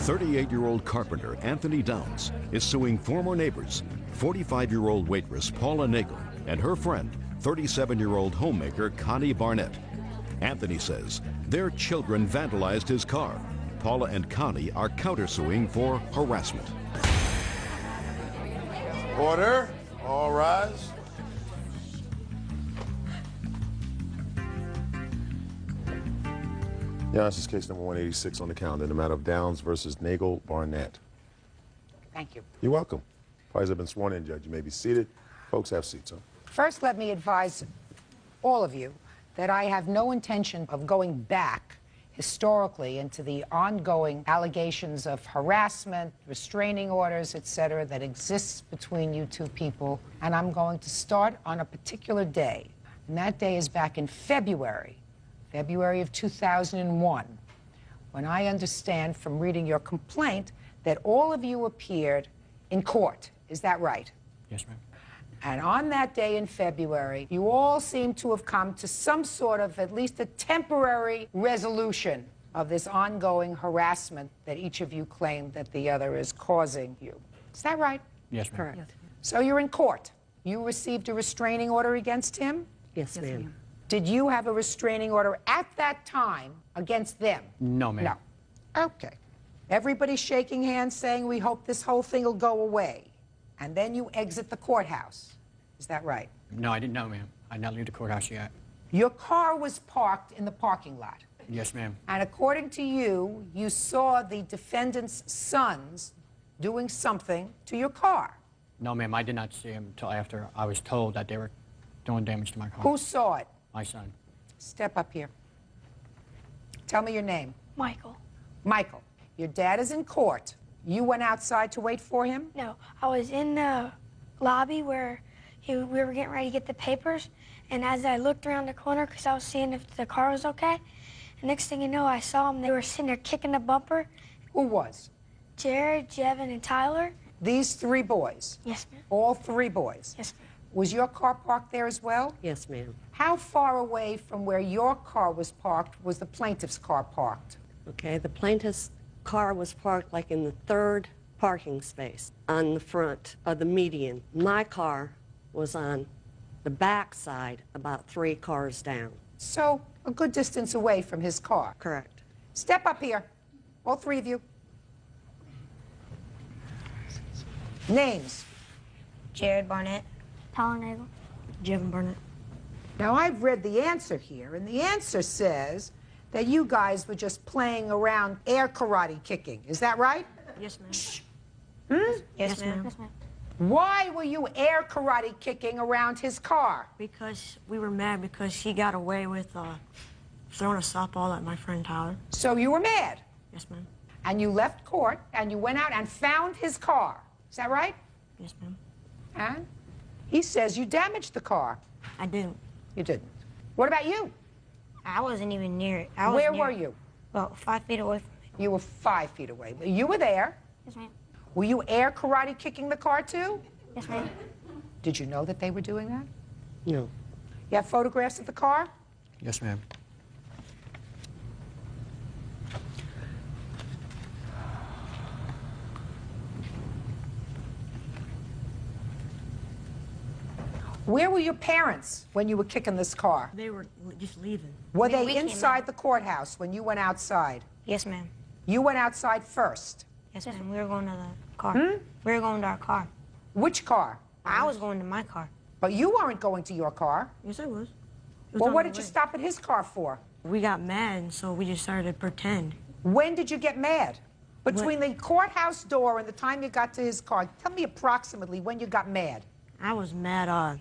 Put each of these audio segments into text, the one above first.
38-year-old carpenter Anthony Downs is suing former neighbors, 45-year-old waitress Paula Nagel and her friend, 37-year-old homemaker Connie Barnett. Anthony says their children vandalized his car. Paula and Connie are countersuing for harassment. Order. All rise. Yeah, this is case number 186 on the calendar, the matter of Downs versus Nagel Barnett. Thank you. You're welcome. Parties have been sworn in, Judge. You may be seated. Folks, have seats, huh? First, let me advise all of you that I have no intention of going back historically into the ongoing allegations of harassment, restraining orders, etc., that exists between you two people. And I'm going to start on a particular day. And that day is back in February of 2001, when I understand from reading your complaint that all of you appeared in court. Is that right? Yes, ma'am. And on that day in February, you all seem to have come to some sort of at least a temporary resolution of this ongoing harassment that each of you claim that the other is causing you. Is that right? Yes, ma'am. Correct. Yes. So you're in court. You received a restraining order against him? Yes, ma'am. Did you have a restraining order at that time against them? No, ma'am. No. Okay. Everybody's shaking hands saying, we hope this whole thing will go away. And then you exit the courthouse. Is that right? No, I didn't know, ma'am. I did not leave the courthouse yet. Your car was parked in the parking lot. Yes, ma'am. And according to you, you saw the defendant's sons doing something to your car. No, ma'am, I did not see him until after I was told that they were doing damage to my car. Who saw it? My son. Step up here. Tell me your name. Michael. Michael. Your dad is in court. You went outside to wait for him? No, I was in the lobby where we were getting ready to get the papers, and as I looked around the corner because I was seeing if the car was okay, the next thing you know, I saw them. They were sitting there kicking the bumper. Who was? Jared, Jevin, and Tyler. These three boys? Yes, ma'am. All three boys? Yes, ma'am. Was your car parked there as well? Yes, ma'am. How far away from where your car was parked was the plaintiff's car parked? Okay, the plaintiff's car was parked like in the third parking space on the front of the median. My car was on the back side, about 3 cars down. So, a good distance away from his car? Correct. Step up here, all three of you. Names? Jared Barnett. Tyler Nagel. Jevin Barnett. Now, I've read the answer here, and the answer says that you guys were just playing around air karate kicking. Is that right? Yes, ma'am. Shh. Yes, ma'am. Yes, ma'am. Why were you air karate kicking around his car? Because we were mad because he got away with throwing a softball at my friend Tyler. So you were mad? Yes, ma'am. And you left court, and you went out and found his car. Is that right? Yes, ma'am. And he says you damaged the car. I didn't. You didn't. What about you? I wasn't even near it. Where were you? Well, 5 feet away from me. You were 5 feet away. You were there. Yes, ma'am. Were you air karate kicking the car too? Yes, ma'am. Did you know that they were doing that? No. You have photographs of the car? Yes, ma'am. Where were your parents when you were kicking this car? They were just leaving. Were we they came inside out. the courthouse when you went outside? Yes, ma'am. You went outside first. Yes, ma'am. We were going to the car. We were going to our car. Which car? I was going to my car. But you weren't going to your car. Yes, I was. It was Well, on what the did you way. stop at his car for? We got mad, and so we just started to pretend. When did you get mad? Between the courthouse door and the time you got to his car, tell me approximately when you got mad. I was mad.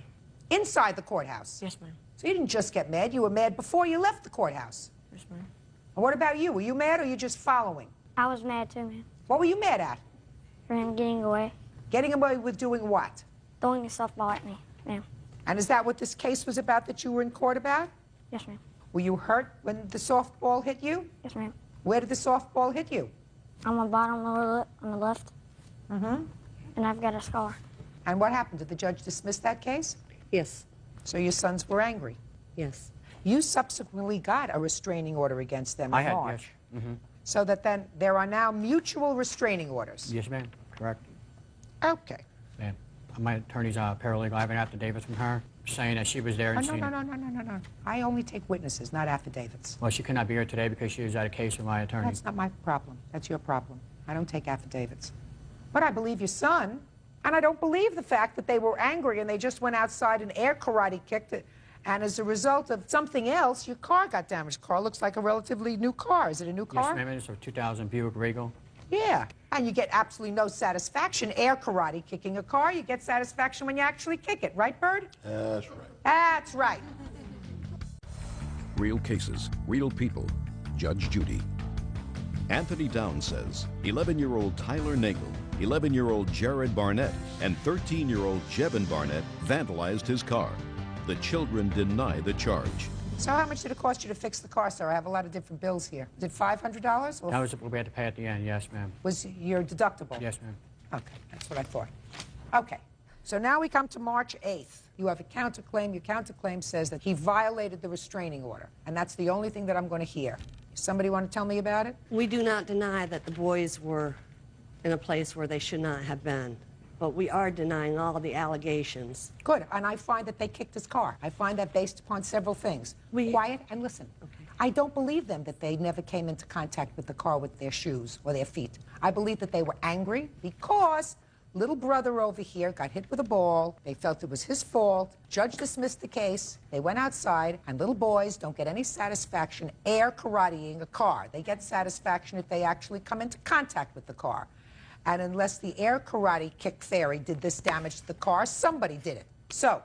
Inside the courthouse? Yes, ma'am. So you didn't just get mad, you were mad before you left the courthouse. Yes, ma'am. And what about you? Were you mad or you just following? I was mad too, ma'am. What were you mad at? For him getting away, Getting away with doing what? throwing a softball at me, ma'am. And is that what this case was about that you were in court about? Yes, ma'am. Were you hurt when the softball hit you? Yes, ma'am. Where did the softball hit you? On my bottom lower lip on the left, Mm-hmm. and I've got a scar. And what happened? Did the judge dismiss that case? Yes. So your sons were angry. Yes. You subsequently got a restraining order against them in I had, March. yes. Mm-hmm. So that then there are now mutual restraining orders. Yes, ma'am. Correct. Okay. Ma'am. My attorney's paralegal. I have an affidavit from her saying that she was there and No. seen it. No. I only take witnesses, not affidavits. Well, she could not be here today because she was at a case with my attorney. That's not my problem. That's your problem. I don't take affidavits. But I believe your son, and I don't believe the fact that they were angry and they just went outside and air karate kicked it, and as a result of something else, your car got damaged. Car looks like a relatively new car. Is it a new car? Yes, ma'am. It's a 2000 Buick Regal. Yeah, and you get absolutely no satisfaction air karate kicking a car. You get satisfaction when you actually kick it. Right, Bird? That's right. That's right. Real cases, real people. Judge Judy. Anthony Downs says 11-year-old Tyler Nagel, 11-year-old Jared Barnett, and 13-year-old Jevin Barnett vandalized his car. The children deny the charge. So how much did it cost you to fix the car, sir? I have a lot of different bills here. Is it $500? Or That was what we had to pay at the end. Yes, ma'am. was your deductible? Yes, ma'am. Okay, that's what I thought. Okay, so now we come to March 8th. You have a counterclaim. Your counterclaim says that he violated the restraining order, and that's the only thing that I'm going to hear. Somebody want to tell me about it? We do not deny that the boys were in a place where they should not have been, but we are denying all the allegations. Good, and I find that they kicked his car. I find that based upon several things. Quiet and listen. Okay. I don't believe them that they never came into contact with the car with their shoes or their feet. I believe that they were angry because little brother over here got hit with a ball. They felt it was his fault. Judge dismissed the case. They went outside, and little boys don't get any satisfaction air karateing a car. They get satisfaction if they actually come into contact with the car. And unless the air karate kick theory did this damage to the car, somebody did it. So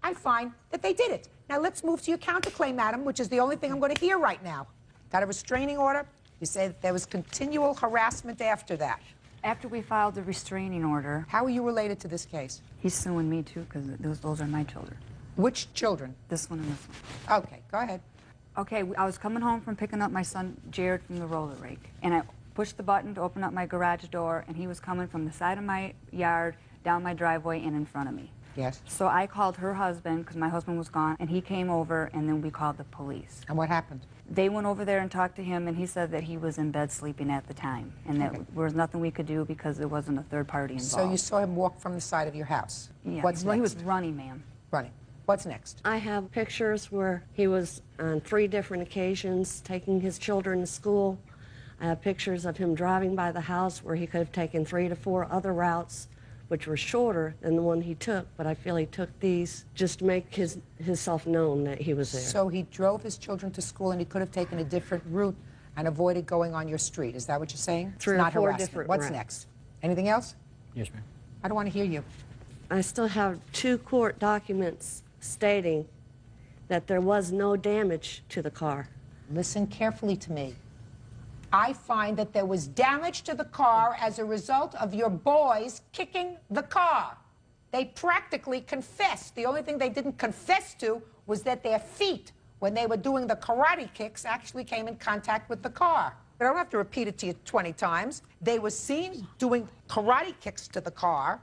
I find that they did it. Now let's move to your counterclaim, madam, which is the only thing I'm going to hear right now. Got a restraining order. You say that there was continual harassment after that. After we filed the restraining order, How are you related to this case? he's suing me too because those are my children. Which children? This one and this one. Okay, go ahead. Okay, I was coming home from picking up my son Jared from the roller rink, and I pushed the button to open up my garage door, and he was coming from the side of my yard, down my driveway, and in front of me. Yes. So I called her husband because my husband was gone, and he came over, and then we called the police. And what happened? They went over there and talked to him, and he said that he was in bed sleeping at the time, and that there was nothing we could do because there wasn't a third party involved. So you saw him walk from the side of your house. Yeah, What's well, next? he was running, ma'am. Running. What's next? I have pictures where he was on 3 different occasions taking his children to school. I have pictures of him driving by the house where he could have taken 3 to 4 other routes, which were shorter than the one he took, but I feel he took these just to make himself known that he was there. So he drove his children to school and he could have taken a different route and avoided going on your street. Is that what you're saying? It's 3 or not 4 harassment. different What's routes. next? Anything else? Yes, ma'am. I don't want to hear you. I still have 2 court documents stating that there was no damage to the car. Listen carefully to me. I find that there was damage to the car as a result of your boys kicking the car. They practically confessed. The only thing they didn't confess to was that their feet, when they were doing the karate kicks, actually came in contact with the car. I don't have to repeat it to you 20 times. They were seen doing karate kicks to the car,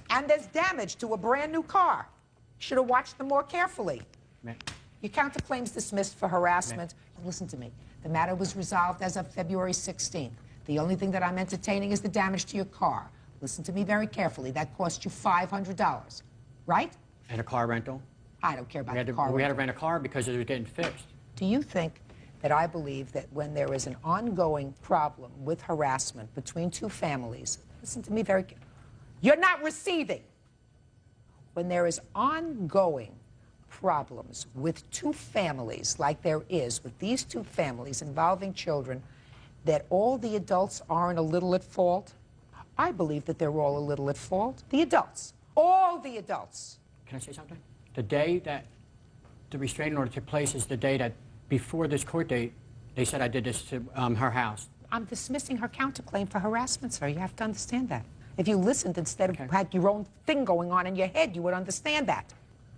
and there's damage to a brand new car. Should have watched them more carefully. Ma'am. Your counterclaim's dismissed for harassment. Listen to me. The matter was resolved as of February 16th. The only thing that I'm entertaining is the damage to your car. Listen to me very carefully. That cost you $500, right? And a car rental. I don't care about We had the to, car. we had to rental. rent a car because it was getting fixed. Do you think that I believe that when there is an ongoing problem with harassment between 2 families, listen to me very carefully. You're not receiving. When there is ongoing problems with 2 families, like there is with these 2 families involving children, that all the adults aren't a little at fault? I believe that they're all a little at fault. The adults. All the adults. Can I say something? The day that the restraining order took place is the day that, before this court date, they said I did this to her house. I'm dismissing her counterclaim for harassment, sir. You have to understand that. If you listened instead of had your own thing going on in your head, you would understand that.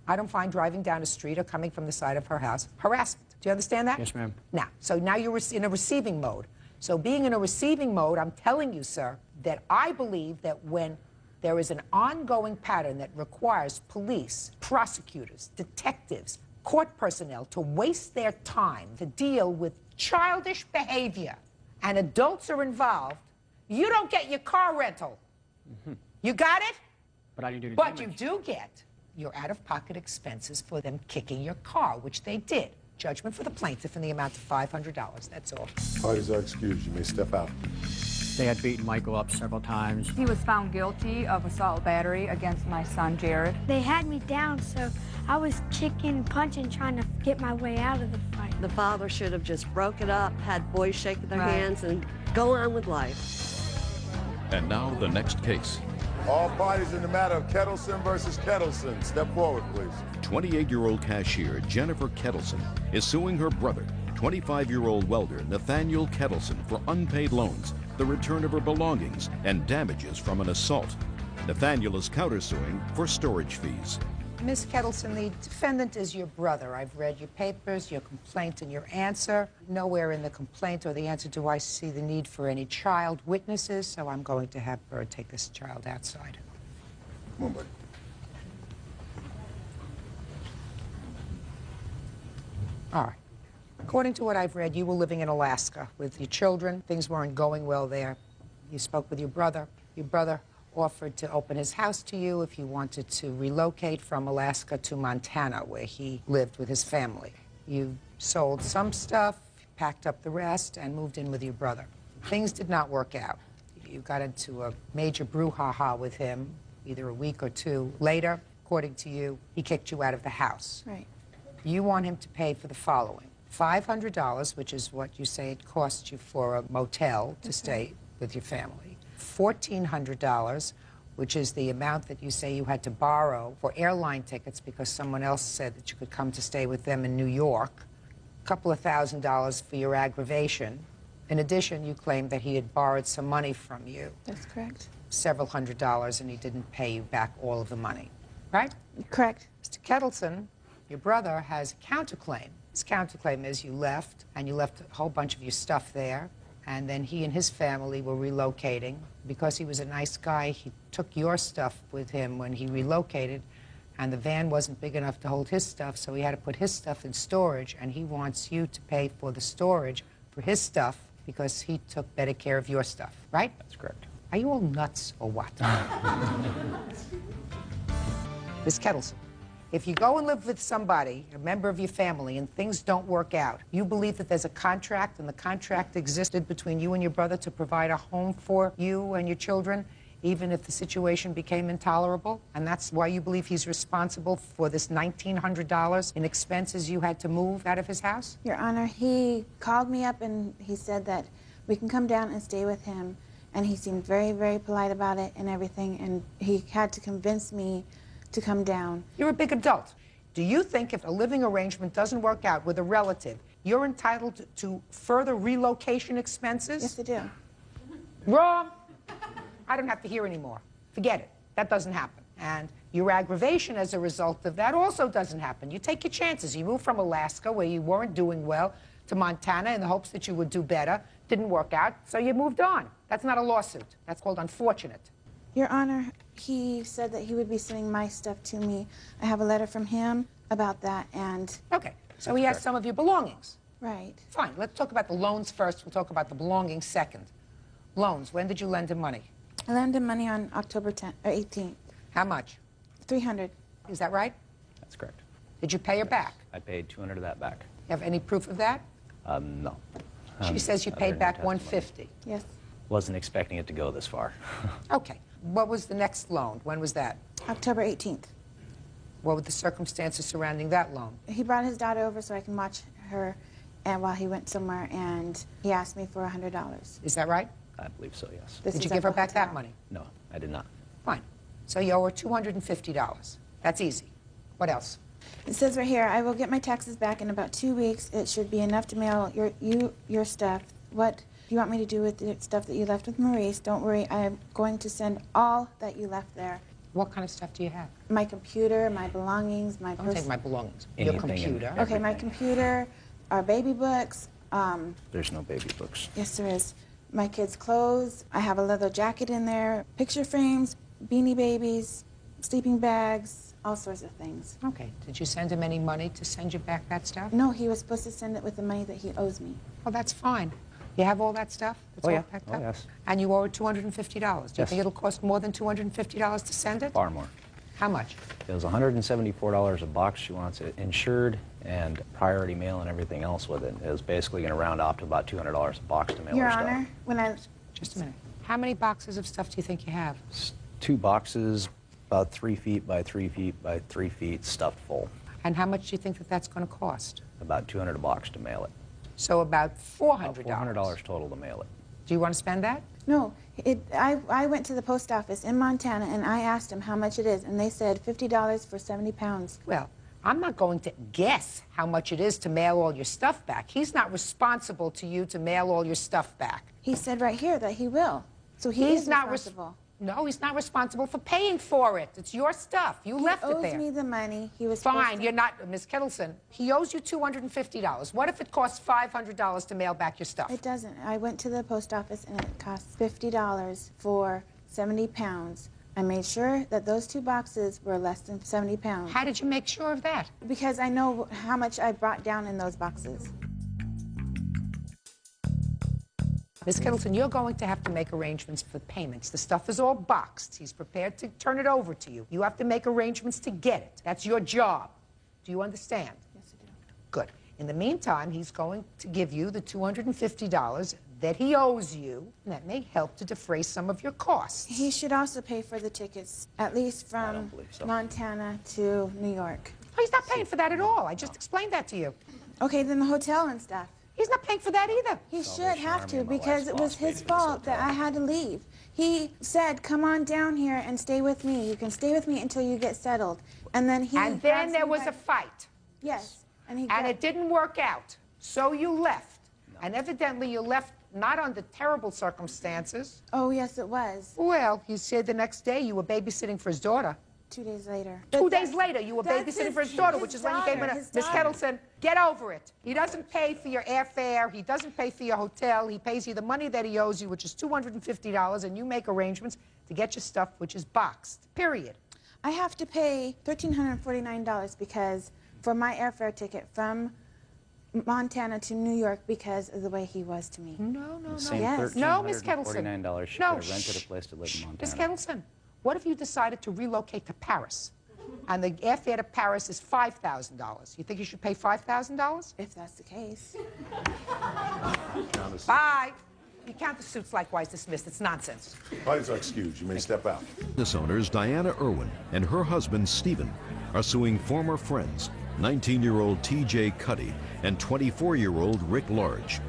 I don't find driving down a street or coming from the side of her house harassment. Do you understand that? Yes, ma'am. Now you're in a receiving mode. So being in a receiving mode, I'm telling you, sir, that I believe that when there is an ongoing pattern that requires police, prosecutors, detectives, court personnel to waste their time to deal with childish behavior and adults are involved, you don't get your car rental. You got it? But I didn't do the But damage. you do get your out-of-pocket expenses for them kicking your car, which they did. Judgment for the plaintiff in the amount of $500. That's all. Parties are excused. You may step out. They had beaten Michael up several times. He was found guilty of assault battery against my son, Jared. They had me down, so I was kicking and punching, trying to get my way out of the fight. The father should have just broke it up, had boys shaking their Right. hands, and go on with life. And now the next case. All parties in the matter of Kettleson versus Kettleson. Step forward, please. 28-year-old cashier Jennifer Kettleson is suing her brother, 25-year-old welder Nathaniel Kettleson, for unpaid loans, the return of her belongings, and damages from an assault. Nathaniel is countersuing for storage fees. Ms. Kettleson, the defendant is your brother. I've read your papers, your complaint, and your answer. Nowhere in the complaint or the answer do I see the need for any child witnesses, so I'm going to have Bird take this child outside. Come on, buddy. All right. According to what I've read, you were living in Alaska with your children. Things weren't going well there. You spoke with your brother. Your brother offered to open his house to you if you wanted to relocate from Alaska to Montana, where he lived with his family. You sold some stuff, packed up the rest, and moved in with your brother. Things did not work out. You got into a major brouhaha with him, either a week or two later. According to you, he kicked you out of the house. Right. You want him to pay for the following: $500, which is what you say it cost you for a motel to stay with your family. $1,400, which is the amount that you say you had to borrow for airline tickets because someone else said that you could come to stay with them in New York. A couple of $1,000 for your aggravation. In addition, you claimed that he had borrowed some money from you. That's correct. Several $100s, and he didn't pay you back all of the money. Right? Correct. Mr. Kettleson, your brother, has a counterclaim. His counterclaim is you left, and you left a whole bunch of your stuff there, and then he and his family were relocating. Because he was a nice guy, he took your stuff with him when he relocated, and the van wasn't big enough to hold his stuff, so he had to put his stuff in storage, and he wants you to pay for the storage for his stuff because he took better care of your stuff, right? That's correct. Are you all nuts or what? Ms. Kettleson, if you go and live with somebody, a member of your family, and things don't work out, you believe that there's a contract, and the contract existed between you and your brother to provide a home for you and your children, even if the situation became intolerable? And that's why you believe he's responsible for this $1,900 in expenses you had to move out of his house? Your Honor, he called me up and he said that we can come down and stay with him. And he seemed very, very polite about it and everything. And he had to convince me to come down. You're a big adult. Do you think if a living arrangement doesn't work out with a relative, you're entitled to further relocation expenses? Yes, I do. Wrong. I don't have to hear anymore. Forget it. That doesn't happen. And your aggravation as a result of that also doesn't happen. You take your chances. You moved from Alaska, where you weren't doing well, to Montana in the hopes that you would do better. Didn't work out, so you moved on. That's not a lawsuit. That's called unfortunate. Your Honor, he said that he would be sending my stuff to me. I have a letter from him about that, and... Okay, so he has some of your belongings. Right. Fine, let's talk about the loans first. We'll talk about the belongings second. Loans, when did you lend him money? I lent him money on October 10th, or 18th. How much? $300. Is that right? That's correct. Did you pay her back? I paid 200 of that back. You have any proof of that? No. She says you other paid than back testimony. $150. Yes. Wasn't expecting it to go this far. Okay. What was the next loan? When was that? October 18th. What were the circumstances surrounding that loan? He brought his daughter over so I can watch her and while he went somewhere, and he asked me for $100. Is that right? I believe so, yes. This Did you is give at her the back that hotel. money? No, I did not. Fine. So you owe her $250. That's easy. What else? It says right here, I will get my taxes back in about 2 weeks. It should be enough to mail your stuff. What do you want me to do with the stuff that you left with Maurice? Don't worry, I am going to send all that you left there. What kind of stuff do you have? My computer, my belongings, my Don't take purse. my belongings. Anything Your and computer. everything. Okay, my computer, our baby books. There's no baby books. Yes, there is. My kids' clothes. I have a leather jacket in there. Picture frames, beanie babies, sleeping bags, all sorts of things. Okay. Did you send him any money to send you back that stuff? No, he was supposed to send it with the money that he owes me. Well, that's fine. You have all that stuff? It's Oh, all yeah. packed Oh, up? yes. And you owe her $250. Do you Yes. think it'll cost more than $250 to send it? Far more. How much? It was $174 a box. She wants it insured and priority mail and everything else with it. It was basically going to round off to about $200 a box to mail Your her stuff. Honor, when I Just a minute. How many boxes of stuff do you think you have? 2 boxes, about 3 feet by 3 feet by 3 feet, stuffed full. And how much do you think that that's going to cost? About $200 a box to mail it. So about $400. About $400 total to mail it. Do you want to spend that? No, I went to the post office in Montana and I asked them how much it is, and they said $50 for 70 pounds. Well, I'm not going to guess how much it is to mail all your stuff back. He's not responsible to you to mail all your stuff back. He said right here that he will. So he is not responsible. No, he's not responsible for paying for it. It's your stuff. You left it there. He owes me the money. He was Fine, you're not, Miss Kittleson. He owes you $250. What if it costs $500 to mail back your stuff? It doesn't. I went to the post office and it costs $50 for 70 pounds. I made sure that those 2 boxes were less than 70 pounds. How did you make sure of that? Because I know how much I brought down in those boxes. Miss Kittleson, you're going to have to make arrangements for payments. The stuff is all boxed. He's prepared to turn it over to you. You have to make arrangements to get it. That's your job. Do you understand? Yes, I do. Good. In the meantime, he's going to give you the $250 that he owes you, and that may help to defray some of your costs. He should also pay for the tickets, at least from Montana to New York. Oh, he's not paying for that at all. I just explained that to you. Okay, then the hotel and stuff. He's not paying for that either. He Salvation should have Army to and my because wife's it was boss paid his for this fault that hotel. I had to leave. He said, come on down here and stay with me. You can stay with me until you get settled. And then he And then there was a fight. Yes. And it didn't work out. So you left. No. And evidently you left not under terrible circumstances. Oh, yes, it was. Well, he said the next day you were babysitting for his daughter. 2 days later. 2 days later, you were babysitting for his daughter, which is when you came in. Miss Kettleson, get over it. He doesn't pay for your airfare. He doesn't pay for your hotel. He pays you the money that he owes you, which is $250, and you make arrangements to get your stuff, which is boxed, period. I have to pay $1,349 because for my airfare ticket from Montana to New York because of the way he was to me. No. Yes. No, Miss Kettleson. $1,449 she No, could have rented a place to live in Montana. Miss Kettleson, what if you decided to relocate to Paris? And the airfare to Paris is $5,000. You think you should pay $5,000? If that's the case. Bye. You count the suits likewise dismissed. It's nonsense. Parties are excused. You may step out. Business owners Diana Irwin and her husband Stephen are suing former friends, 19-year-old T.J. Cuddy and 24-year-old Rick Large.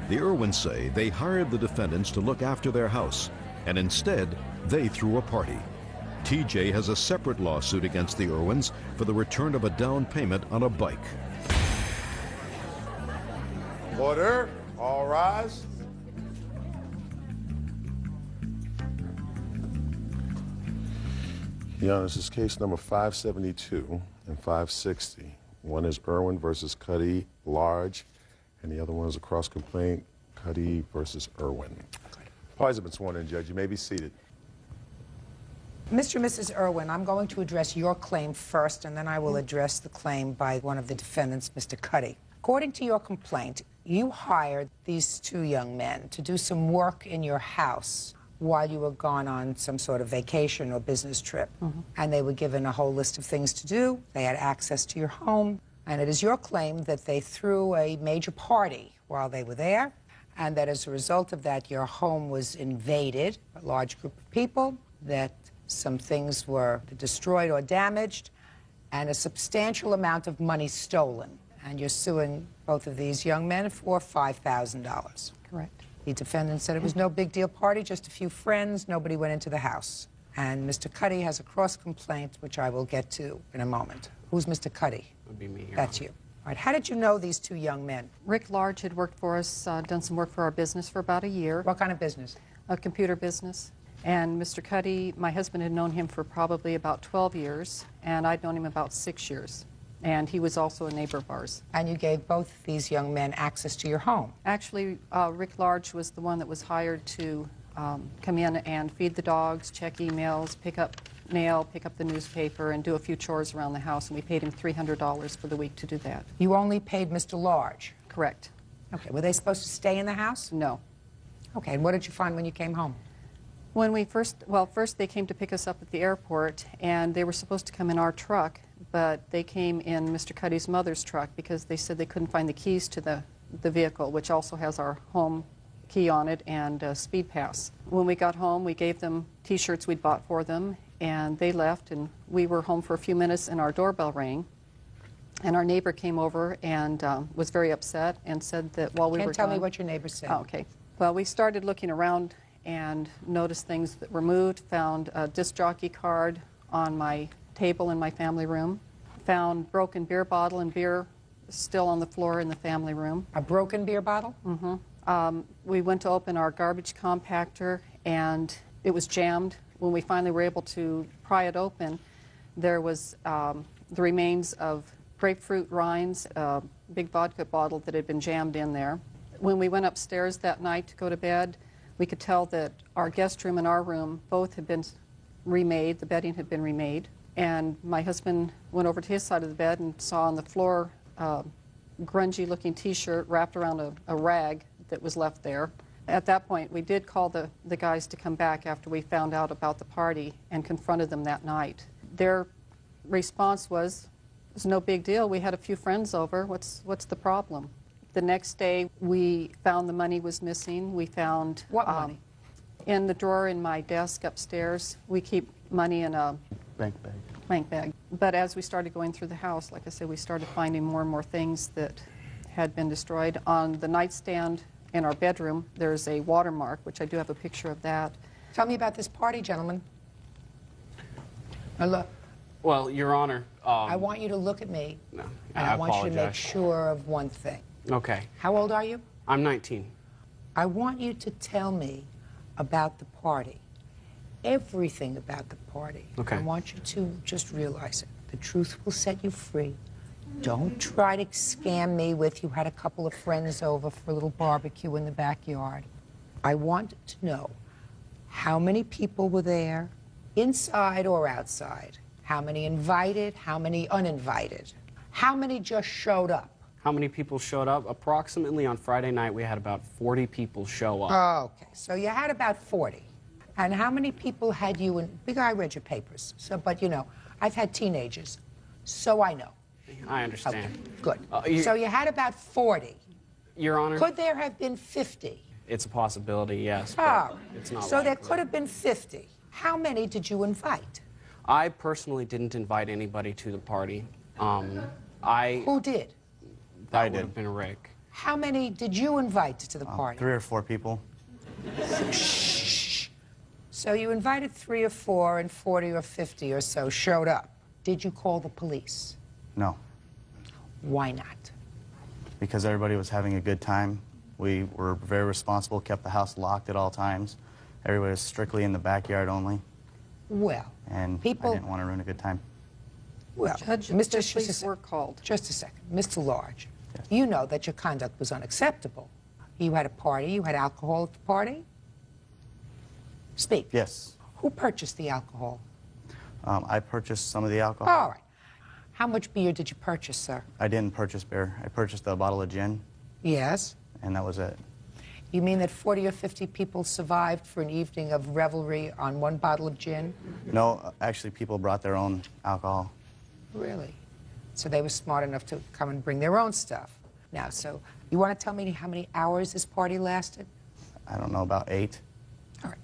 The Irwins say they hired the defendants to look after their house, and instead, they threw a party. T.J. has a separate lawsuit against the Irwins for the return of a down payment on a bike. Order. All rise. Your Honor, this is case number 572 and 560. One is Irwin versus Cuddy Large, and the other one is a cross complaint, Cuddy versus Irwin. Parties have been sworn in, Judge. You may be seated. Mr. and Mrs. Irwin, I'm going to address your claim first, and then I will address the claim by one of the defendants, Mr. Cuddy. According to your complaint, you hired these 2 young men to do some work in your house while you were gone on some sort of vacation or business trip. And they were given a whole list of things to do. They had access to your home. And it is your claim that they threw a major party while they were there, and that as a result of that, your home was invaded, a large group of people, that some things were destroyed or damaged, and a substantial amount of money stolen. And you're suing both of these young men for $5,000. Correct. The defendant said it was no big deal party, just a few friends, nobody went into the house. And Mr. Cuddy has a cross complaint, which I will get to in a moment. Who's Mr. Cuddy? Would be me. That's you. All right, how did you know these 2 young men? Rick Large had worked for us, done some work for our business for about a year. What kind of business? A computer business. And Mr. Cuddy, my husband had known him for probably about 12 years, and I'd known him about 6 years. And he was also a neighbor of ours. And you gave both these young men access to your home? Actually, Rick Large was the one that was hired to come in and feed the dogs, check emails, pick up mail, pick up the newspaper, and do a few chores around the house, and we paid him $300 for the week to do that. You only paid Mr. Large? Correct. Okay, were they supposed to stay in the house? No. Okay, and what did you find when you came home? When we first they came to pick us up at the airport, and they were supposed to come in our truck, but they came in Mr. Cuddy's mother's truck because they said they couldn't find the keys to the vehicle, which also has our home key on it and a speed pass. When we got home, we gave them T-shirts we'd bought for them, and they left, and we were home for a few minutes, and our doorbell rang. And our neighbor came over and was very upset and said that while we were gone... Can't tell me what your neighbor said. Oh, okay. Well, we started looking around and noticed things that were moved, found a disc jockey card on my table in my family room, found broken beer bottle and beer still on the floor in the family room. A broken beer bottle? Mm-hmm. We went to open our garbage compactor, and it was jammed. When we finally were able to pry it open, there was the remains of grapefruit rinds, a big vodka bottle that had been jammed in there. When we went upstairs that night to go to bed, we could tell that our guest room and our room both had been remade. The bedding had been remade. And my husband went over to his side of the bed and saw on the floor a grungy-looking T-shirt wrapped around a rag that was left there. At that point, we did call the guys to come back after we found out about the party and confronted them that night. Their response was, "It's no big deal. We had a few friends over. What's the problem?" The next day, we found the money was missing. We found... What money? In the drawer in my desk upstairs. We keep money in a... Bank bag. Bank bag. But as we started going through the house, like I said, we started finding more and more things that had been destroyed. On the nightstand in our bedroom, there's a watermark, which I do have a picture of that. Tell me about this party, gentlemen. Now look. Well, Your Honor... I want you to look at me. No, and I want you to make sure of one thing. Okay. How old are you? I'm 19. I want you to tell me about the party. Everything about the party. Okay. I want you to just realize it. The truth will set you free. Don't try to scam me with you had a couple of friends over for a little barbecue in the backyard. I want to know how many people were there, inside or outside. How many invited, how many uninvited. How many just showed up? How many people showed up? Approximately on Friday night, we had about 40 people show up. Oh, okay, so you had about 40. And how many people had you in... Big, I read your papers, so, but you know, I've had teenagers, so I know. I understand. Okay, good. So you had about 40. Your Honor? Could there have been 50? It's a possibility, yes, but Oh, it's not so likely. there could have been 50. How many did you invite? I personally didn't invite anybody to the party. Who did? That would have been Rick. How many did you invite to the party? 3 or 4 people. Shh. So you invited 3 or 4 and 40 or 50 or so showed up. Did you call the police? No. Why not? Because everybody was having a good time. We were very responsible, kept the house locked at all times. Everybody was strictly in the backyard only. Well, and people... I didn't want to ruin a good time. Well, Judge, Mr. the police were called. Just a second. Mr. Large, you know that your conduct was unacceptable. You had a party, you had alcohol at the party? Speak. Yes. Who purchased the alcohol? I purchased some of the alcohol. All right. How much beer did you purchase, sir? I didn't purchase beer. I purchased a bottle of gin. Yes. And that was it. You mean that 40 or 50 people survived for an evening of revelry on one bottle of gin? No, actually, people brought their own alcohol. Really? So they were smart enough to come and bring their own stuff. Now, so you want to tell me how many hours this party lasted? I don't know, about 8. All right.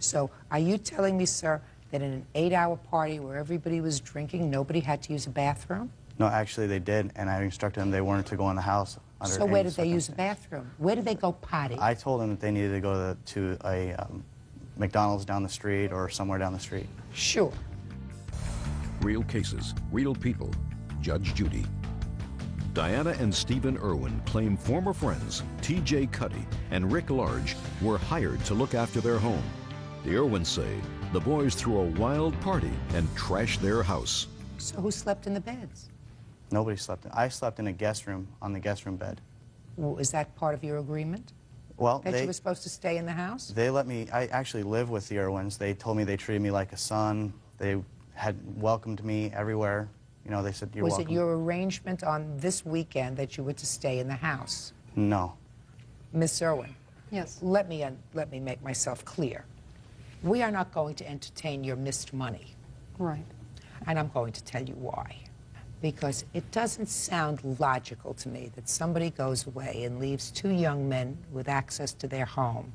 So are you telling me, sir, that in an 8-hour party where everybody was drinking, nobody had to use a bathroom? No, actually, they did, and I instructed them they weren't to go in the house. So where did they use the bathroom? Where did they go potty? I told them that they needed to go to a McDonald's down the street or somewhere down the street. Sure. Real cases, real people. Judge Judy. Diana and Stephen Irwin claim former friends T.J. Cuddy and Rick Large were hired to look after their home. The Irwins say the boys threw a wild party and trashed their house. So who slept in the beds? Nobody slept in. I slept in a guest room, on the guest room bed. Well, is that part of your agreement? Well, that you were supposed to stay in the house? They let me, I actually live with the Irwins. They told me they treated me like a son. They had welcomed me everywhere. You know, they said, you're welcome. Was it your arrangement on this weekend that you were to stay in the house? No. Miss Irwin, Yes. let me make myself clear. We are not going to entertain your missed money. Right. And I'm going to tell you why. Because it doesn't sound logical to me that somebody goes away and leaves two young men with access to their home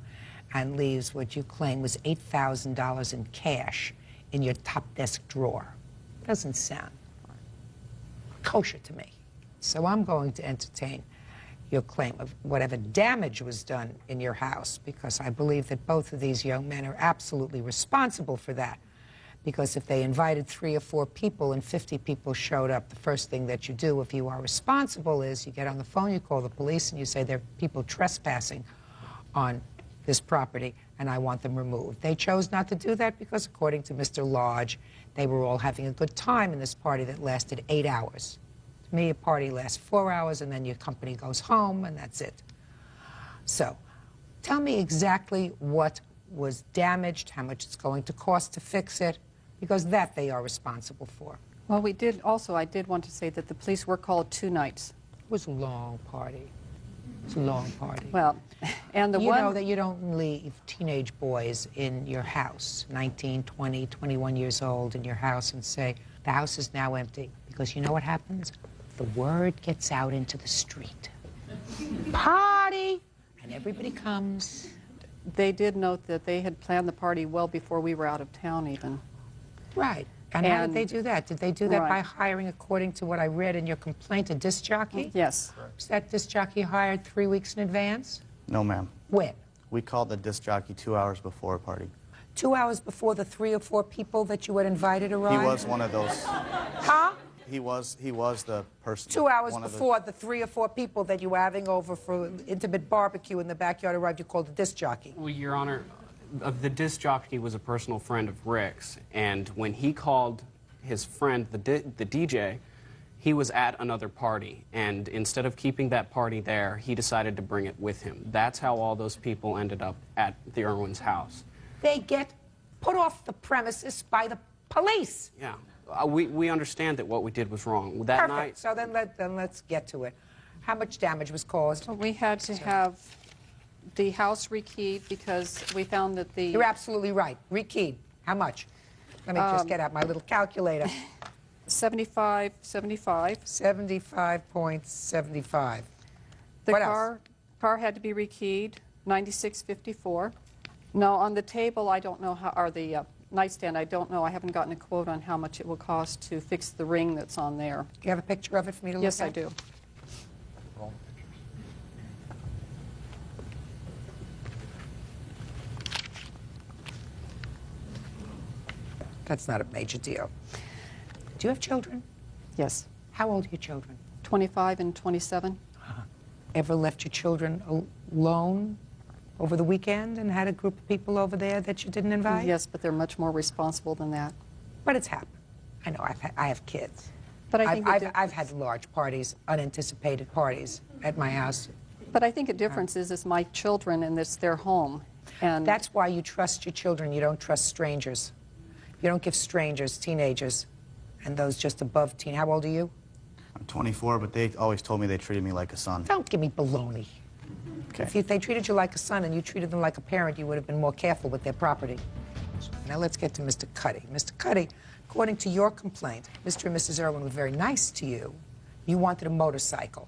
and leaves what you claim was $8,000 in cash in your top desk drawer. Doesn't sound kosher to me. So I'm going to entertain your claim of whatever damage was done in your house, because I believe that both of these young men are absolutely responsible for that. Because if they invited 3 or 4 people and 50 people showed up, the first thing that you do if you are responsible is you get on the phone, you call the police, and you say there are people trespassing on this property and I want them removed. They chose not to do that because, according to Mr. Lodge, they were all having a good time in this party that lasted 8 hours. To me, a party lasts 4 hours and then your company goes home and that's it. So, tell me exactly what was damaged, how much it's going to cost to fix it, because that they are responsible for. Well, I did want to say that the police were called 2 nights. It was a long party. It was a long party. Well, and you know that you don't leave teenage boys in your house, 19, 20, 21 years old, in your house and say, the house is now empty. Because you know what happens? The word gets out into the street. Party! And everybody comes. They did note that they had planned the party well before we were out of town even. Right. And how did they do that? Did they do that by hiring, according to what I read in your complaint, a disc jockey? Yes. Was that disc jockey hired 3 weeks in advance? No, ma'am. When? We called the disc jockey 2 hours before a party. 2 hours before the 3 or 4 people that you had invited arrived? He was one of those. Huh? He was the person. 2 hours before the 3 or 4 people that you were having over for intimate barbecue in the backyard arrived, you called a disc jockey. Well, Your Honor, the disc jockey was a personal friend of Rick's, and when he called his friend, the DJ, he was at another party, and instead of keeping that party there, he decided to bring it with him. That's how all those people ended up at the Irwin's house. They get put off the premises by the police. Yeah. We understand that what we did was wrong. That Perfect. night, So then let's get to it. How much damage was caused? Well, we had to have the house rekeyed because we found that the... You're absolutely right. Rekeyed. How much? Let me just get out my little calculator. 75. 75.75. The What else? car had to be rekeyed, 96.54. No, on the table, I don't know how, or the nightstand, I don't know. I haven't gotten a quote on how much it will cost to fix the ring that's on there. Do you have a picture of it for me to look at? Yes, I do. That's not a major deal. Do you have children? Yes. How old are your children? 25 and 27. Ever left your children alone over the weekend and had a group of people over there that you didn't invite? Yes, but they're much more responsible than that. But it's happened. I know, I have kids. But I think I've had large parties, unanticipated parties at my house. But I think a difference is it's my children and it's their home. And that's why you trust your children. You don't trust strangers. You don't give strangers, teenagers, and those just above teen. How old are you? I'm 24, but they always told me they treated me like a son. Don't give me baloney. Okay. If they treated you like a son and you treated them like a parent, you would have been more careful with their property. Now let's get to Mr. Cuddy. Mr. Cuddy, according to your complaint, Mr. and Mrs. Irwin were very nice to you. You wanted a motorcycle.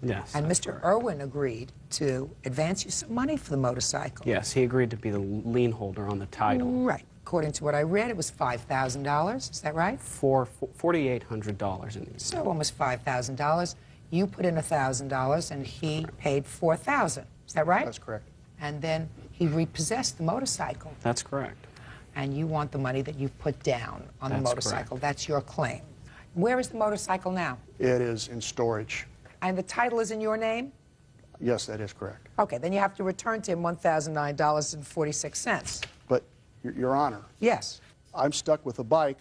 yes. And Mr. Irwin agreed to advance you some money for the motorcycle. Yes, he agreed to be the lien holder on the title. Right. According to what I read, it was $5,000. Is that right? For $4,800 in these. So almost $5,000. You put in $1,000 and he paid $4,000. Is that right? That's correct. And then he repossessed the motorcycle. That's correct. And you want the money that you put down on the That's motorcycle. correct. That's your claim. Where is the motorcycle now? It is in storage. And the title is in your name? Yes, that is correct. Okay, then you have to return to him $1,009.46. But, Your Honor, Yes. I'm stuck with a bike,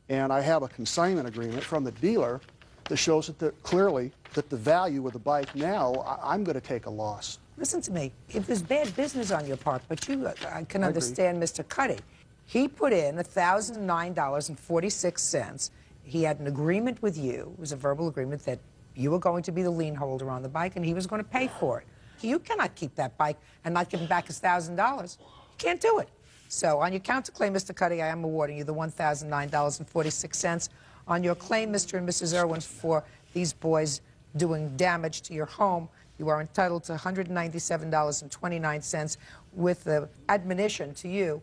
and I have a consignment agreement from the dealer that shows that clearly that the value of the bike now, I'm going to take a loss. Listen to me. If there's bad business on your part, but you, I can I understand Mr. Cuddy. He put in $1,009.46. He had an agreement with you. It was a verbal agreement that you were going to be the lien holder on the bike and he was going to pay for it. You cannot keep that bike and not give him back his $1,000. You can't do it. So on your counterclaim, Mr. Cuddy, I am awarding you the $1,009.46. On your claim, Mr. and Mrs. Irwin, for these boys doing damage to your home, you are entitled to $197.29 with the admonition to you,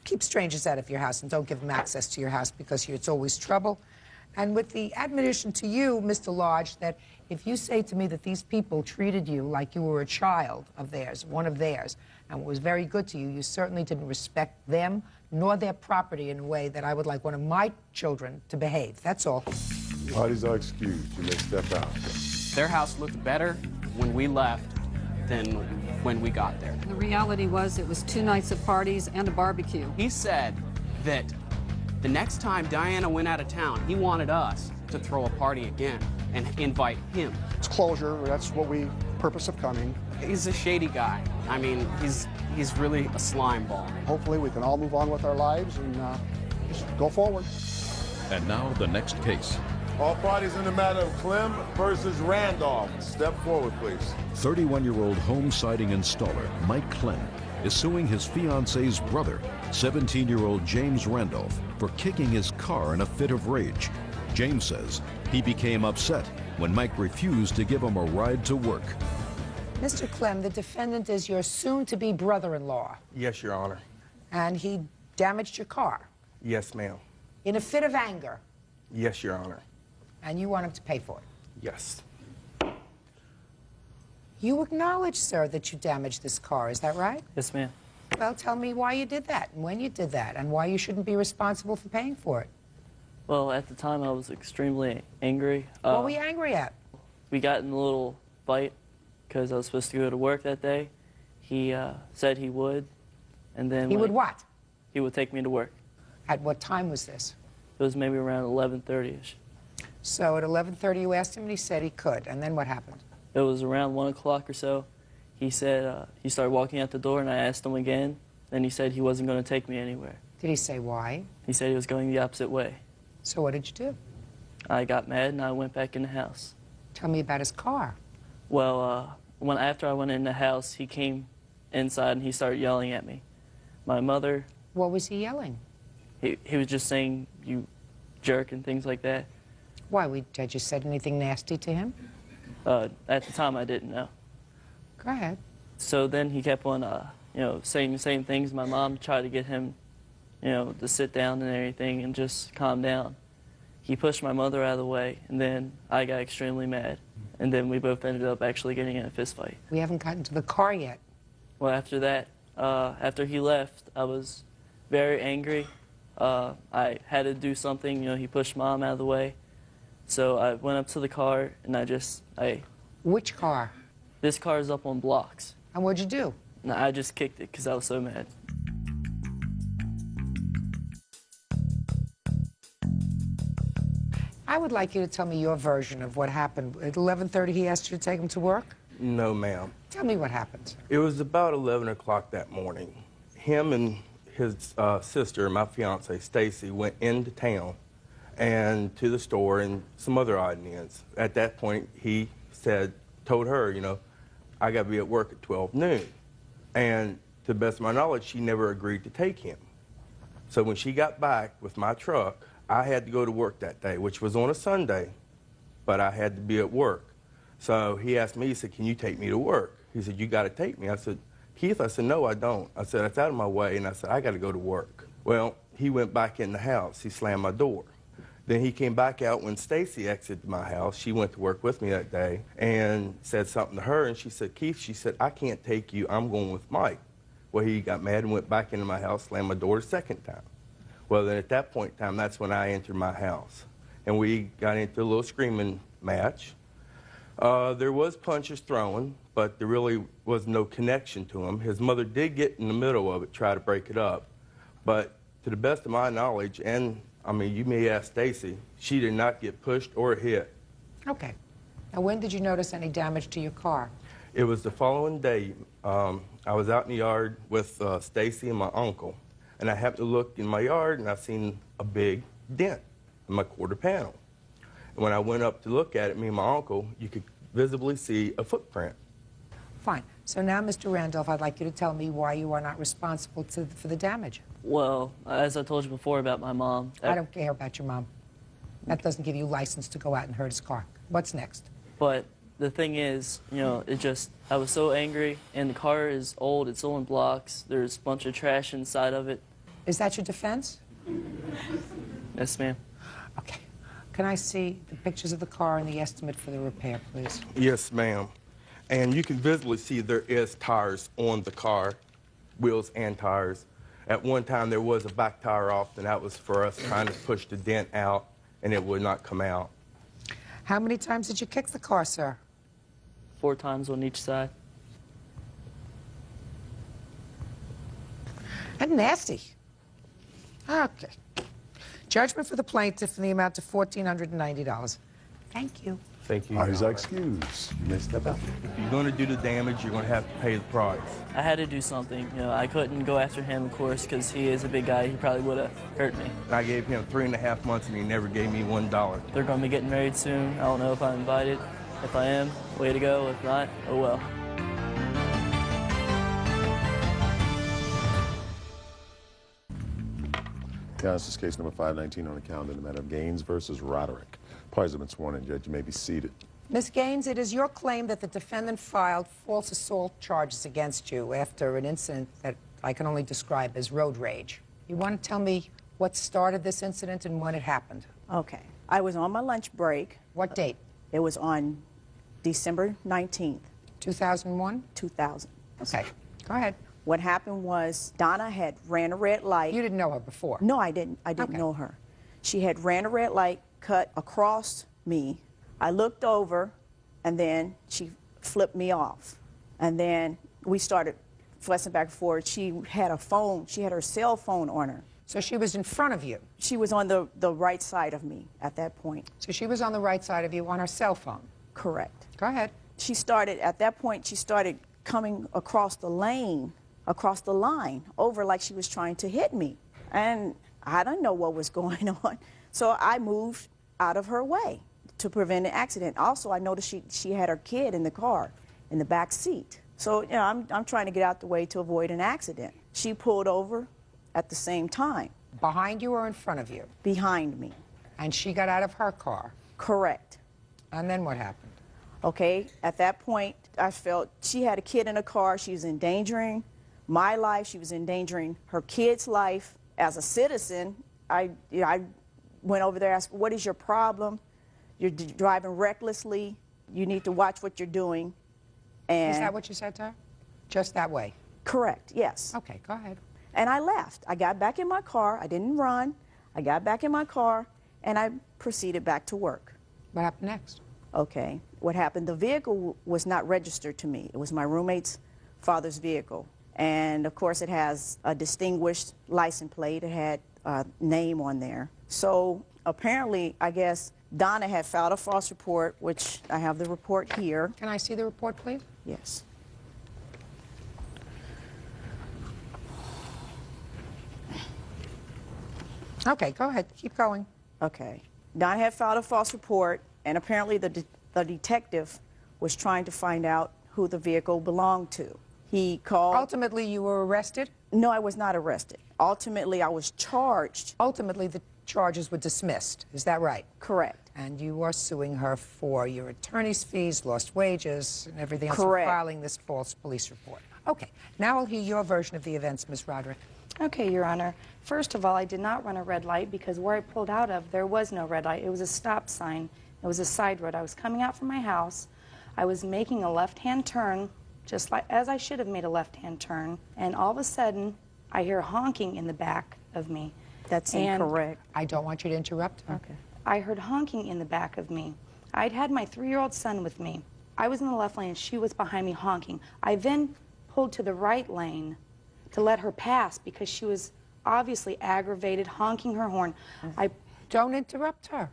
keep strangers out of your house and don't give them access to your house because it's always trouble. And with the admonition to you, Mr. Lodge, that if you say to me that these people treated you like you were a child of theirs, one of theirs, and was very good to you, you certainly didn't respect them nor their property in a way that I would like one of my children to behave. That's all. Parties are excused. You may step out. Their house looked better when we left than when we got there. The reality was it was 2 nights of parties and a barbecue. He said that the next time Diana went out of town, he wanted us to throw a party again and invite him. It's closure. That's what we purpose of coming. He's a shady guy. I mean, he's really a slime ball. Hopefully we can all move on with our lives and just go forward. And now the next case. All parties in the matter of Clem versus Randolph. Step forward, please. 31-year-old home siding installer Mike Clem is suing his fiance's brother, 17-year-old James Randolph, for kicking his car in a fit of rage. James says he became upset when Mike refused to give him a ride to work. Mr. Clem, the defendant is your soon-to-be brother-in-law, Yes, Your Honor. and he damaged your car Yes, ma'am. in a fit of anger, Yes, Your Honor. and you want him to pay for it. Yes. You acknowledge, sir, that you damaged this car, is that right? Yes, ma'am. Well, tell me why you did that, and when you did that, and why you shouldn't be responsible for paying for it. Well, at the time, I was extremely angry. What were you angry at? We got in a little fight because I was supposed to go to work that day. He said he would, and then... He would what? He would take me to work. At what time was this? It was maybe around 11:30ish. So at 11:30 you asked him, and he said he could, and then what happened? It was around 1 o'clock or so. He said, he started walking out the door, and I asked him again, and he said he wasn't going to take me anywhere. Did he say why? He said he was going the opposite way. So what did you do? I got mad, and I went back in the house. Tell me about his car. Well, after I went in the house, he came inside, and he started yelling at me. My mother... What was he yelling? He was just saying, you jerk, and things like that. Why, had you said anything nasty to him? At the time, I didn't know. Go ahead. So then he kept on, saying the same things. My mom tried to get him, to sit down and everything and just calm down. He pushed my mother out of the way, and then I got extremely mad. And then we both ended up actually getting in a fist fight. We haven't gotten to the car yet. Well, after that, after he left, I was very angry. I had to do something. He pushed Mom out of the way. So I went up to the car, and Which car? This car is up on blocks. And what'd you do? No, I just kicked it because I was so mad. I would like you to tell me your version of what happened. At 11:30 he asked you to take him to work? No, ma'am. Tell me what happened. It was about 11 o'clock that morning. Him and his sister, my fiance, Stacy, went into town and to the store and some other odds and ends. At that point, he told her, I got to be at work at 12 noon. And to the best of my knowledge, she never agreed to take him. So when she got back with my truck, I had to go to work that day, which was on a Sunday, but I had to be at work. So he asked me, he said, can you take me to work? He said, you got to take me. I said, Keith, I said, no, I don't. I said, that's out of my way, and I said, I got to go to work. Well, he went back in the house. He slammed my door. Then he came back out when Stacy exited my house. She went to work with me that day and said something to her, and she said, Keith, she said, I can't take you. I'm going with Mike. Well, he got mad and went back into my house, slammed my door a second time. Well, then at that point in time, that's when I entered my house. And we got into a little screaming match. There was punches thrown, but there really was no connection to him. His mother did get in the middle of it, try to break it up. But to the best of my knowledge, and I mean, you may ask Stacy, she did not get pushed or hit. Okay. Now, when did you notice any damage to your car? It was the following day. I was out in the yard with Stacy and my uncle, and I happened to look in my yard, and I seen a big dent in my quarter panel. And when I went up to look at it, me and my uncle, you could visibly see a footprint. Fine. So now, Mr. Randolph, I'd like you to tell me why you are not responsible for the damage. Well, as I told you before about my mom. I don't care about your mom. That doesn't give you license to go out and hurt his car. What's next? But the thing is, you know, I was so angry, and the car is old, it's all in blocks, there's a bunch of trash inside of it. Is that your defense? Yes, ma'am. Okay. Can I see the pictures of the car and the estimate for the repair, please? Yes, ma'am. And you can visibly see there is tires on the car, wheels and tires. At one time, there was a back tire off, and that was for us trying to push the dent out, and it would not come out. How many times did you kick the car, sir? 4 times on each side. That's nasty. Okay. Judgment for the plaintiff in the amount of $1,490. Thank you. Thank you. He's excused. You may step out. If you're going to do the damage, you're going to have to pay the price. I had to do something. You know, I couldn't go after him, of course, because he is a big guy. He probably would have hurt me. I gave him 3.5 months, and he never gave me $1. They're going to be getting married soon. I don't know if I'm invited. If I am, way to go. If not, oh well. Yeah, this is case number 519 on the calendar in the matter of Gaines versus Roderick. Parties have been sworn in, Judge. You may be seated. Ms. Gaines, it is your claim that the defendant filed false assault charges against you after an incident that I can only describe as road rage. You want to tell me what started this incident and when it happened? Okay. I was on my lunch break. What date? It was on December 19th. 2001? 2000. Okay. Go ahead. What happened was Donna had ran a red light. You didn't know her before? No, I didn't. I didn't know her. She had ran a red light, cut across me. I looked over, and then she flipped me off. And then we started fussing back and forth. She had a phone. She had her cell phone on her. So she was in front of you? She was on the right side of me at that point. So she was on the right side of you on her cell phone? Correct. Go ahead. She started, at that point, she started coming across the line, over like she was trying to hit me. And I didn't know what was going on. So I moved out of her way to prevent an accident. Also, I noticed she had her kid in the car, in the back seat. So, you know, I'm trying to get out the way to avoid an accident. She pulled over at the same time. Behind you or in front of you? Behind me. And she got out of her car? Correct. And then what happened? Okay, at that point, I felt she had a kid in the car. She was endangering my life. She was endangering her kid's life. As a citizen, I went over there and asked, what is your problem? You're driving recklessly. You need to watch what you're doing. And is that what you said to her? Just that way? Correct, yes. Okay, go ahead. And I left. I got back in my car. I didn't run. I got back in my car, and I proceeded back to work. What happened next? Okay. What happened, the vehicle was not registered to me. It was my roommate's father's vehicle. And, of course, it has a distinguished license plate. It had a name on there. So, apparently, I guess, Donna had filed a false report, which I have the report here. Can I see the report, please? Yes. Okay, go ahead. Keep going. Okay. Donna had filed a false report, and apparently the detective was trying to find out who the vehicle belonged to. He called... Ultimately, you were arrested? No, I was not arrested. Ultimately, I was charged. Ultimately, the charges were dismissed. Is that right? Correct. And you are suing her for your attorney's fees, lost wages, and everything else for filing this false police report. Okay. Now I'll hear your version of the events, Ms. Roderick. Okay, Your Honor. First of all, I did not run a red light because where I pulled out of, there was no red light. It was a stop sign. It was a side road. I was coming out from my house. I was making a left-hand turn, just like as I should have made a left-hand turn, and all of a sudden, I hear honking in the back of me. That's incorrect. I don't want you to interrupt. Okay. I heard honking in the back of me. I'd had my 3-year-old son with me. I was in the left lane, and she was behind me honking. I then pulled to the right lane to let her pass because she was obviously aggravated, honking her horn. Don't interrupt her.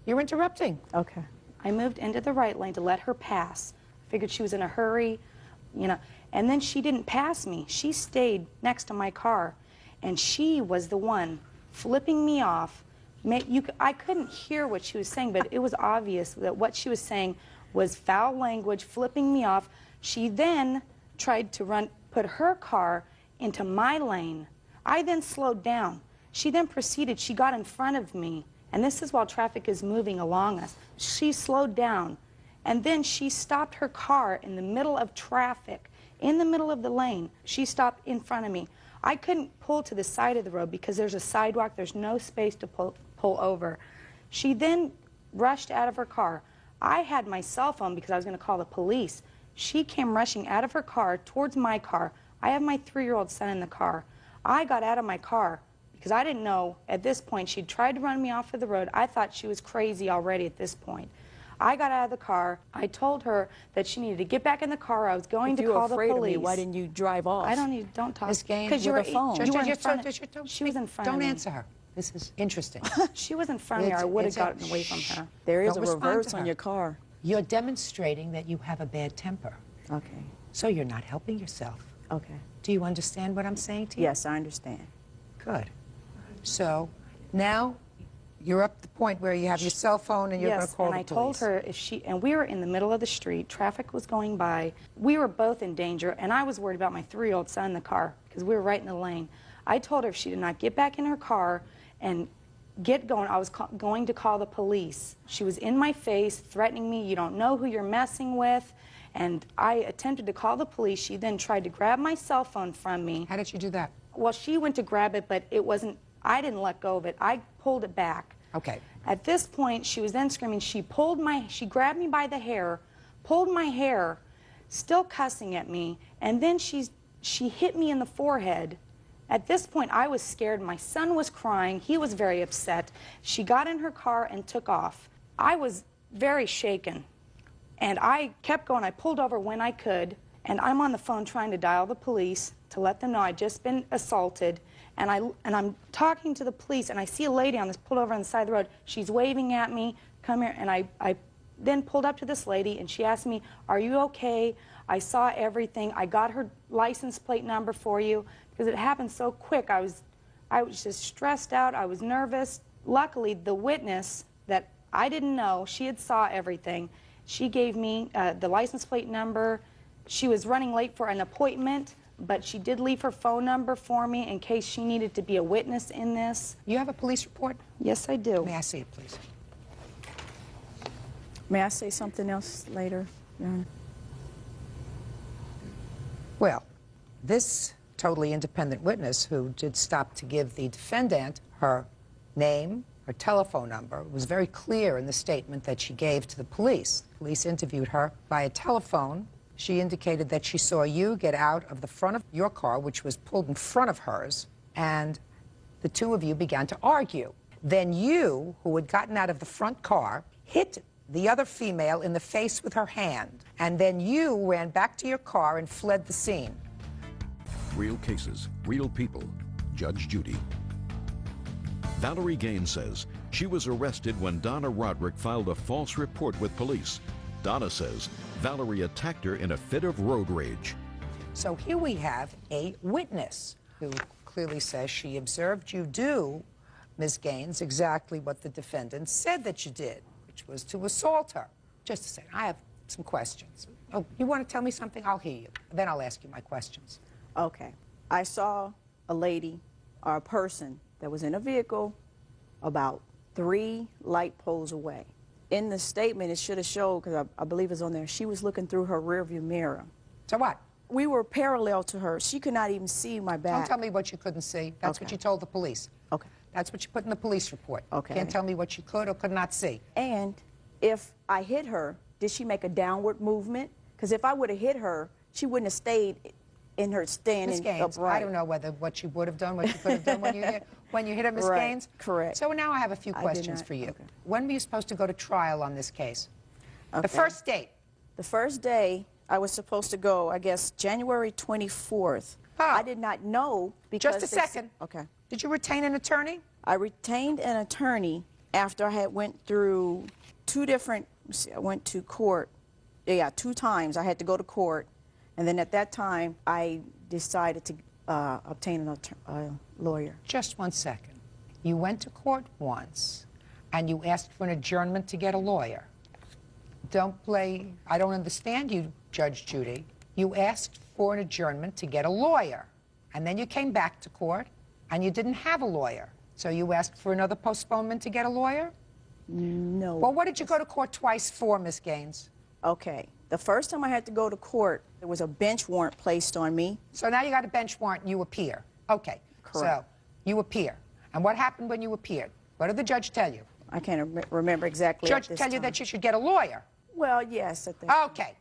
You're interrupting. Okay. I moved into the right lane to let her pass. I figured she was in a hurry, you know. And then she didn't pass me. She stayed next to my car, and she was the one flipping me off. I couldn't hear what she was saying, but it was obvious that what she was saying was foul language, flipping me off. She then tried to put her car into my lane. I then slowed down. She then proceeded, she got in front of me, and this is while traffic is moving along us. She slowed down, and then she stopped her car in the middle of traffic, in the middle of the lane. She stopped in front of me. I couldn't pull to the side of the road because there's a sidewalk, there's no space to pull over. She then rushed out of her car. I had my cell phone because I was going to call the police. She came rushing out of her car towards my car. I have my 3-year-old son in the car. I got out of my car because I didn't know at this point she'd tried to run me off of the road. I thought she was crazy already at this point. I got out of the car. I told her that she needed to get back in the car. I was going to call the police. If you were afraid of me, why didn't you drive off? Don't talk. Ms. Gaines, because you were with a phone. You were in front She was in front of me. Don't answer her. This is interesting. She was in front of me, or I would have gotten away from her. There is a reverse on your car. You're demonstrating that you have a bad temper. Okay. So you're not helping yourself. Okay. Do you understand what I'm saying to you? Yes, I understand. Good. So now you're up to the point where you have your cell phone and you're going to call the police. Yes, and I told her if she, and we were in the middle of the street, traffic was going by, we were both in danger, and I was worried about my 3-year-old son in the car because we were right in the lane. I told her if she did not get back in her car and get going, I was going to call the police. She was in my face, threatening me, you don't know who you're messing with, and I attempted to call the police. She then tried to grab my cell phone from me. How did she do that? Well, she went to grab it, but it wasn't, I didn't let go of it. I pulled it back. Okay. At this point, she was then screaming. She grabbed me by the hair, pulled my hair, still cussing at me, and then she hit me in the forehead. At this point, I was scared. My son was crying. He was very upset. She got in her car and took off. I was very shaken, and I kept going. I pulled over when I could, and I'm on the phone trying to dial the police to let them know I'd just been assaulted. And I'm talking to the police, and I see a lady on this pulled over on the side of the road. She's waving at me, come here, and I then pulled up to this lady, and she asked me, are you okay? I saw everything. I got her license plate number for you, because it happened so quick. I was just stressed out. I was nervous. Luckily, the witness that I didn't know, she had saw everything. She gave me the license plate number. She was running late for an appointment, but she did leave her phone number for me in case she needed to be a witness in this. You have a police report? Yes, I do. May I see it, please? May I say something else later, Your Honor? Well, this totally independent witness who did stop to give the defendant her name, her telephone number, was very clear in the statement that she gave to the police. Police interviewed her via telephone. She indicated that she saw you get out of the front of your car, which was pulled in front of hers, and the two of you began to argue. Then you, who had gotten out of the front car, hit the other female in the face with her hand, and then you ran back to your car and fled the scene. Real cases, real people. Judge Judy. Valerie Gaines says she was arrested when Donna Roderick filed a false report with police. Donna says Valerie attacked her in a fit of road rage. So here we have a witness who clearly says she observed you do, Ms. Gaines, exactly what the defendant said that you did, which was to assault her. Just a second, I have some questions. Oh, you want to tell me something? I'll hear you. Then I'll ask you my questions. Okay. I saw a lady or a person that was in a vehicle about 3 light poles away. In the statement, it should have showed, because I believe it's on there, she was looking through her rearview mirror. So what? We were parallel to her. She could not even see my back. Don't tell me what you couldn't see. That's what you told the police. Okay. That's what you put in the police report. Okay. Can't tell me what you could or could not see. And if I hit her, did she make a downward movement? Because if I would have hit her, she wouldn't have stayed in her standing Ms. Gaines, upright. I don't know what you would have done, what you could have done when you hit her, Ms. Right. Gaines. Correct. So now I have a few questions for you. Okay. When were you supposed to go to trial on this case? Okay. The first date? The first day I was supposed to go, I guess, January 24th. Oh. I did not know because... Just a second. Okay. Did you retain an attorney? I retained an attorney after I had went through 2 different... I went to court. Yeah, 2 times I had to go to court. And then at that time, I decided to obtain a lawyer. Just 1 second. You went to court once, and you asked for an adjournment to get a lawyer. Don't play... I don't understand you, Judge Judy. you asked for an adjournment to get a lawyer. And then you came back to court, and you didn't have a lawyer. So you asked for another postponement to get a lawyer? No. Well, what did you go to court twice for, Ms. Gaines? Okay. The first time I had to go to court, there was a bench warrant placed on me. So now you got a bench warrant and you appear. Okay. Correct. So you appear. And what happened when you appeared? What did the judge tell you? I can't remember exactly. Judge tell you that you should get a lawyer? Well, yes. At that Okay.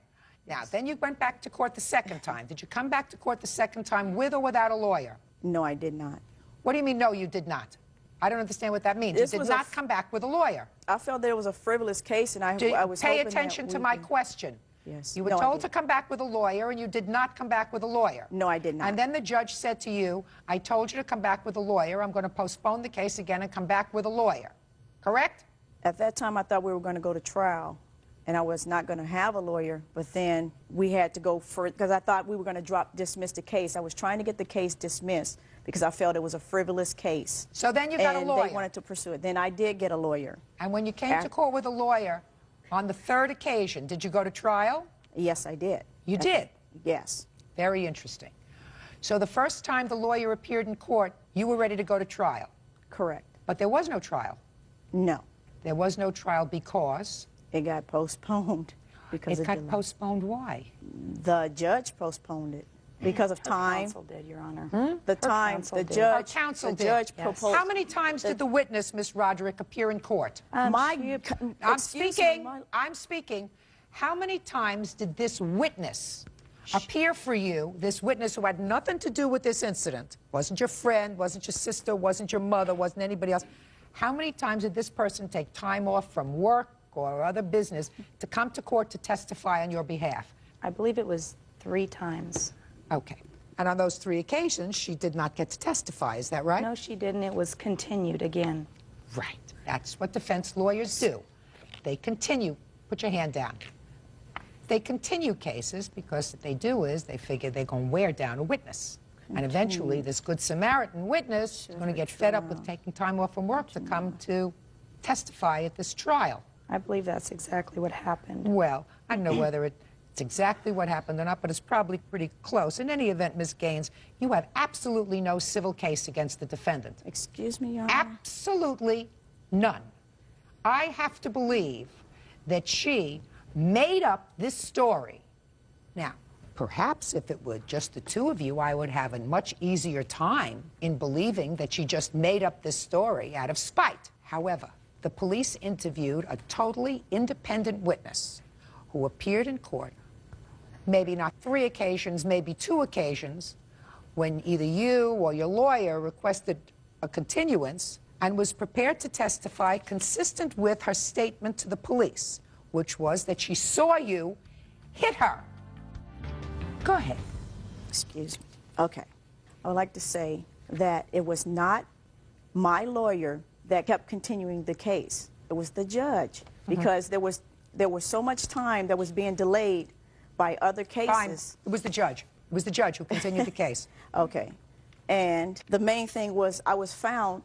Now, then you went back to court the second time. Did you come back to court the second time with or without a lawyer? No, I did not. What do you mean, no, you did not? I don't understand what that means. You did not come back with a lawyer. I felt that it was a frivolous case, and I was Pay hoping attention to my question. Yes. You were No, I told to didn't. come back with a lawyer, and you did not come back with a lawyer. No, I did not. And then the judge said to you, I told you to come back with a lawyer. I'm going to postpone the case again and come back with a lawyer. Correct? At that time, I thought we were going to go to trial, and I was not going to have a lawyer, but then we had to go for it because I thought we were going to dismiss the case. I was trying to get the case dismissed because I felt it was a frivolous case. So then you got a lawyer. And they wanted to pursue it. Then I did get a lawyer. And when you came to court with a lawyer, on the third occasion, did you go to trial? Yes, I did. You did? Yes. Very interesting. So the first time the lawyer appeared in court, you were ready to go to trial? Correct. But there was no trial? No. There was no trial because? It got postponed. Because it got postponed why? The judge postponed it. Because of time. Counsel did, Your Honor. The time, the judge, counsel the did. judge proposed. How many times did the witness, Miss Roderick, appear in court? I'm speaking. How many times did this witness appear for you, this witness who had nothing to do with this incident, wasn't your friend, wasn't your sister, wasn't your mother, wasn't anybody else? How many times did this person take time off from work or other business to come to court to testify on your behalf? I believe it was 3 times. Okay. And on those 3 occasions, she did not get to testify, is that right? No, she didn't. It was continued again. Right. That's what defense lawyers do. They continue. Put your hand down. They continue cases because what they do is they figure they're going to wear down a witness. And eventually, this Good Samaritan witness is going to get fed up with taking time off from work to come to testify at this trial. I believe that's exactly what happened. Well, I don't know whether it's exactly what happened or not, but it's probably pretty close. In any event, Ms. Gaines, you have absolutely no civil case against the defendant. Excuse me, Your Honor? Absolutely none. I have to believe that she made up this story. Now, perhaps if it were just the two of you, I would have a much easier time in believing that she just made up this story out of spite. However, the police interviewed a totally independent witness who appeared in court, maybe not 3 occasions, maybe 2 occasions, when either you or your lawyer requested a continuance and was prepared to testify consistent with her statement to the police, which was that she saw you hit her. Go ahead. Excuse me. Okay. I would like to say that it was not my lawyer that kept continuing the case. It was the judge, because there was so much time that was being delayed by other cases. Fine. It was the judge. It was the judge who continued the case. Okay. And the main thing was I was found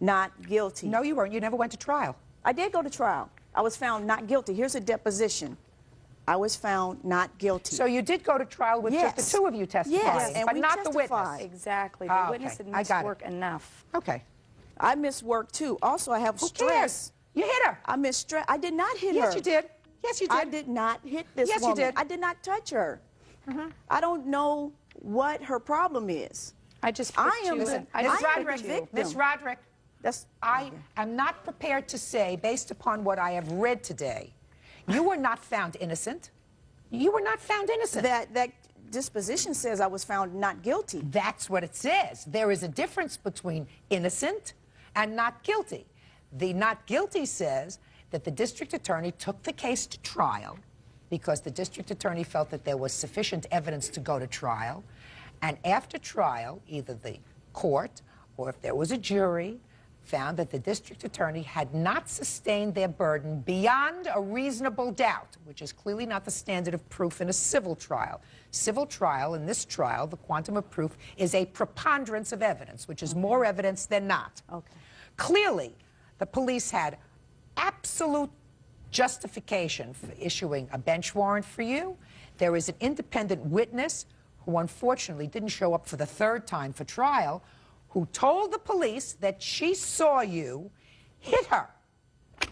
not guilty. No, you weren't. You never went to trial. I did go to trial. I was found not guilty. Here's a deposition. I was found not guilty. So you did go to trial with just the 2 of you testifying, yes, and but we not the witness. testified. Exactly. The witness had missed work enough. Okay. I missed work too. Also, I have stress. Cares? You hit her. I missed stress. I did not hit her. Yes, you did. Yes, you did. I did not hit this yes, woman. you did. I did not touch her. I don't know what her problem is. I just Miss Roderick, I am not prepared to say, based upon what I have read today, you were not found innocent. You were not found innocent. That disposition says I was found not guilty. That's what it says. There is a difference between innocent and not guilty. The not guilty says that the district attorney took the case to trial because the district attorney felt that there was sufficient evidence to go to trial. And after trial, either the court or if there was a jury found that the district attorney had not sustained their burden beyond a reasonable doubt, which is clearly not the standard of proof in a civil trial. Civil trial, in this trial, the quantum of proof is a preponderance of evidence, which is more evidence than not. Okay. Clearly, the police had absolute justification for issuing a bench warrant for you. There is an independent witness who unfortunately didn't show up for the third time for trial, who told the police that she saw you hit her.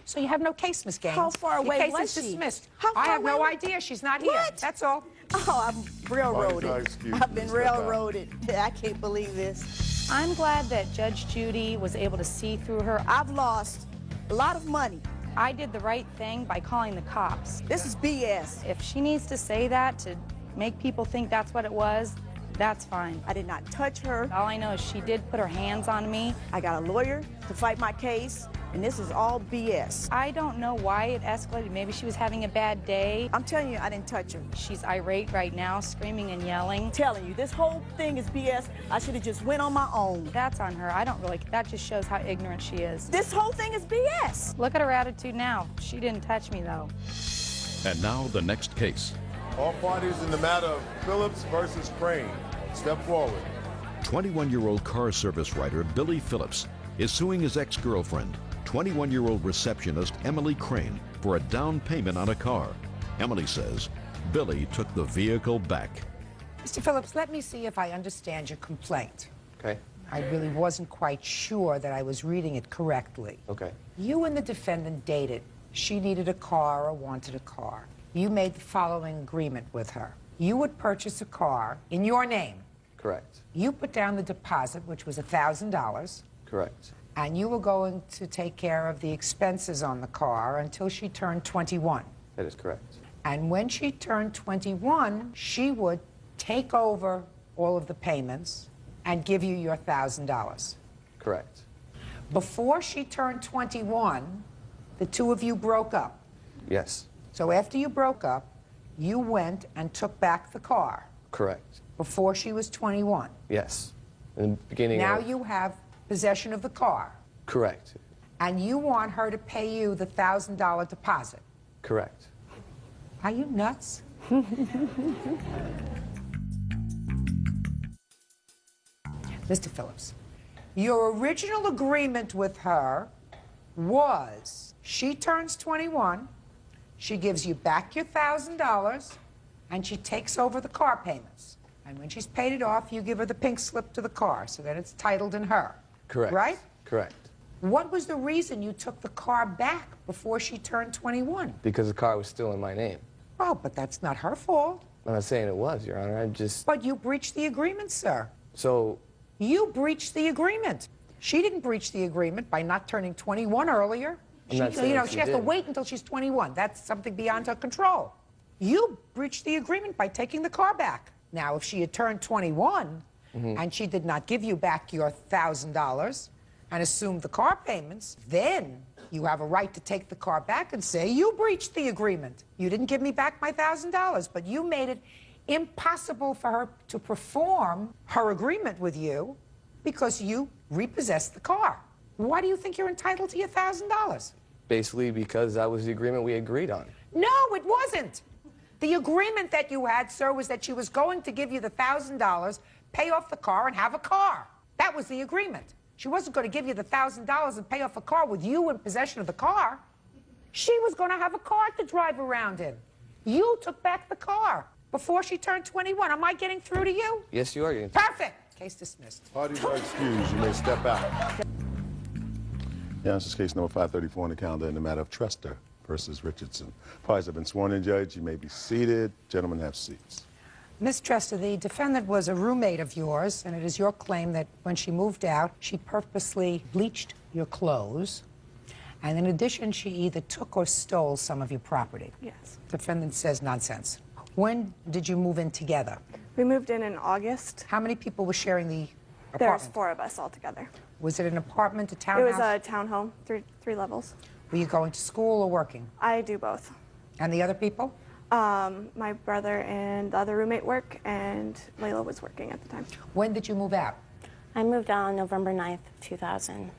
So you have no case, Miss Gaines. How far away Your case was is she? dismissed. How far I have no away? idea. She's not here. What? That's all. Oh, I'm railroaded. I've been Step out. railroaded. I can't believe this. I'm glad that Judge Judy was able to see through her. I've lost a lot of money. I did the right thing by calling the cops. This is BS. If she needs to say that to make people think that's what it was, that's fine. I did not touch her. All I know is she did put her hands on me. I got a lawyer to fight my case, and this is all BS. I don't know why it escalated. Maybe she was having a bad day. I'm telling you, I didn't touch her. She's irate right now, screaming and yelling. I'm telling you, this whole thing is BS. I should have just went on my own. That's on her. I don't really, that just shows how ignorant she is. This whole thing is BS. Look at her attitude now. She didn't touch me, though. And now the next case. All parties in the matter of Phillips versus Crane. Step forward. 21-year-old car service writer Billy Phillips is suing his ex-girlfriend, 21-year-old receptionist Emily Crane, for a down payment on a car. Emily says Billy took the vehicle back. Mr. Phillips, let me see if I understand your complaint. Okay. I really wasn't quite sure that I was reading it correctly. Okay. You and the defendant dated. She needed a car or wanted a car. You made the following agreement with her. You would purchase a car in your name. Correct. You put down the deposit, which was $1,000, Correct. and you were going to take care of the expenses on the car until she turned 21. That is correct. And when she turned 21, she would take over all of the payments and give you your $1,000. Correct. Before she turned 21, the two of you broke up. Yes. So after you broke up, you went and took back the car Correct. before she was 21. Yes. In the beginning Now of... you have possession of the car, Correct. and you want her to pay you the $1,000 deposit. Correct. Are you nuts? Mr. Phillips, your original agreement with her was she turns 21, she gives you back your $1,000, and she takes over the car payments. And when she's paid it off, you give her the pink slip to the car, so that it's titled in her. Correct. Right? Correct. What was the reason you took the car back before she turned 21? Because the car was still in my name. Well, but that's not her fault. I'm not saying it was, Your Honor. I just... But you breached the agreement, sir. So... You breached the agreement. She didn't breach the agreement by not turning 21 earlier. I'm not saying She has to wait until she's 21. That's something beyond her control. You breached the agreement by taking the car back. Now, if she had turned 21 and she did not give you back your $1,000 and assumed the car payments, then you have a right to take the car back and say, you breached the agreement. You didn't give me back my $1,000, but you made it impossible for her to perform her agreement with you because you repossessed the car. Why do you think you're entitled to your $1,000? Basically because that was the agreement we agreed on. No, it wasn't. The agreement that you had, sir, was that she was going to give you the $1,000, pay off the car, and have a car. That was the agreement. She wasn't going to give you the $1,000 and pay off a car with you in possession of the car. She was going to have a car to drive around in. You took back the car before she turned 21. Am I getting through to you? Yes, you are getting... Perfect. Case dismissed. Parties are excused. You may step out. Yeah, this is case number 534 on the calendar in the matter of Trester versus Richardson. Parties have been sworn in, Judge. You may be seated. Gentlemen, have seats. Miss Trester, the defendant was a roommate of yours, and it is your claim that when she moved out, she purposely bleached your clothes, and in addition, she either took or stole some of your property. Yes. Defendant says nonsense. When did you move in together? We moved in August. How many people were sharing the apartment? There's 4 of us all together. Was it an apartment, a It townhouse? was a townhome, three levels. Were you going to school or working? I do both. And the other people? My brother and the other roommate work, and Layla was working at the time. When did you move out? I moved out on November 9th, 2000.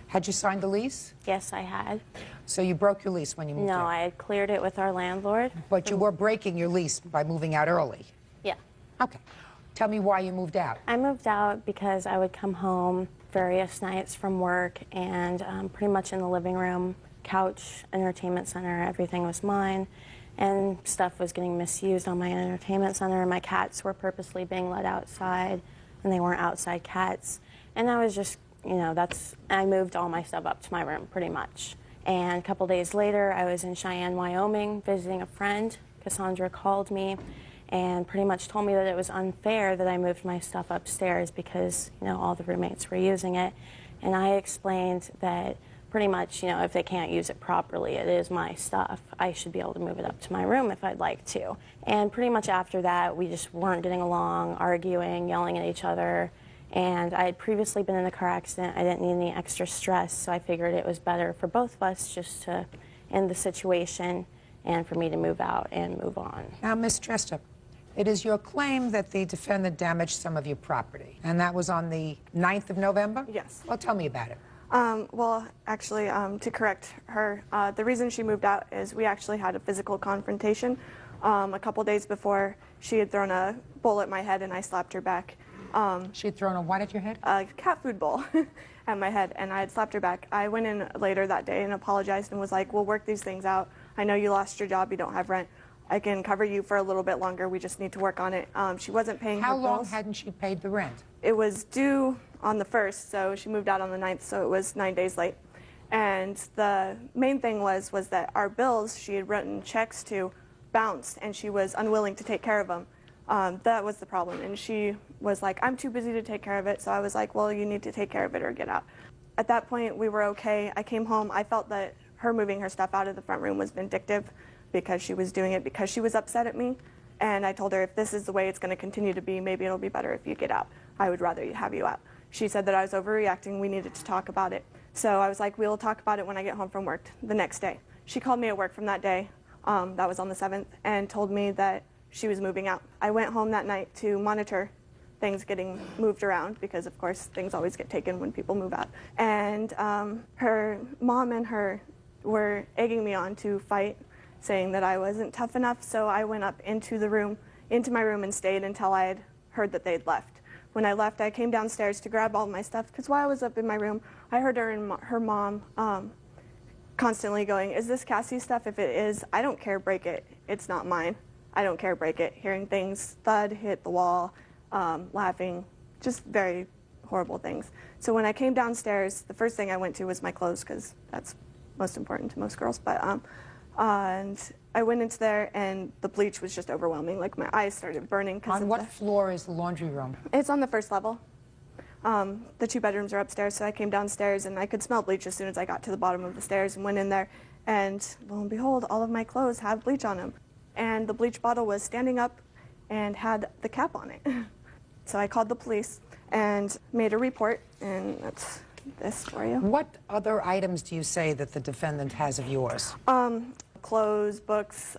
Had you signed the lease? Yes, I had. So you broke your lease when you moved out? No, I had cleared it with our landlord. But you were breaking your lease by moving out early? Yeah. Okay. Tell me why you moved out. I moved out because I would come home various nights from work and pretty much in the living room, couch, entertainment center, everything was mine. and stuff was getting misused on my entertainment center, and my cats were purposely being let outside, and they weren't outside cats. And I was just, you know, I moved all my stuff up to my room pretty much. And a couple days later, I was in Cheyenne, Wyoming, visiting a friend. Cassandra called me and pretty much told me that it was unfair that I moved my stuff upstairs because, you know, all the roommates were using it. And I explained that pretty much, you know, if they can't use it properly, it is my stuff. I should be able to move it up to my room if I'd like to. And pretty much after that, we just weren't getting along, arguing, yelling at each other. And I had previously been in a car accident. I didn't need any extra stress, so I figured it was better for both of us just to end the situation and for me to move out and move on. Now, Ms. Trestor, it is your claim that the defendant damaged some of your property, and that was on the 9th of November? Yes. Well, tell me about it. Well, actually, to correct her, the reason she moved out is we actually had a physical confrontation. A couple days before, she had thrown a bowl at my head and I slapped her back. She had thrown a what at your head? A cat food bowl at my head, and I had slapped her back. I went in later that day and apologized and was like, we'll work these things out. I know you lost your job, you don't have rent. I can cover you for a little bit longer. We just need to work on it. She wasn't paying her bills. How long hadn't she paid the rent? It was due on the 1st, so she moved out on the 9th, so it was 9 days late. And the main thing was that our bills she had written checks to bounced, and she was unwilling to take care of them. That was the problem, and she was like, I'm too busy to take care of it, so I was like, well, you need to take care of it or get out. At that point, we were okay. I came home. I felt that her moving her stuff out of the front room was vindictive because she was doing it because she was upset at me, and I told her, if this is the way it's going to continue to be, maybe it'll be better if you get out. I would rather have you out. She said that I was overreacting. We needed to talk about it. So I was like, we'll talk about it when I get home from work the next day. She called me at work from that day, that was on the 7th, and told me that she was moving out. I went home that night to monitor things getting moved around because, of course, things always get taken when people move out. And her mom and her were egging me on to fight, saying that I wasn't tough enough, so I went up into my room and stayed until I had heard that they'd left. When I left, I came downstairs to grab all my stuff because while I was up in my room, I heard her and her mom constantly going, is this Cassie's stuff? If it is, I don't care, break it. It's not mine. I don't care, break it. Hearing things thud, hit the wall, laughing, just very horrible things. So when I came downstairs, the first thing I went to was my clothes because that's most important to most girls. But and I went into there and the bleach was just overwhelming. Like my eyes started burning. On what floor is the laundry room? It's on the first level. The 2 bedrooms are upstairs, so I came downstairs and I could smell bleach as soon as I got to the bottom of the stairs and went in there. And lo and behold, all of my clothes have bleach on them. And the bleach bottle was standing up and had the cap on it. So I called the police and made a report, and that's this for you. What other items do you say that the defendant has of yours? Clothes, books.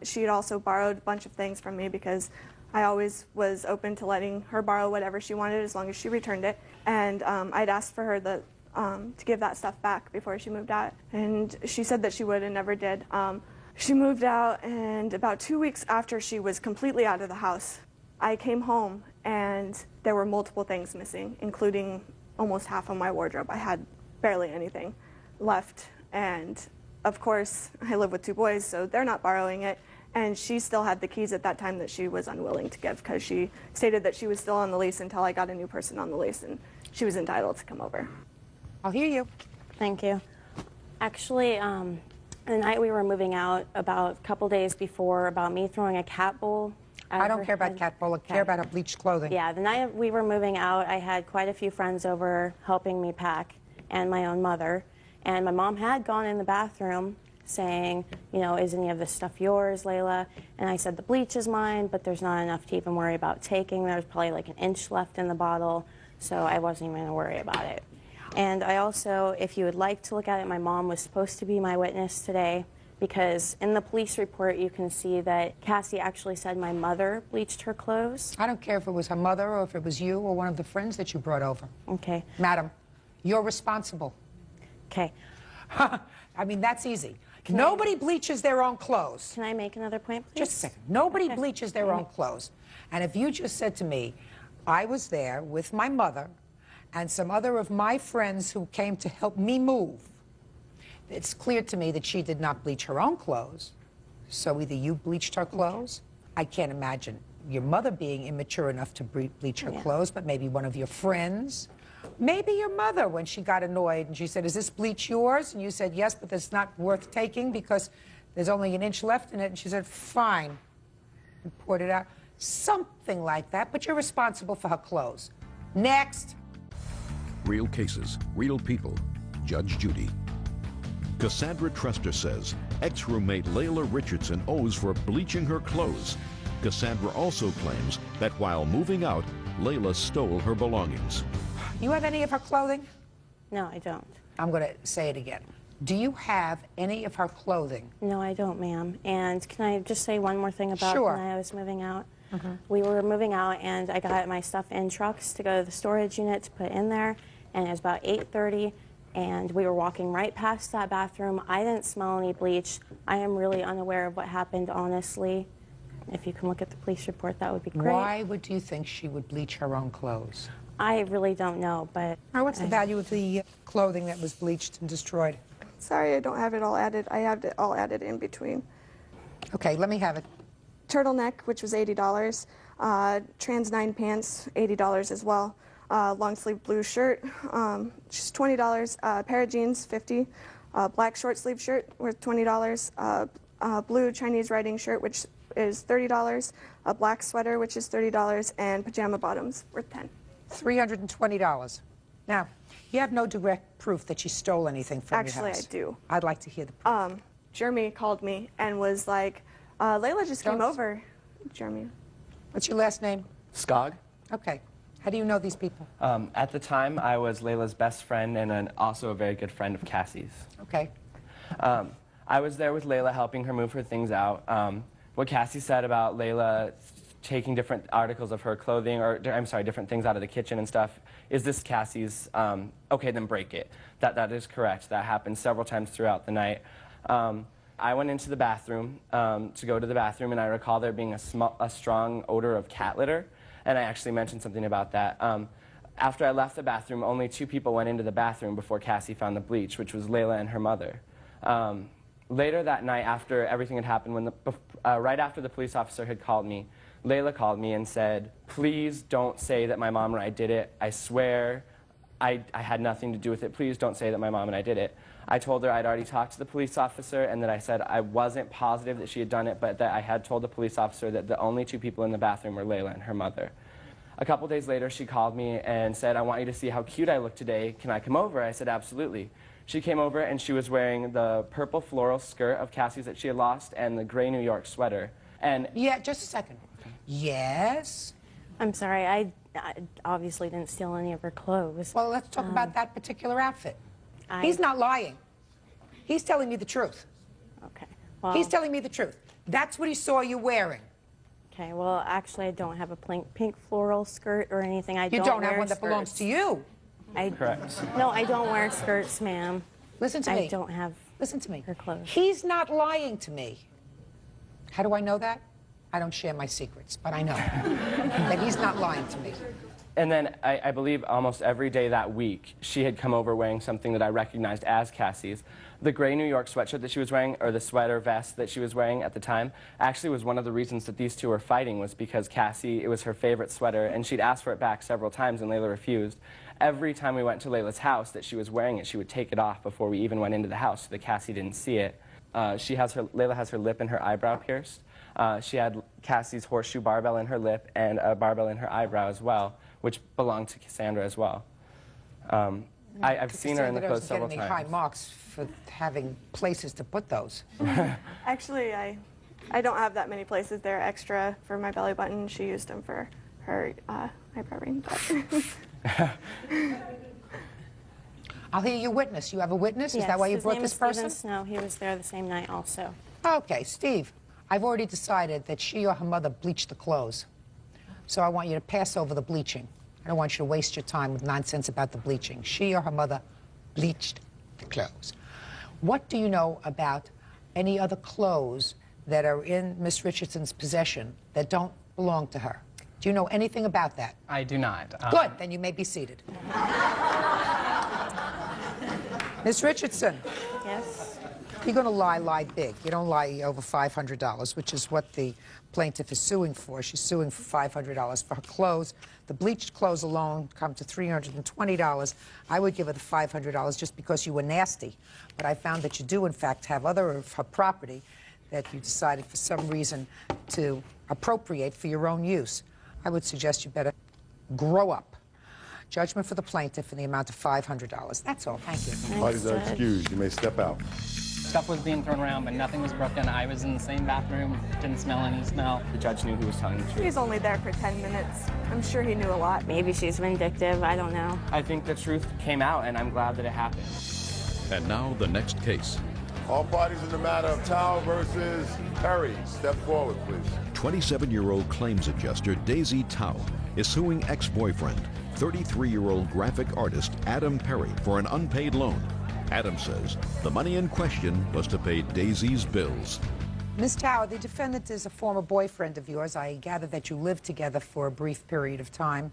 She had also borrowed a bunch of things from me because I always was open to letting her borrow whatever she wanted as long as she returned it. And I'd asked for her to give that stuff back before she moved out, and she said that she would and never did. She moved out, and about 2 weeks after she was completely out of the house, I came home, and there were multiple things missing, including almost half of my wardrobe. I had barely anything left, and of course, I live with 2 boys, so they're not borrowing it, and she still had the keys at that time that she was unwilling to give because she stated that she was still on the lease until I got a new person on the lease, and she was entitled to come over. I'll hear you. Thank you. Actually, the night we were moving out, about a couple days before, about me throwing a cat bowl. I don't care about cat bowl. I care about her bleached clothing. Yeah, the night we were moving out, I had quite a few friends over helping me pack, and my own mother. And my mom had gone in the bathroom saying, you know, is any of this stuff yours, Layla? And I said, the bleach is mine, but there's not enough to even worry about taking. There was probably like an inch left in the bottle, so I wasn't even going to worry about it. And I also, if you would like to look at it, my mom was supposed to be my witness today because in the police report you can see that Cassie actually said my mother bleached her clothes. I don't care if it was her mother or if it was you or one of the friends that you brought over. Okay. Madam, you're responsible. Okay. I mean, that's easy. Nobody bleaches their own clothes. Can I make another point, please? Just a second. Nobody bleaches their own clothes. And if you just said to me, I was there with my mother and some other of my friends who came to help me move, it's clear to me that she did not bleach her own clothes. So either you bleached her clothes. I can't imagine your mother being immature enough to bleach her clothes, but maybe one of your friends. Maybe your mother, when she got annoyed and she said, is this bleach yours? And you said, yes, but it's not worth taking because there's only an inch left in it. And she said, fine, and poured it out. Something like that, but you're responsible for her clothes. Next. Real cases, real people. Judge Judy. Cassandra Trester says ex-roommate Layla Richardson owes for bleaching her clothes. Cassandra also claims that while moving out, Layla stole her belongings. You have any of her clothing? No, I don't. I'm going to say it again. Do you have any of her clothing? No, I don't, ma'am. And can I just say one more thing about Sure. when I was moving out? We were moving out, and I got my stuff in trucks to go to the storage unit to put in there, and it was about 8:30, and we were walking right past that bathroom. I didn't smell any bleach. I am really unaware of what happened, honestly. If you can look at the police report, that would be great. Why would you think she would bleach her own clothes? I really don't know, but... Now, what's the value of the clothing that was bleached and destroyed? Sorry, I don't have it all added. I have it all added in between. Okay, let me have it. Turtleneck, which was $80. Trans 9 pants, $80 as well. Long sleeve blue shirt, just $20. Pair of jeans, $50. Black short sleeve shirt worth $20. Blue Chinese riding shirt, which is $30. A black sweater, which is $30, and pajama bottoms worth $10. $320. Now, you have no direct proof that she stole anything from your house. Actually, I do. I'd like to hear the proof. Jeremy called me and was like, Layla just came over. Jeremy. What's your last name? Skog. Okay. How do you know these people? At the time, I was Layla's best friend and also a very good friend of Cassie's. Okay. I was there with Layla helping her move her things out. What Cassie said about Layla taking different articles of her clothing, or I'm sorry, different things out of the kitchen and stuff, is this Cassie's, okay, then break it. That is correct. That happened several times throughout the night. I went into the bathroom to go to the bathroom, and I recall there being a strong odor of cat litter, and I actually mentioned something about that. After I left the bathroom, only 2 people went into the bathroom before Cassie found the bleach, which was Layla and her mother. Later that night, after everything had happened, right after the police officer had called me, Layla called me and said, please don't say that my mom and I did it. I swear I had nothing to do with it. Please don't say that my mom and I did it. I told her I'd already talked to the police officer and that I said I wasn't positive that she had done it, but that I had told the police officer that the only 2 people in the bathroom were Layla and her mother. A couple days later, she called me and said, I want you to see how cute I look today. Can I come over? I said, absolutely. She came over and she was wearing the purple floral skirt of Cassie's that she had lost and the gray New York sweater. And yeah, just a second. Yes? I'm sorry, I obviously didn't steal any of her clothes. Well, let's talk about that particular outfit. He's not lying. He's telling me the truth. Okay. Well, He's telling me the truth. That's what he saw you wearing. Okay, well, actually, I don't have a pink floral skirt or anything. You don't have one that belongs to you. Correct. No, I don't wear skirts, ma'am. Listen to me. I don't have Listen to me. her clothes. He's not lying to me. How do I know that? I don't share my secrets, but I know that he's not lying to me. And then I believe almost every day that week, she had come over wearing something that I recognized as Cassie's. The gray New York sweatshirt that she was wearing, or the sweater vest that she was wearing at the time, actually was one of the reasons that these 2 were fighting, was because Cassie, it was her favorite sweater, and she'd asked for it back several times, and Layla refused. Every time we went to Layla's house that she was wearing it, she would take it off before we even went into the house so that Cassie didn't see it. Layla has her lip and her eyebrow pierced. She had Cassie's horseshoe barbell in her lip and a barbell in her eyebrow as well, which belonged to Cassandra as well. I've seen her in the clothes several times. Cassandra doesn't get any high marks for having places to put those. Actually, I don't have that many places. They're extra for my belly button. She used them for her eyebrow ring. I'll hear your witness. You have a witness? Yes, Is that why you his brought name this is person? Steven Snow. He was there the same night also. Okay, Steve, I've already decided that she or her mother bleached the clothes. So I want you to pass over the bleaching. I don't want you to waste your time with nonsense about the bleaching. She or her mother bleached the clothes. What do you know about any other clothes that are in Miss Richardson's possession that don't belong to her? Do you know anything about that? I do not. Good, then you may be seated. Miss Richardson. Yes? you're going to lie big. You don't lie over $500, which is what the plaintiff is suing for. She's suing for $500 for her clothes. The bleached clothes alone come to $320. I would give her the $500 just because you were nasty. But I found that you do, in fact, have other of her property that you decided for some reason to appropriate for your own use. I would suggest you better grow up. Judgment for the plaintiff in the amount of $500. That's all. Thank you. Parties are excused. You may step out. Stuff was being thrown around, but nothing was broken. I was in the same bathroom, didn't smell any smell. The judge knew he was telling the truth. He's only there for 10 minutes. I'm sure he knew a lot. Maybe she's vindictive. I don't know. I think the truth came out, and I'm glad that it happened. And now the next case. All parties in the matter of Tao versus Perry. Step forward, please. 27-year-old claims adjuster Daisy Tao is suing ex-boyfriend, 33-year-old graphic artist Adam Perry, for an unpaid loan. Adam says the money in question was to pay Daisy's bills. Ms. Tao, the defendant is a former boyfriend of yours. I gather that you lived together for a brief period of time.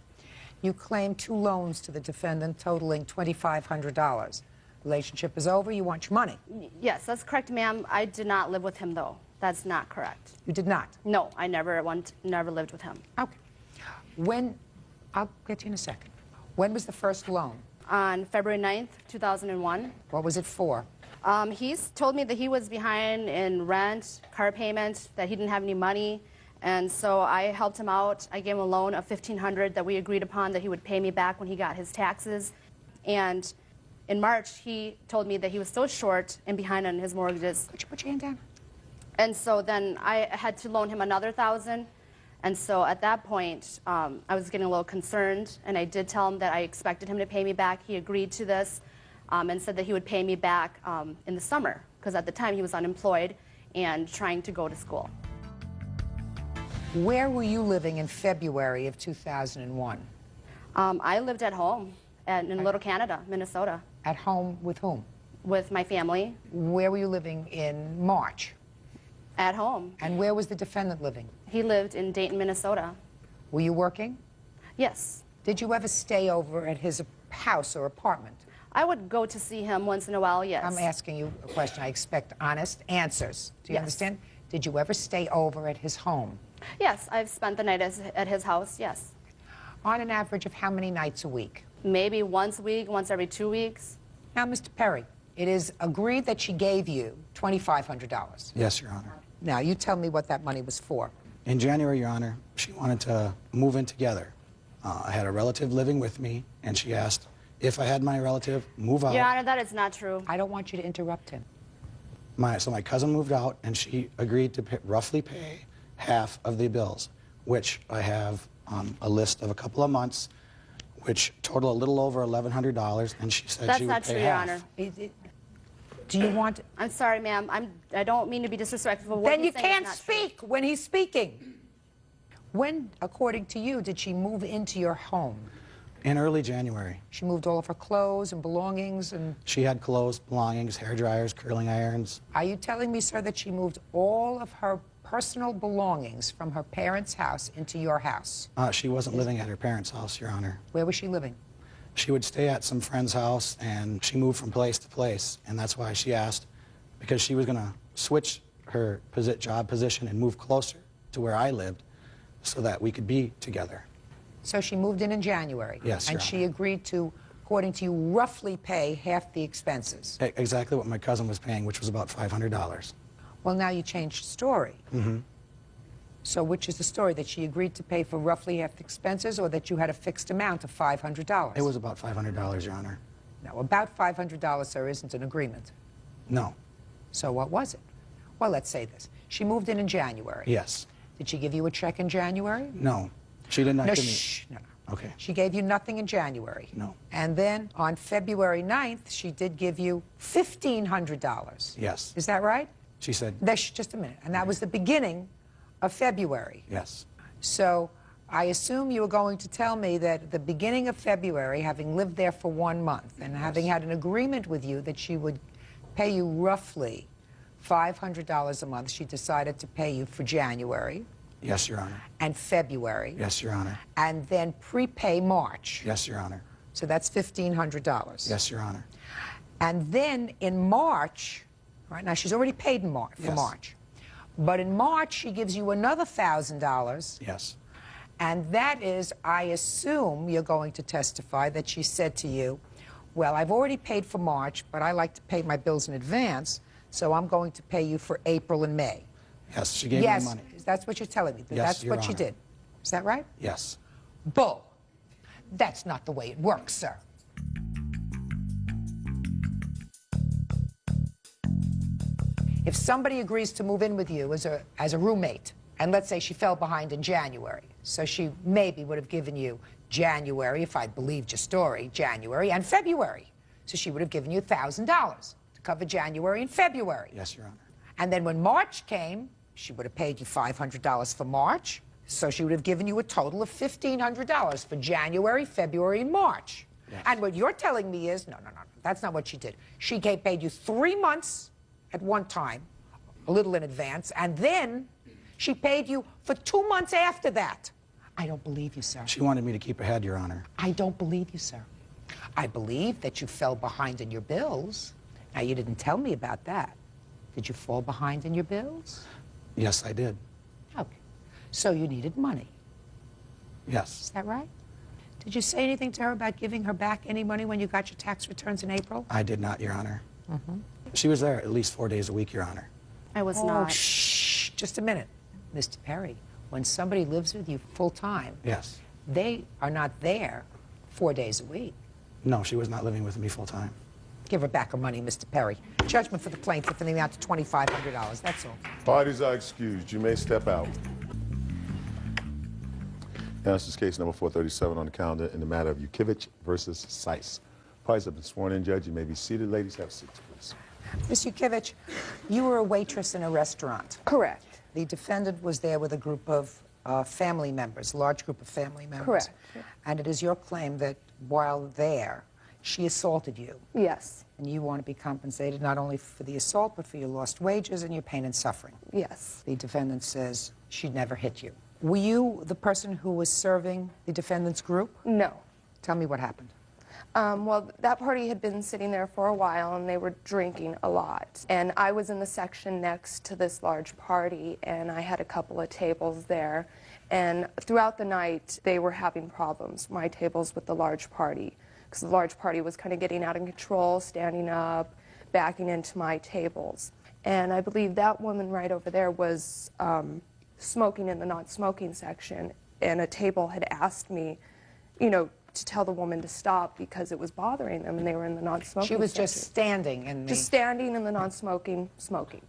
You claim 2 loans to the defendant totaling $2,500. Relationship is over. You want your money. Yes, that's correct, ma'am. I did not live with him, though. That's not correct. You did not? No, I never lived with him. Okay. When, I'll get to you in a second. When was the first loan? On February 9th, 2001. What was it for? He's told me that he was behind in rent, car payment, that he didn't have any money, and so I helped him out. I gave him a loan of $1,500 that we agreed upon that he would pay me back when he got his taxes. And in March, he told me that he was still short and behind on his mortgages. Put your hand down. And so then I had to loan him another $1,000. And so at that point, I was getting a little concerned, and I did tell him that I expected him to pay me back. He agreed to this and said that he would pay me back in the summer, because at the time he was unemployed and trying to go to school. Where were you living in February of 2001? I lived at home in Little Canada, Minnesota. At home with whom? With my family. Where were you living in March? At home. And where was the defendant living? He lived in Dayton, Minnesota. Were you working? Yes. Did you ever stay over at his house or apartment? I would go to see him once in a while, yes. I'm asking you a question. I expect honest answers. Do you understand? Did you ever stay over at his home? Yes, I've spent the night at his house, yes. On an average of how many nights a week? Maybe once a week, once every 2 weeks. Now, Mr. Perry, it is agreed that she gave you $2,500. Yes, Your Honor. Now, you tell me what that money was for. In January, Your Honor, she wanted to move in together. I had a relative living with me, and she asked if I had my relative move out. Your Honor, that is not true. I don't want you to interrupt him. So my cousin moved out, and she agreed to roughly pay half of the bills, which I have a list of a couple of months, which total a little over $1,100, and she said she would pay half. That's not true, Your Honor. Do you want... I'm sorry, ma'am. I don't mean to be disrespectful. Then you can't speak when he's speaking. When, according to you, did she move into your home? In early January. She moved all of her clothes and belongings and... She had clothes, belongings, hair dryers, curling irons. Are you telling me, sir, that she moved all of her personal belongings from her parents' house into your house? She wasn't living at her parents' house, Your Honor. Where was she living? She would stay at some friend's house, and she moved from place to place, and that's why she asked, because she was going to switch her job position and move closer to where I lived so that we could be together. So she moved in January? Yes, Your And she agreed to, according to you, roughly pay half the expenses? Exactly what my cousin was paying, which was about $500. Well, now you changed the story. Mm-hmm. So which is the story, that she agreed to pay for roughly half the expenses, or that you had a fixed amount of $500? It was about $500, Your Honor. Now, about $500, sir, isn't an agreement. No. So what was it? Well, let's say this. She moved in January. Yes. Did she give you a check in January? No. She did not no, give me... Shh, no. Okay. She gave you nothing in January? No. And then on February 9th, she did give you $1,500? Yes. Is that right? She said... Just a minute. And that was the beginning of February? Yes. So I assume you were going to tell me that at the beginning of February, having lived there for 1 month and having had an agreement with you that she would pay you roughly $500 a month, she decided to pay you for January. Yes, Your Honor. And February. Yes, Your Honor. And then prepay March. Yes, Your Honor. So that's $1,500. Yes, Your Honor. And then in March, Right, now she's already paid in March, for Yes. March. But in March, she gives you another $1,000. Yes. And that is, I assume you're going to testify that she said to you, well, I've already paid for March, but I like to pay my bills in advance, so I'm going to pay you for April and May. Yes, she gave me the money. Yes, that's what you're telling me. Yes, That's Your what she Honor. did. Is that right? Yes. Bull. That's not the way it works, sir. If somebody agrees to move in with you as a roommate, and let's say she fell behind in January, so she maybe would have given you January, if I believed your story, January and February. So she would have given you $1,000 to cover January and February. Yes, Your Honor. And then when March came, she would have paid you $500 for March, so she would have given you a total of $1,500 for January, February, and March. Yes. And what you're telling me is, no, that's not what she did. She paid you 3 months at one time, a little in advance, and then she paid you for 2 months after that. I don't believe you, sir. She wanted me to keep ahead, Your Honor. I don't believe you, sir. I believe that you fell behind in your bills. Now, you didn't tell me about that. Did you fall behind in your bills? Yes, I did. Okay. So you needed money. Yes. Is that right? Did you say anything to her about giving her back any money when you got your tax returns in April? I did not, Your Honor. Mm-hmm. She was there at least 4 days a week, Your Honor. I was Oh, not. shh, just a minute. Mr. Perry, when somebody lives with you full-time, Yes. they are not there 4 days a week. No, she was not living with me full time. Give her back her money, Mr. Perry. Judgment for the plaintiff in the amount of $2,500. That's all. Parties are excused. You may step out. Now, this is case number 437 on the calendar in the matter of Yukevich versus Seiss. Parties have been sworn in, Judge. You may be seated. Ladies, have seats, please. Ms. Yukevich, you were a waitress in a restaurant. Correct. The defendant was there with a group of family members, a large group of family members. Correct. And it is your claim that while there, she assaulted you. Yes. And you want to be compensated not only for the assault, but for your lost wages and your pain and suffering. Yes. The defendant says she never hit you. Were you the person who was serving the defendant's group? No. Tell me what happened. Well, that party had been sitting there for a while, and they were drinking a lot. And I was in the section next to this large party, and I had a couple of tables there. And throughout the night, they were having problems, my tables with the large party, because the large party was kind of getting out of control, standing up, backing into my tables. And I believe that woman right over there was smoking in the non-smoking section, and a table had asked me, you know, to tell the woman to stop because it was bothering them, and they were in the non-smoking She was section. just standing in the... Just standing in the non-smoking, smoking.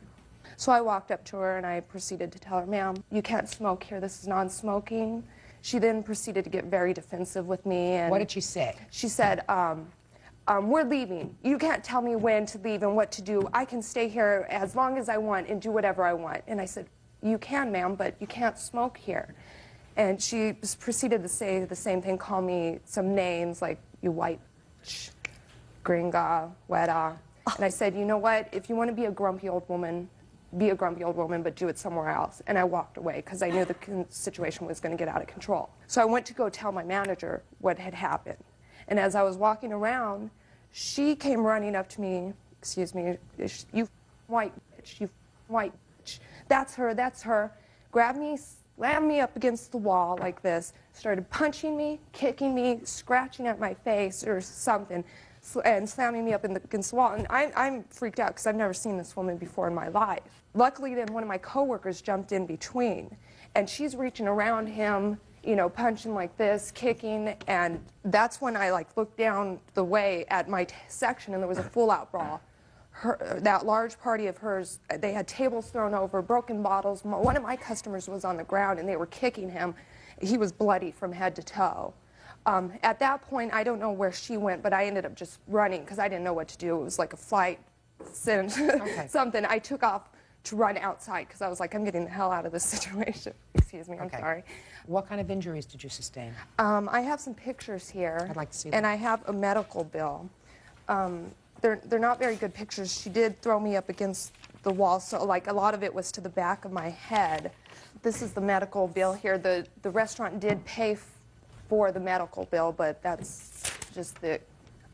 So I walked up to her and I proceeded to tell her, ma'am, you can't smoke here, this is non-smoking. She then proceeded to get very defensive with me. And What did she say? She said, we're leaving. You can't tell me when to leave and what to do. I can stay here as long as I want and do whatever I want. And I said, you can, ma'am, but you can't smoke here. And she proceeded to say the same thing, call me some names like, you white gringa, weta. And I said, you know what, if you want to be a grumpy old woman, be a grumpy old woman, but do it somewhere else. And I walked away because I knew the situation was going to get out of control. So I went to go tell my manager what had happened. And as I was walking around, she came running up to me, excuse me, you white bitch, you white bitch. That's her, grabbed me, slammed me up against the wall like this, started punching me, kicking me, scratching at my face or something, and slamming me up against the wall. And I'm freaked out because I've never seen this woman before in my life. Luckily, then one of my coworkers jumped in between, and she's reaching around him, you know, punching like this, kicking, and that's when I looked down the way at my section, and there was a full-out brawl. That large party of hers, they had tables thrown over, broken bottles. One of my customers was on the ground, and they were kicking him. He was bloody from head to toe. At that point, I don't know where she went, but I ended up just running because I didn't know what to do. It was like a flight, something. I took off to run outside because I was like, I'm getting the hell out of this situation. Excuse me, I'm sorry. What kind of injuries did you sustain? I have some pictures here. I'd like to see And them. I have a medical bill. They're not very good pictures. She did throw me up against the wall, so like a lot of it was to the back of my head. This is the medical bill here. The restaurant did pay for the medical bill, but that's just the...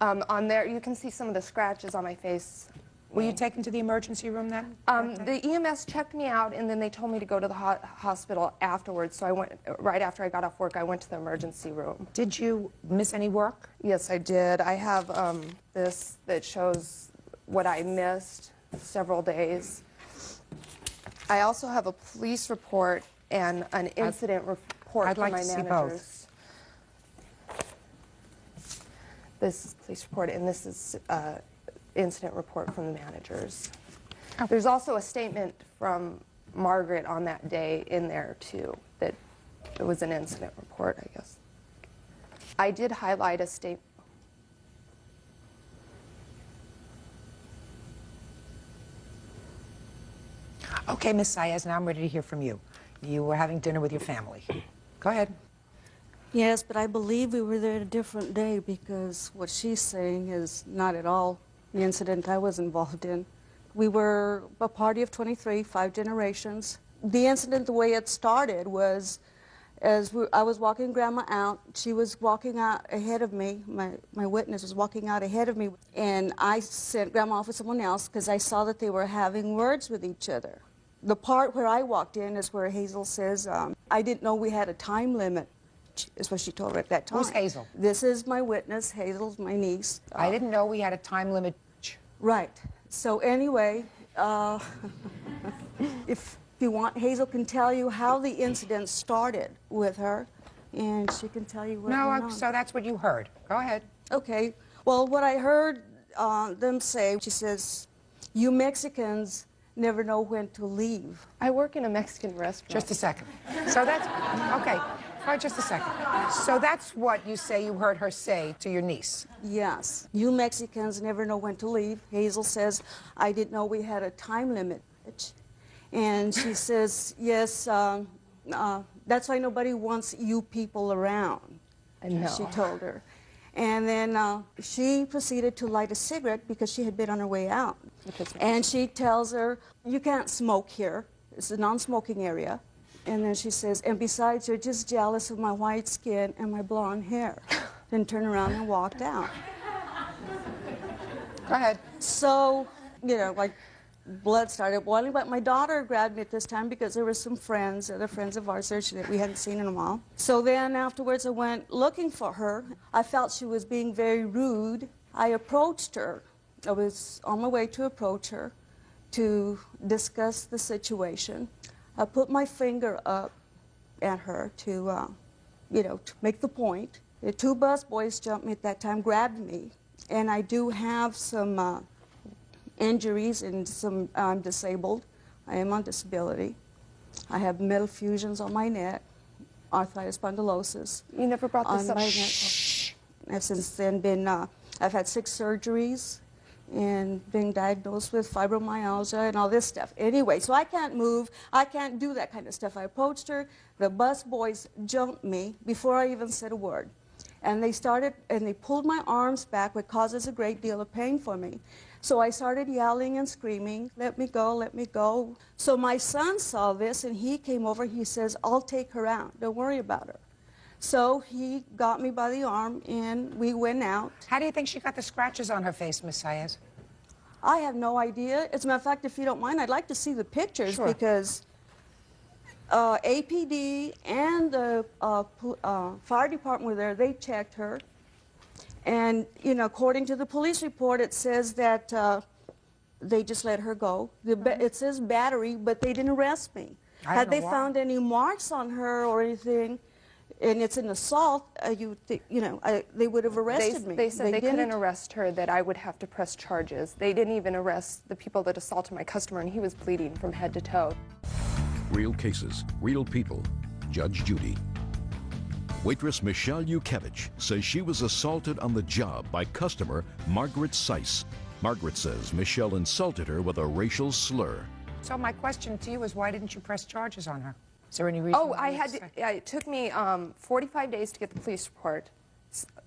on there, you can see some of the scratches on my face, Were you taken to the emergency room then? The EMS checked me out, and then they told me to go to the hospital afterwards. So I went, right after I got off work, I went to the emergency room. Did you miss any work? Yes, I did. I have this that shows what I missed several days. I also have a police report and an incident report I'd from like my to see managers. This is police report, and this is incident report from the managers. There's also a statement from Margaret on that day in there, too, that it was an incident report, I guess. I did highlight a statement. Okay, Ms. Saez, now I'm ready to hear from you. You were having dinner with your family. Go ahead. Yes, but I believe we were there a different day because what she's saying is not at all the incident I was involved in. We were a party of 23, 5 generations. The incident, the way it started was I was walking Grandma out. She was walking out ahead of me. My witness was walking out ahead of me. And I sent Grandma off with someone else because I saw that they were having words with each other. The part where I walked in is where Hazel says, I didn't know we had a time limit, is what she told her at that time. Who's Hazel? This is my witness. Hazel's my niece. I didn't know we had a time limit. Right. So anyway, if you want, Hazel can tell you how the incident started with her, and she can tell you what went on. So that's what you heard. Go ahead. Okay. Well, what I heard them say, she says, you Mexicans never know when to leave. I work in a Mexican restaurant. Just a second. So that's, okay, all right, just a second. So that's what you say you heard her say to your niece? Yes. You Mexicans never know when to leave. Hazel says, I didn't know we had a time limit. And she says, yes, that's why nobody wants you people around, she told her. And then she proceeded to light a cigarette because she had been on her way out. And she tells her, you can't smoke here. It's a non-smoking area. And then she says, and besides, you're just jealous of my white skin and my blonde hair. Then turned around and walked out. Go ahead. So, you know, like, blood started boiling, but my daughter grabbed me at this time because there were some friends, other friends of ours that we hadn't seen in a while. So then afterwards I went looking for her. I felt she was being very rude. I approached her. I was on my way to approach her to discuss the situation. I put my finger up at her to, you know, to make the point. The 2 busboys jumped me at that time, grabbed me, and I do have some injuries and some, I'm disabled. I am on disability. I have metal fusions on my neck, arthritis spondylosis. You never brought this up. I've since then been, I've had 6 surgeries and been diagnosed with fibromyalgia and all this stuff. Anyway, so I can't move. I can't do that kind of stuff. I approached her. The bus boys jumped me before I even said a word. And they started, and they pulled my arms back, which causes a great deal of pain for me. So I started yelling and screaming, let me go, let me go. So my son saw this, and he came over. He says, I'll take her out. Don't worry about her. So he got me by the arm, and we went out. How do you think she got the scratches on her face, Miss Saez? I have no idea. As a matter of fact, if you don't mind, I'd like to see the pictures because APD and the fire department were there. They checked her. And, you know, according to the police report, it says that they just let her go. It says battery, but they didn't arrest me. Had they found any marks on her or anything, and it's an assault, they would have arrested me. They said they couldn't arrest her, that I would have to press charges. They didn't even arrest the people that assaulted my customer, and he was bleeding from head to toe. Real cases, real people. Judge Judy. Waitress Michelle Yukevich says she was assaulted on the job by customer Margaret Seiss. Margaret says Michelle insulted her with a racial slur. So my question to you is, why didn't you press charges on her? Is there any reason? Oh, it took me 45 days to get the police report,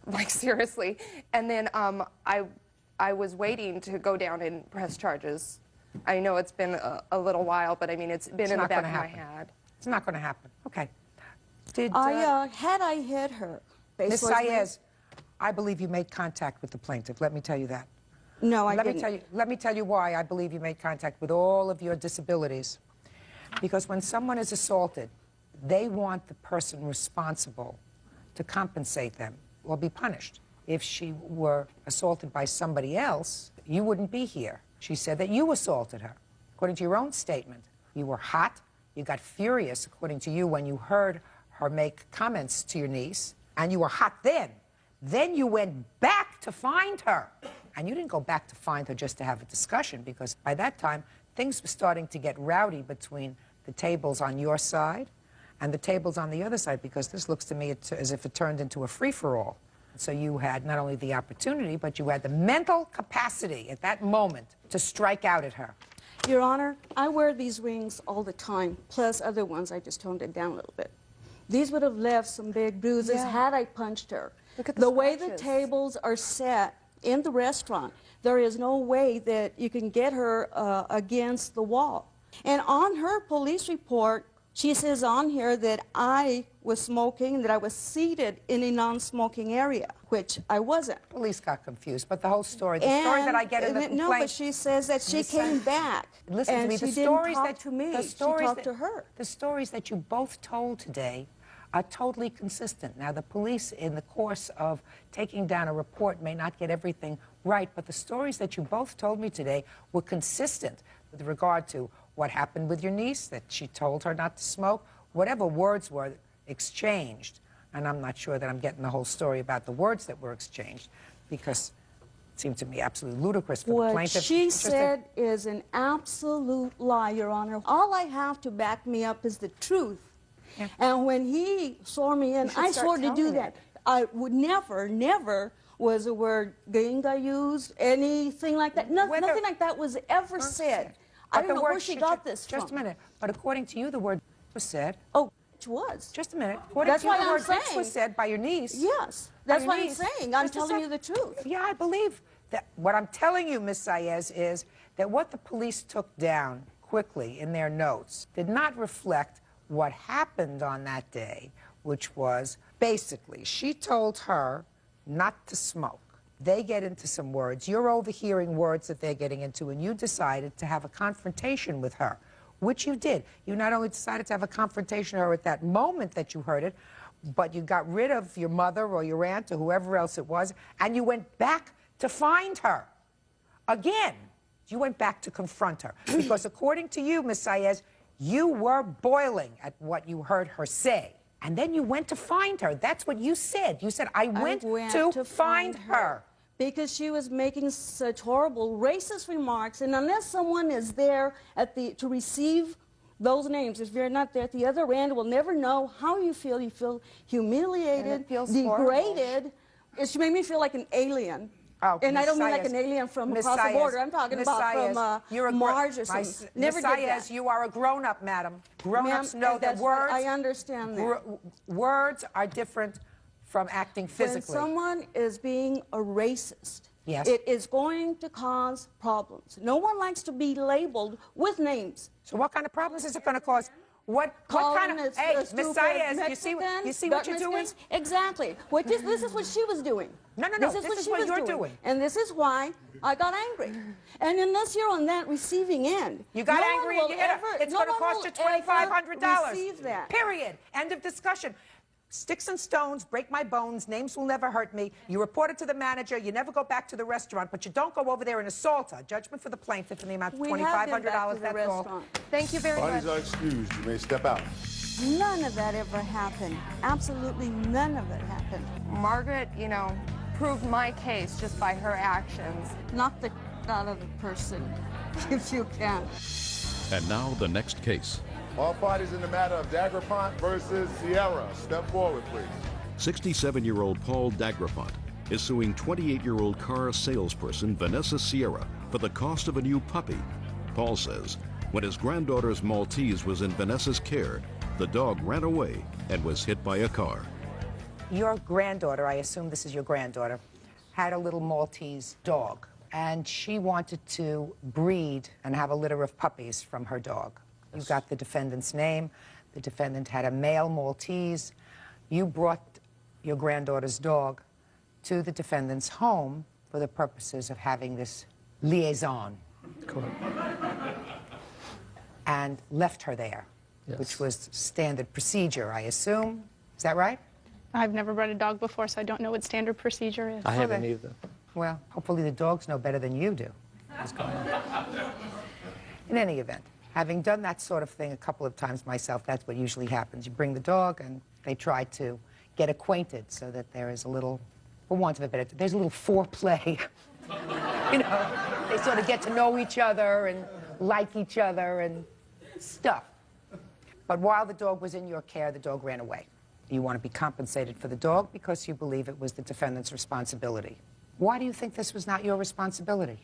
like seriously. And then I was waiting to go down and press charges. I know it's been a little while, but I mean, it's been in the back of my head. It's not going to happen. Okay. Had I hit her, Ms. Saez, I believe you made contact with the plaintiff. Let me tell you that. No, I let didn't. Let me tell you why I believe you made contact with all of your disabilities. Because when someone is assaulted, they want the person responsible to compensate them or be punished. If she were assaulted by somebody else, you wouldn't be here. She said that you assaulted her. According to your own statement, you were hot, you got furious, according to you, when you heard her make comments to your niece, and you were hot then. Then you went back to find her. And you didn't go back to find her just to have a discussion, because by that time, things were starting to get rowdy between the tables on your side and the tables on the other side, because this looks to me as if it turned into a free-for-all. So you had not only the opportunity, but you had the mental capacity at that moment to strike out at her. Your Honor, I wear these rings all the time, plus other ones. I just toned it down a little bit. These would have left some big bruises had I punched her. Look at the way the tables are set in the restaurant, there is no way that you can get her against the wall. And on her police report, she says on here that I was smoking and that I was seated in a non-smoking area, which I wasn't. Police got confused, but the whole story, the story that I get in the complaint... No, but she says that she came back. Listen and to me, she the didn't stories talk that to me. The she stories talked to her. The stories that you both told today are totally consistent. Now, the police, in the course of taking down a report, may not get everything right, but the stories that you both told me today were consistent with regard to what happened with your niece, that she told her not to smoke, whatever words were exchanged. And I'm not sure that I'm getting the whole story about the words that were exchanged, because it seemed to me absolutely ludicrous for the plaintiff. What she said is an absolute lie, Your Honor. All I have to back me up is the truth. Yeah. And when he swore me in, I swore to do that. I would never was the word gringa used, anything like that. Nothing like that was ever said. I don't know where she got this from. Just a minute. But according to you, the word was said. Oh, it was. Just a minute. According to you, the word bitch was said by your niece. Yes. That's what I'm saying. I'm telling you the truth. Yeah, I believe that. What I'm telling you, Ms. Saez, is that what the police took down quickly in their notes did not reflect what happened on that day, which was basically she told her not to smoke. They get into some words. You're overhearing words that they're getting into, and you decided to have a confrontation with her, which you did. You not only decided to have a confrontation with her at that moment that you heard it, but you got rid of your mother or your aunt or whoever else it was, and you went back to find her. Again, you went back to confront her. Because according to you, Ms. Saez, you were boiling at what you heard her say. And then you went to find her. That's what you said. You said, I went to find her. Because she was making such horrible racist remarks, and unless someone is there to receive those names, if you're not there at the other end, will never know how you feel. You feel humiliated, degraded. She made me feel like an alien. Oh, and I don't mean like an alien from across the border. I'm talking about from Mars or something. Never did that. You are a grown-up, madam. Grown-ups know that words... I understand that. Words are different from acting physically. When someone is being a racist, yes, it is going to cause problems. No one likes to be labeled with names. So what kind of problems is it going to cause? What kind of... Hey, Ms. Saez, you see what you're doing? Exactly. This is what she was doing. No. This is what you're doing. And this is why I got angry. And unless you're on that receiving end... You got angry and you hit her. It's going to cost you $2,500. Receive that. Period. End of discussion. Sticks and stones break my bones. Names will never hurt me. You report it to the manager. You never go back to the restaurant, but you don't go over there and assault her. Judgment for the plaintiff in the amount of $2,500. That's all. Thank you very much. Parties are excused. You may step out. None of that ever happened. Absolutely none of it happened. Margaret, you know, proved my case just by her actions. Knock the out of the person, if you can. And now the next case. All parties in the matter of Dagrapont versus Sierra. Step forward, please. 67-year-old Paul Dagrapont is suing 28-year-old car salesperson Vanessa Sierra for the cost of a new puppy. Paul says when his granddaughter's Maltese was in Vanessa's care, the dog ran away and was hit by a car. Your granddaughter, I assume this is your granddaughter, had a little Maltese dog, and she wanted to breed and have a litter of puppies from her dog. You got the defendant's name. The defendant had a male Maltese. You brought your granddaughter's dog to the defendant's home for the purposes of having this liaison. Correct. And left her there, Yes. which was standard procedure, I assume. Is that right? I've never bred a dog before, so I don't know what standard procedure is. I haven't either. Well, hopefully the dogs know better than you do what's going on. In any event, having done that sort of thing a couple of times myself, that's what usually happens. You bring the dog and they try to get acquainted so that there is a little, for want of a better, there's a little foreplay. You know, they sort of get to know each other and like each other and stuff. But while the dog was in your care, the dog ran away. You want to be compensated for the dog because you believe it was the defendant's responsibility. Why do you think this was not your responsibility?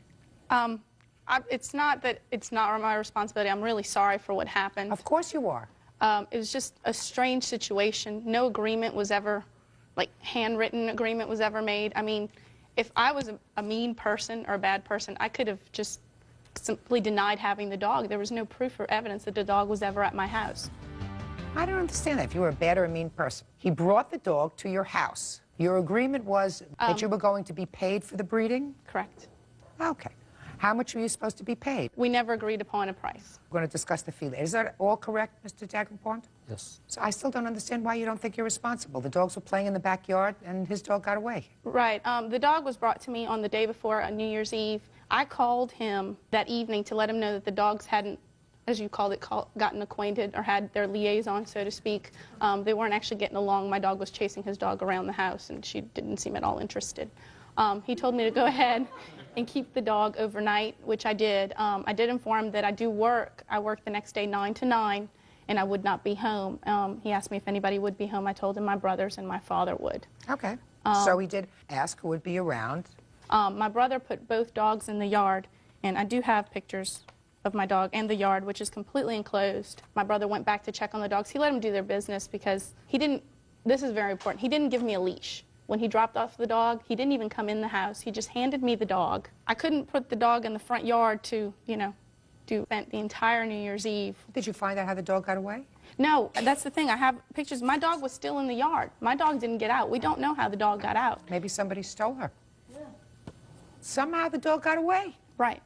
It's not that it's not my responsibility. I'm really sorry for what happened. Of course you are. It was just a strange situation. No agreement was ever, like, handwritten agreement was ever made. I mean, if I was a mean person or a bad person, I could have just simply denied having the dog. There was no proof or evidence that the dog was ever at my house. I don't understand that, if you were a bad or a mean person. He brought the dog to your house. Your agreement was that you were going to be paid for the breeding? Correct. Okay. How much were you supposed to be paid? We never agreed upon a price. We're going to discuss the fee later. Is that all correct, Mr. Davenport? Yes. So I still don't understand why you don't think you're responsible. The dogs were playing in the backyard and his dog got away. Right. The dog was brought to me on the day before New Year's Eve. I called him that evening to let him know that the dogs hadn't, as you called it, gotten acquainted or had their liaison, so to speak. They weren't actually getting along. My dog was chasing his dog around the house, and she didn't seem at all interested. He told me to go ahead and keep the dog overnight, which I did. I did inform him that I do work. I work the next day 9 to 9, and I would not be home. He asked me if anybody would be home. I told him my brothers and my father would. Okay. So he did ask who would be around. My brother put both dogs in the yard, and I do have pictures of my dog and the yard, which is completely enclosed. My brother went back to check on the dogs. He let them do their business because he didn't, this is very important, he didn't give me a leash. When he dropped off the dog, he didn't even come in the house. He just handed me the dog. I couldn't put the dog in the front yard to, you know, spent the entire New Year's Eve. Did you find out how the dog got away? No, that's the thing. I have pictures. My dog was still in the yard. My dog didn't get out. We don't know how the dog got out. Maybe somebody stole her. Yeah. Somehow the dog got away. Right.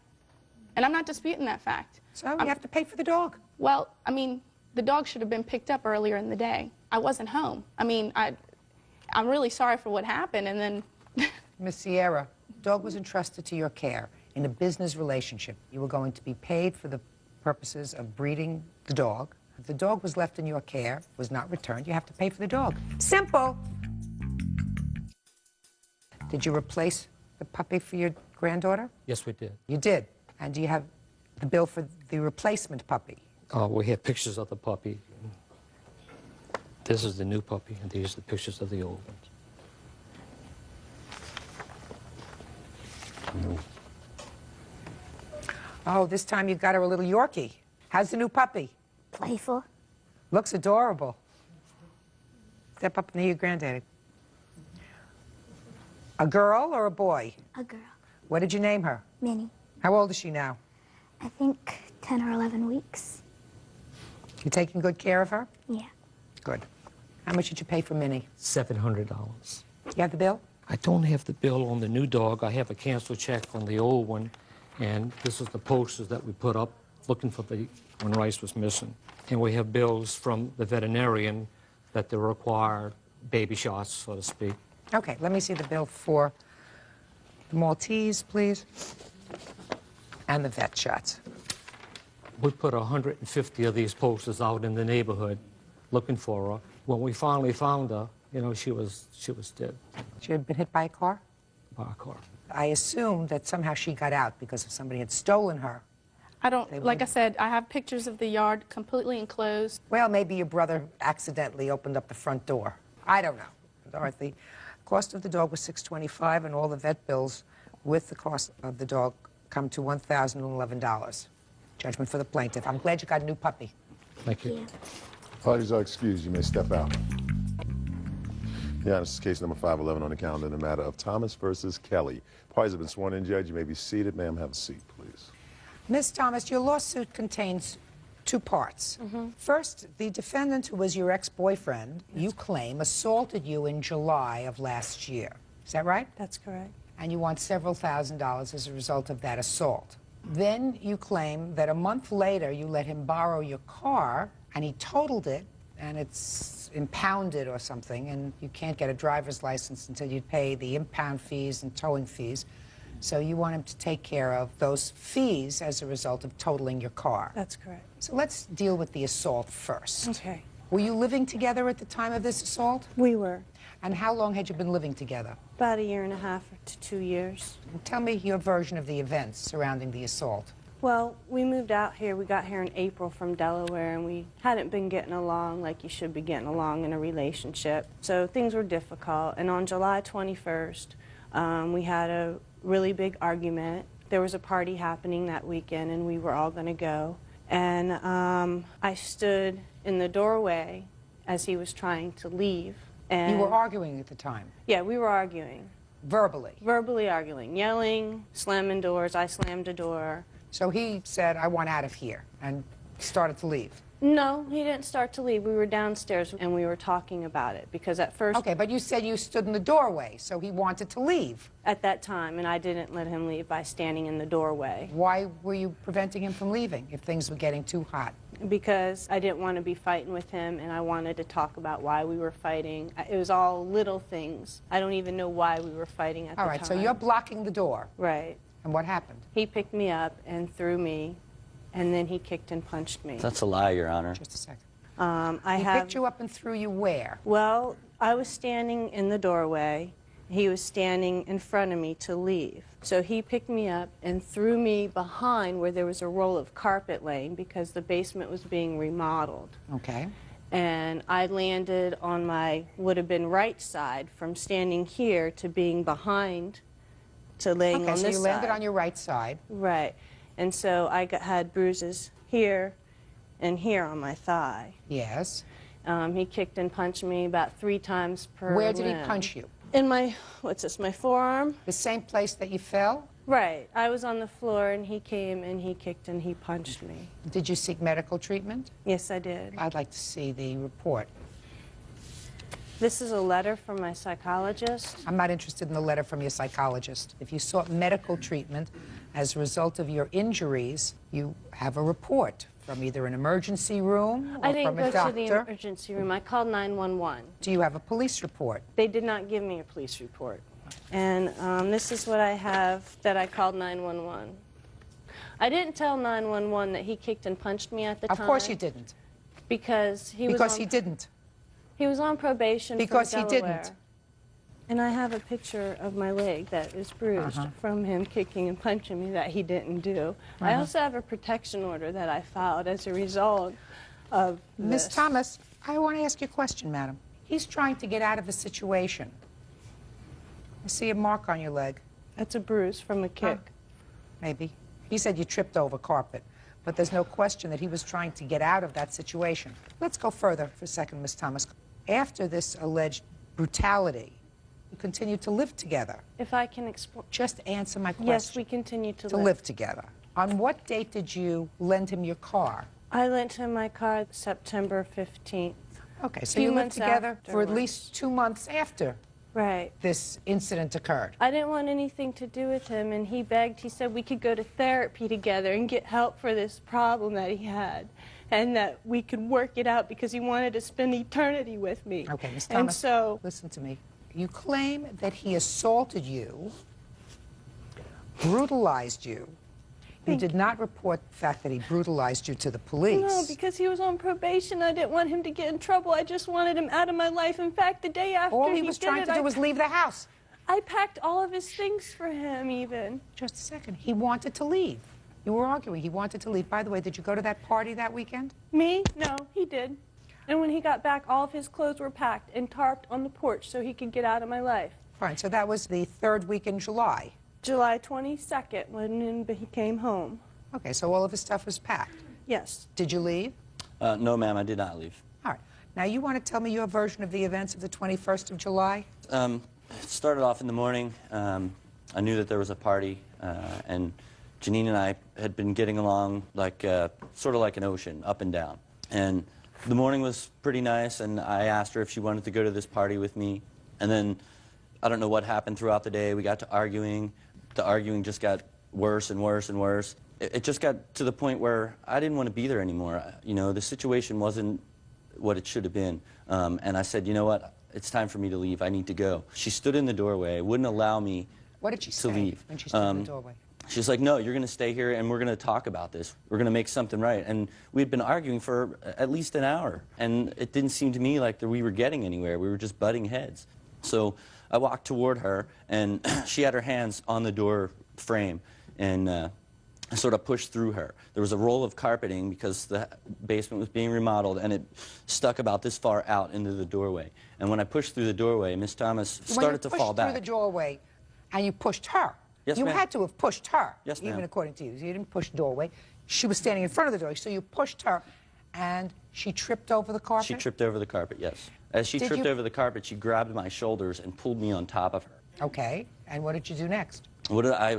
And I'm not disputing that fact. So you have to pay for the dog. Well, I mean, the dog should have been picked up earlier in the day. I wasn't home. I mean, I'm really sorry for what happened, and then... Miss Sierra, dog was entrusted to your care in a business relationship. You were going to be paid for the purposes of breeding the dog. If the dog was left in your care, was not returned, you have to pay for the dog. Simple. Did you replace the puppy for your granddaughter? Yes, we did. You did. And do you have the bill for the replacement puppy? We have pictures of the puppy. This is the new puppy, and these are the pictures of the old ones. Oh, this time you got her a little Yorkie. How's the new puppy? Playful. Looks adorable. Step up near your granddaddy. A girl or a boy? A girl. What did you name her? Minnie. How old is she now? I think 10 or 11 weeks. You taking good care of her? Yeah. Good. How much did you pay for Minnie? $700. You have the bill? I don't have the bill on the new dog. I have a canceled check on the old one, and this is the posters that we put up looking for when Rice was missing. And we have bills from the veterinarian that they require baby shots, so to speak. Okay, let me see the bill for the Maltese, please, and the vet shots. We put 150 of these posters out in the neighborhood looking for her. When we finally found her, you know, she was dead. She had been hit by a car? By a car. I assume that somehow she got out because if somebody had stolen her. I don't, like I said, I have pictures of the yard completely enclosed. Well, maybe your brother accidentally opened up the front door. I don't know. Dorothy, cost of the dog was $625, and all the vet bills with the cost of the dog come to $1,011. Judgment for the plaintiff. I'm glad you got a new puppy. Thank you. Yeah. Parties are excused. You may step out. Yeah, this is case number 511 on the calendar in the matter of Thomas versus Kelly. Parties have been sworn in, Judge. You may be seated. Ma'am, have a seat, please. Ms. Thomas, your lawsuit contains two parts. First, the defendant, who was your ex-boyfriend, you claim, assaulted you in July of last year. Is that right? That's correct. and you want several $1,000s as a result of that assault. Then you claim that a month later you let him borrow your car, and he totaled it, and it's impounded or something, and you can't get a driver's license until you pay the impound fees and towing fees. So you want him to take care of those fees as a result of totaling your car. That's correct. So let's deal with the assault first. Okay. Were you living together at the time of this assault? We were. And how long had you been living together? About 1.5 to 2 years. Tell me your version of the events surrounding the assault. Well, we moved out here. We got here in April from Delaware, and we hadn't been getting along like you should be getting along in a relationship. So things were difficult. And on July 21st, we had a really big argument. There was a party happening that weekend, and we were all going to go. And I stood in the doorway as he was trying to leave. And you were arguing at the time? Yeah, we were arguing. Verbally? Verbally arguing, yelling, slamming doors. I slammed a door. So he said, I want out of here, and started to leave? No, he didn't start to leave. We were downstairs, and we were talking about it, because at first... Okay, but you said you stood in the doorway, so he wanted to leave. At that time, and I didn't let him leave by standing in the doorway. Why were you preventing him from leaving if things were getting too hot? Because I didn't want to be fighting with him, and I wanted to talk about why we were fighting. It was all little things. I don't even know why we were fighting at the time. All right, so you're blocking the door. Right. And what happened? He picked me up and threw me, and then he kicked and punched me. That's a lie, Your Honor. Just a second. He picked you up and threw you where? Well, I was standing in the doorway. He was standing in front of me to leave. So he picked me up and threw me behind where there was a roll of carpet laying because the basement was being remodeled. Okay. And I landed on my, would have been right side from standing here to being behind to laying on this side. Okay, so you landed on your right side. Right. And so I had bruises here and here on my thigh. Yes. He kicked and punched me about 3 times per Where did he limb. punch you? In my, what's this, my forearm? The same place that you fell? Right. I was on the floor, and he came, and he kicked, and he punched me. Did you seek medical treatment? Yes, I did. I'd like to see the report. This is a letter from my psychologist. I'm not interested in the letter from your psychologist. If you sought medical treatment as a result of your injuries, you have a report from either an emergency room or I didn't from a go doctor. to the emergency room. I called 911. Do you have a police report? They did not give me a police report. And this is what I have that I called 911. I didn't tell 911 that he kicked and punched me at the time. Of course you didn't. Because he Because he didn't. He was on probation because from he Delaware. didn't. And I have a picture of my leg that is bruised from him kicking and punching me that he didn't do. I also have a protection order that I filed as a result of this. Ms. Thomas, I want to ask you a question, madam. He's trying to get out of the situation. I see a mark on your leg. That's a bruise from a kick. Maybe. He said you tripped over carpet, but there's no question that he was trying to get out of that situation. Let's go further for a second, Ms. Thomas. After this alleged brutality, you continued to live together. If I can explain. Just answer my question. Yes, we continued to live together. On what date did you lend him your car? I lent him my car September 15th. Okay, so you lived together for at least 2 months after this incident occurred. I didn't want anything to do with him, and he begged. He said we could go to therapy together and get help for this problem that he had, and that we could work it out because he wanted to spend eternity with me. Okay, Ms. Thomas, and so, listen to me. You claim that he assaulted you, brutalized you. You did not report the fact that he brutalized you to the police. No, because he was on probation. I didn't want him to get in trouble. I just wanted him out of my life. In fact, the day after all he was trying to do was leave the house. I packed all of his things for him, even. Just a second. He wanted to leave. You were arguing. He wanted to leave. By the way, did you go to that party that weekend? Me? No, he did. And when he got back, all of his clothes were packed and tarped on the porch so he could get out of my life. Fine. So that was the 3rd week in July. July 22nd, when he came home. Okay, so all of his stuff was packed? Yes. Did you leave? No, ma'am, I did not leave. All right. Now, you want to tell me your version of the events of the 21st of July? It started off in the morning. I knew that there was a party, and Janine and I had been getting along like sort of like an ocean, up and down. And the morning was pretty nice, and I asked her if she wanted to go to this party with me. And then I don't know what happened throughout the day. We got to arguing. The arguing just got worse and worse and worse. It just got to the point where I didn't want to be there anymore. You know, the situation wasn't what it should have been. And I said, you know what? It's time for me to leave. I need to go. She stood in the doorway, wouldn't allow me What did she to say leave. when she stood in the doorway? She's like, no, you're going to stay here and we're going to talk about this. We're going to make something right. And we'd been arguing for at least an hour. And it didn't seem to me like that we were getting anywhere. We were just butting heads. So I walked toward her, and she had her hands on the door frame, and I sort of pushed through her. There was a roll of carpeting because the basement was being remodeled, and it stuck about this far out into the doorway. And when I pushed through the doorway, Miss Thomas started to fall back. When you pushed through the doorway, and you pushed her. Yes, you ma'am. had to have pushed her. Yes, ma'am. Even according to you. You didn't push the doorway. She was standing in front of the door, so you pushed her, and she tripped over the carpet? She tripped over the carpet, yes. As she tripped over the carpet, she grabbed my shoulders and pulled me on top of her. Okay, and what did you do next? I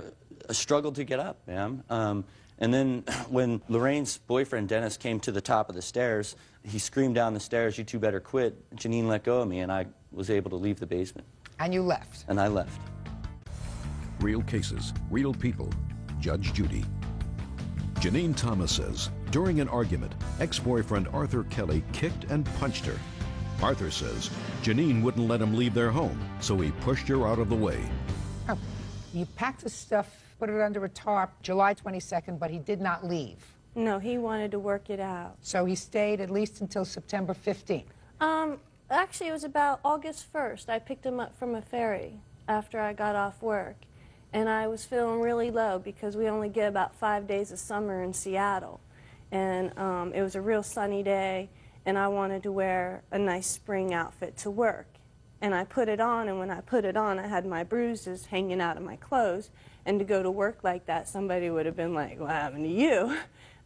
struggled to get up, ma'am. And then when Lorraine's boyfriend, Dennis, came to the top of the stairs, he screamed down the stairs, "You two better quit." Janine let go of me, and I was able to leave the basement. And you left? And I left. Real cases, real people. Judge Judy. Janine Thomas says, during an argument, ex-boyfriend Arthur Kelly kicked and punched her. Arthur says Janine wouldn't let him leave their home, so he pushed her out of the way. Oh, you packed the stuff, put it under a tarp, July 22nd, but he did not leave. No, he wanted to work it out. So he stayed at least until September 15th? Actually, it was about August 1st. I picked him up from a ferry after I got off work. And I was feeling really low because we only get about 5 days of summer in Seattle. And it was a real sunny day, and I wanted to wear a nice spring outfit to work. And I put it on, and when I put it on, I had my bruises hanging out of my clothes. And to go to work like that, somebody would have been like, "What happened to you?"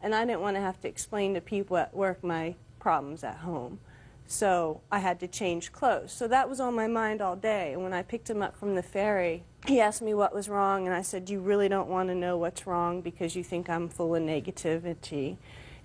And I didn't want to have to explain to people at work my problems at home. So I had to change clothes. So that was on my mind all day. And when I picked him up from the ferry, he asked me what was wrong, and I said, "You really don't want to know what's wrong because you think I'm full of negativity."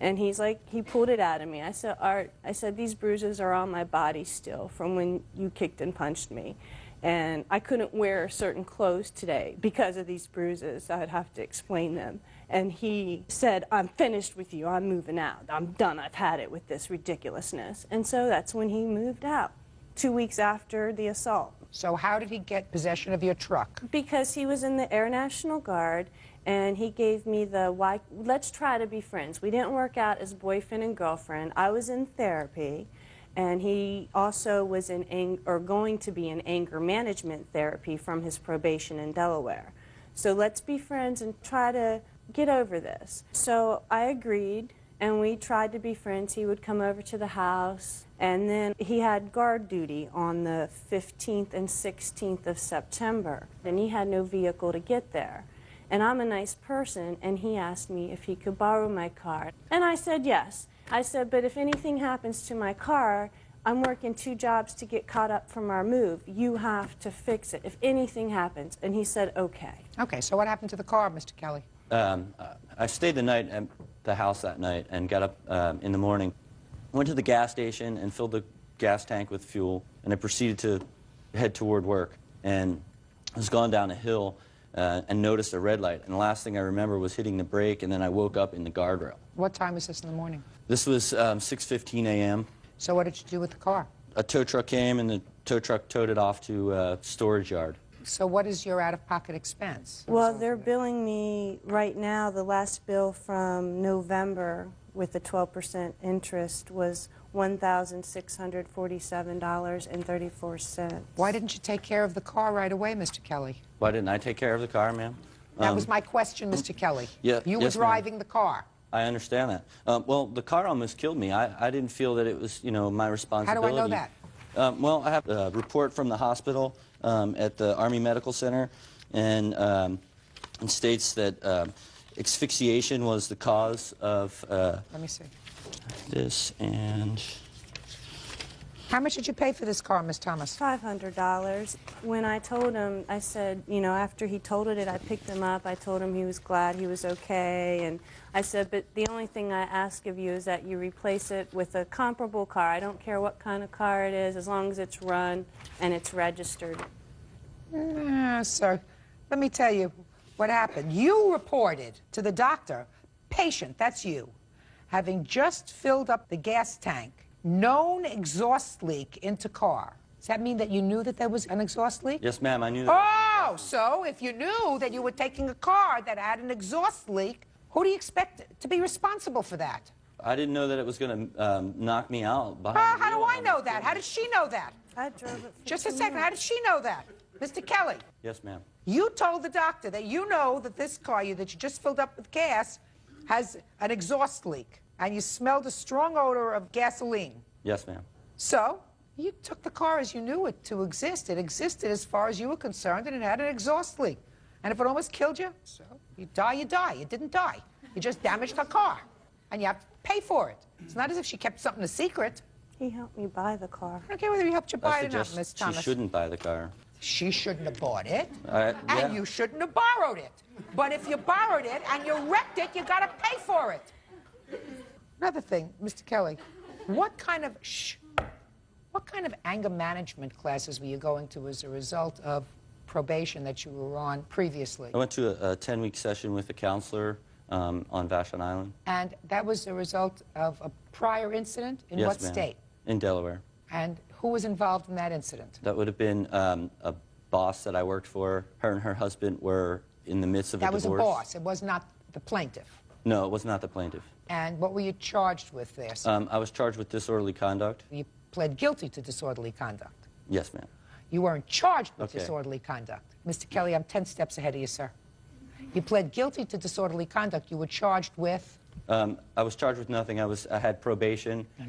And he's like, he pulled it out of me. I said, "Art," I said, "these bruises are on my body still from when you kicked and punched me. And I couldn't wear certain clothes today because of these bruises. I'd have to explain them." And he said, "I'm finished with you. I'm moving out. I'm done. I've had it with this ridiculousness." And so that's when he moved out, 2 weeks after the assault. So how did he get possession of your truck? Because he was in the Air National Guard, and he gave me the, "Why, let's try to be friends." We didn't work out as boyfriend and girlfriend. I was in therapy, and he also was in going to be in anger management therapy from his probation in Delaware. So let's be friends and try to get over this. So I agreed, and we tried to be friends. He would come over to the house, and then he had guard duty on the 15th and 16th of September, and he had no vehicle to get there. And I'm a nice person, and he asked me if he could borrow my car. And I said yes. I said, "But if anything happens to my car, I'm working 2 jobs to get caught up from our move. You have to fix it if anything happens." And he said, "Okay." Okay, so what happened to the car, Mr. Kelly? I stayed the night at the house that night and got up in the morning. Went to the gas station and filled the gas tank with fuel, and I proceeded to head toward work. And I was going down a hill and noticed a red light. And the last thing I remember was hitting the brake, and then I woke up in the guardrail. What time was this in the morning? This was 6:15 a.m. So what did you do with the car? A tow truck came, and the tow truck towed it off to a storage yard. So what is your out-of-pocket expense? Well, they're billing me right now, the last bill from November with the 12% interest was $1,647.34. Why didn't you take care of the car right away, Mr. Kelly? Why didn't I take care of the car, ma'am? That was my question, Mr. Kelly. Yeah, you were yes, driving the car. I understand that. Well, the car almost killed me. I didn't feel that it was, my responsibility. How do I know that? Well, I have a report from the hospital at the Army Medical Center, and it states that asphyxiation was the cause of Let me see. this, and... How much did you pay for this car, Miss Thomas? $500. When I told him, I said, after he totaled it, I picked him up. I told him he was glad he was okay. And I said, but the only thing I ask of you is that you replace it with a comparable car. I don't care what kind of car it is, as long as it's run and it's registered. Sir, let me tell you what happened. You reported to the doctor, patient, that's you, having just filled up the gas tank, known exhaust leak into car. Does that mean that you knew that there was an exhaust leak? Yes, ma'am, I knew that. Oh, so if you knew that you were taking a car that had an exhaust leak, who do you expect to be responsible for that? I didn't know that it was going to knock me out. How do I know that? How did she know that? I drove it. Just a second, how did she know that? Mr. Kelly, Yes, ma'am. you told the doctor that you know that this car that you just filled up with gas has an exhaust leak, and you smelled a strong odor of gasoline. Yes, ma'am. So, you took the car as you knew it to exist. It existed as far as you were concerned, and it had an exhaust leak. And if it almost killed you, so you die, you die. You didn't die. You just damaged her car, and you have to pay for it. It's not as if she kept something a secret. He helped me buy the car. I don't care whether he helped you buy it or not, Miss She Thomas. shouldn't buy the car. She shouldn't have bought it, Yeah. and you shouldn't have borrowed it. But if you borrowed it and you wrecked it, you got to pay for it. Another thing, Mr. Kelly, what kind of anger management classes were you going to as a result of probation that you were on previously? I went to a 10-week session with a counselor on Vashon Island. And that was the result of a prior incident? In Yes, what ma'am. state? In Delaware. And who was involved in that incident? That would have been a boss that I worked for. Her and her husband were in the midst of a divorce. That was a boss. It was not the plaintiff. No, it was not the plaintiff. And what were you charged with there, sir? I was charged with disorderly conduct. You pled guilty to disorderly conduct. Yes, ma'am. You weren't charged with Okay. disorderly conduct. Mr. Kelly, I'm 10 steps ahead of you, sir. You pled guilty to disorderly conduct. You were charged with? I was charged with nothing. I had probation. No.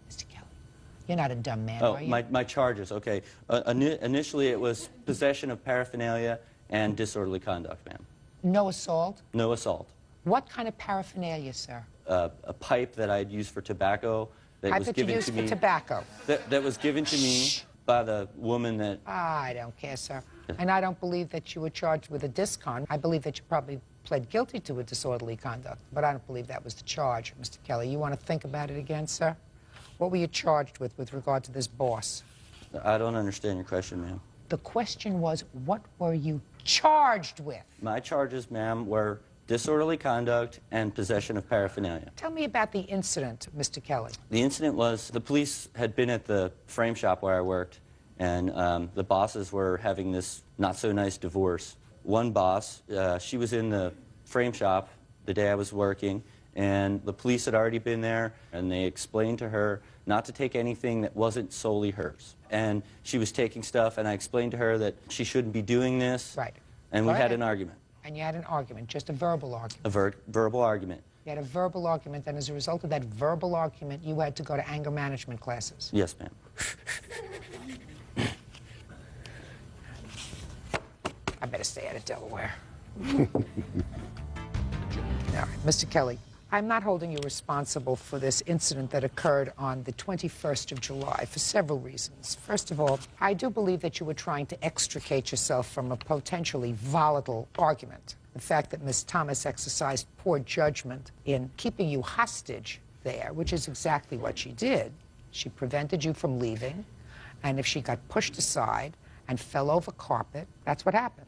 Mr. Kelly, you're not a dumb man, Oh, are you? my charges, okay. Initially, it was possession of paraphernalia and disorderly conduct, ma'am. No assault? No assault. What kind of paraphernalia, sir? A pipe that I had used for tobacco that Pipe was that you given used to for me. tobacco? That was given to me by the woman that... I don't care, sir. And I don't believe that you were charged with a discon. I believe that you probably pled guilty to a disorderly conduct, but I don't believe that was the charge, Mr. Kelly. You want to think about it again, sir? What were you charged with regard to this boss? I don't understand your question, ma'am. The question was, what were you charged with? My charges, ma'am, were disorderly conduct and possession of paraphernalia. Tell me about the incident, Mr. Kelly. The incident was the police had been at the frame shop where I worked, and the bosses were having this not-so-nice divorce. One boss, she was in the frame shop the day I was working, and the police had already been there, and they explained to her not to take anything that wasn't solely hers. And she was taking stuff, and I explained to her that she shouldn't be doing this. Right. And Go we had ahead. an argument. And you had an argument, just a verbal argument. A verbal argument. You had a verbal argument, and as a result of that verbal argument, you had to go to anger management classes. Yes, ma'am. I better stay out of Delaware. All right, Mr. Kelly, I'm not holding you responsible for this incident that occurred on the 21st of July for several reasons. First of all, I do believe that you were trying to extricate yourself from a potentially volatile argument. The fact that Ms. Thomas exercised poor judgment in keeping you hostage there, which is exactly what she did. She prevented you from leaving, and if she got pushed aside and fell over carpet, that's what happened.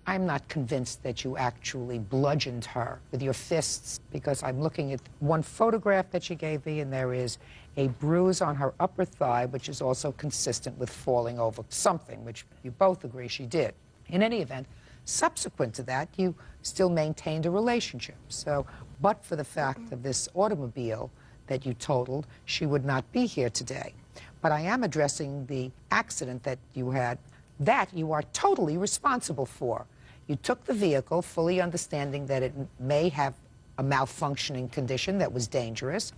I'm not convinced that you actually bludgeoned her with your fists, because I'm looking at one photograph that she gave me, and there is a bruise on her upper thigh, which is also consistent with falling over something, which you both agree she did. In any event, subsequent to that, you still maintained a relationship. So, but for the fact of this automobile that you totaled, she would not be here today. But I am addressing the accident that you had, that you are totally responsible for. You took the vehicle, fully understanding that it may have a malfunctioning condition that was dangerous.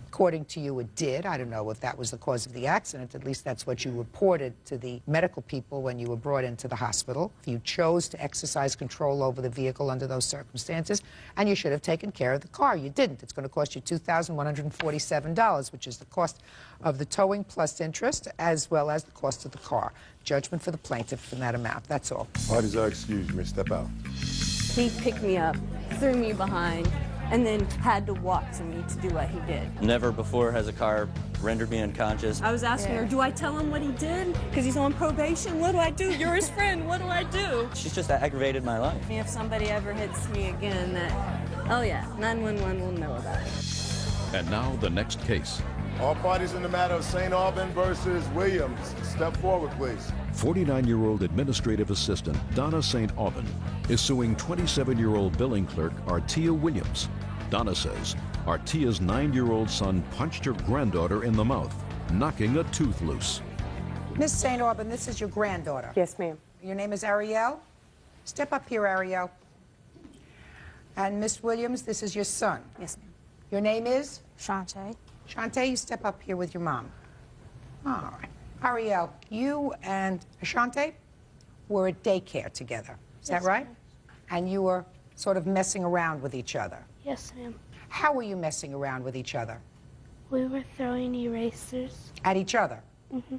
According to you, it did. I don't know if that was the cause of the accident. At least that's what you reported to the medical people when you were brought into the hospital. You chose to exercise control over the vehicle under those circumstances, and you should have taken care of the car. You didn't. It's going to cost you $2,147, which is the cost of the towing plus interest, as well as the cost of the car. Judgment for the plaintiff in that amount. That's all. Parties are excused. You may step out. He picked me up, threw me behind, and then had to walk to me to do what he did. Never before has a car rendered me unconscious. I was asking her, do I tell him what he did? Because he's on probation. What do I do? You're his friend. What do I do? She's just aggravated my life. If somebody ever hits me again, oh yeah, 911 will know about it. And now the next case. All parties in the matter of St. Aubin versus Williams. Step forward, please. 49-year-old administrative assistant Donna St. Aubin is suing 27-year-old billing clerk Artia Williams. Donna says Artia's 9-year-old son punched her granddaughter in the mouth, knocking a tooth loose. Miss St. Aubin, this is your granddaughter. Yes, ma'am. Your name is Ariel? Step up here, Ariel. And Miss Williams, this is your son. Yes, ma'am. Your name is? Shantae. Shantae, you step up here with your mom. All right. Ariel, you and Shantae were at daycare together. Is that right? And you were sort of messing around with each other. Yes, ma'am. How were you messing around with each other? We were throwing erasers. At each other? Mm-hmm.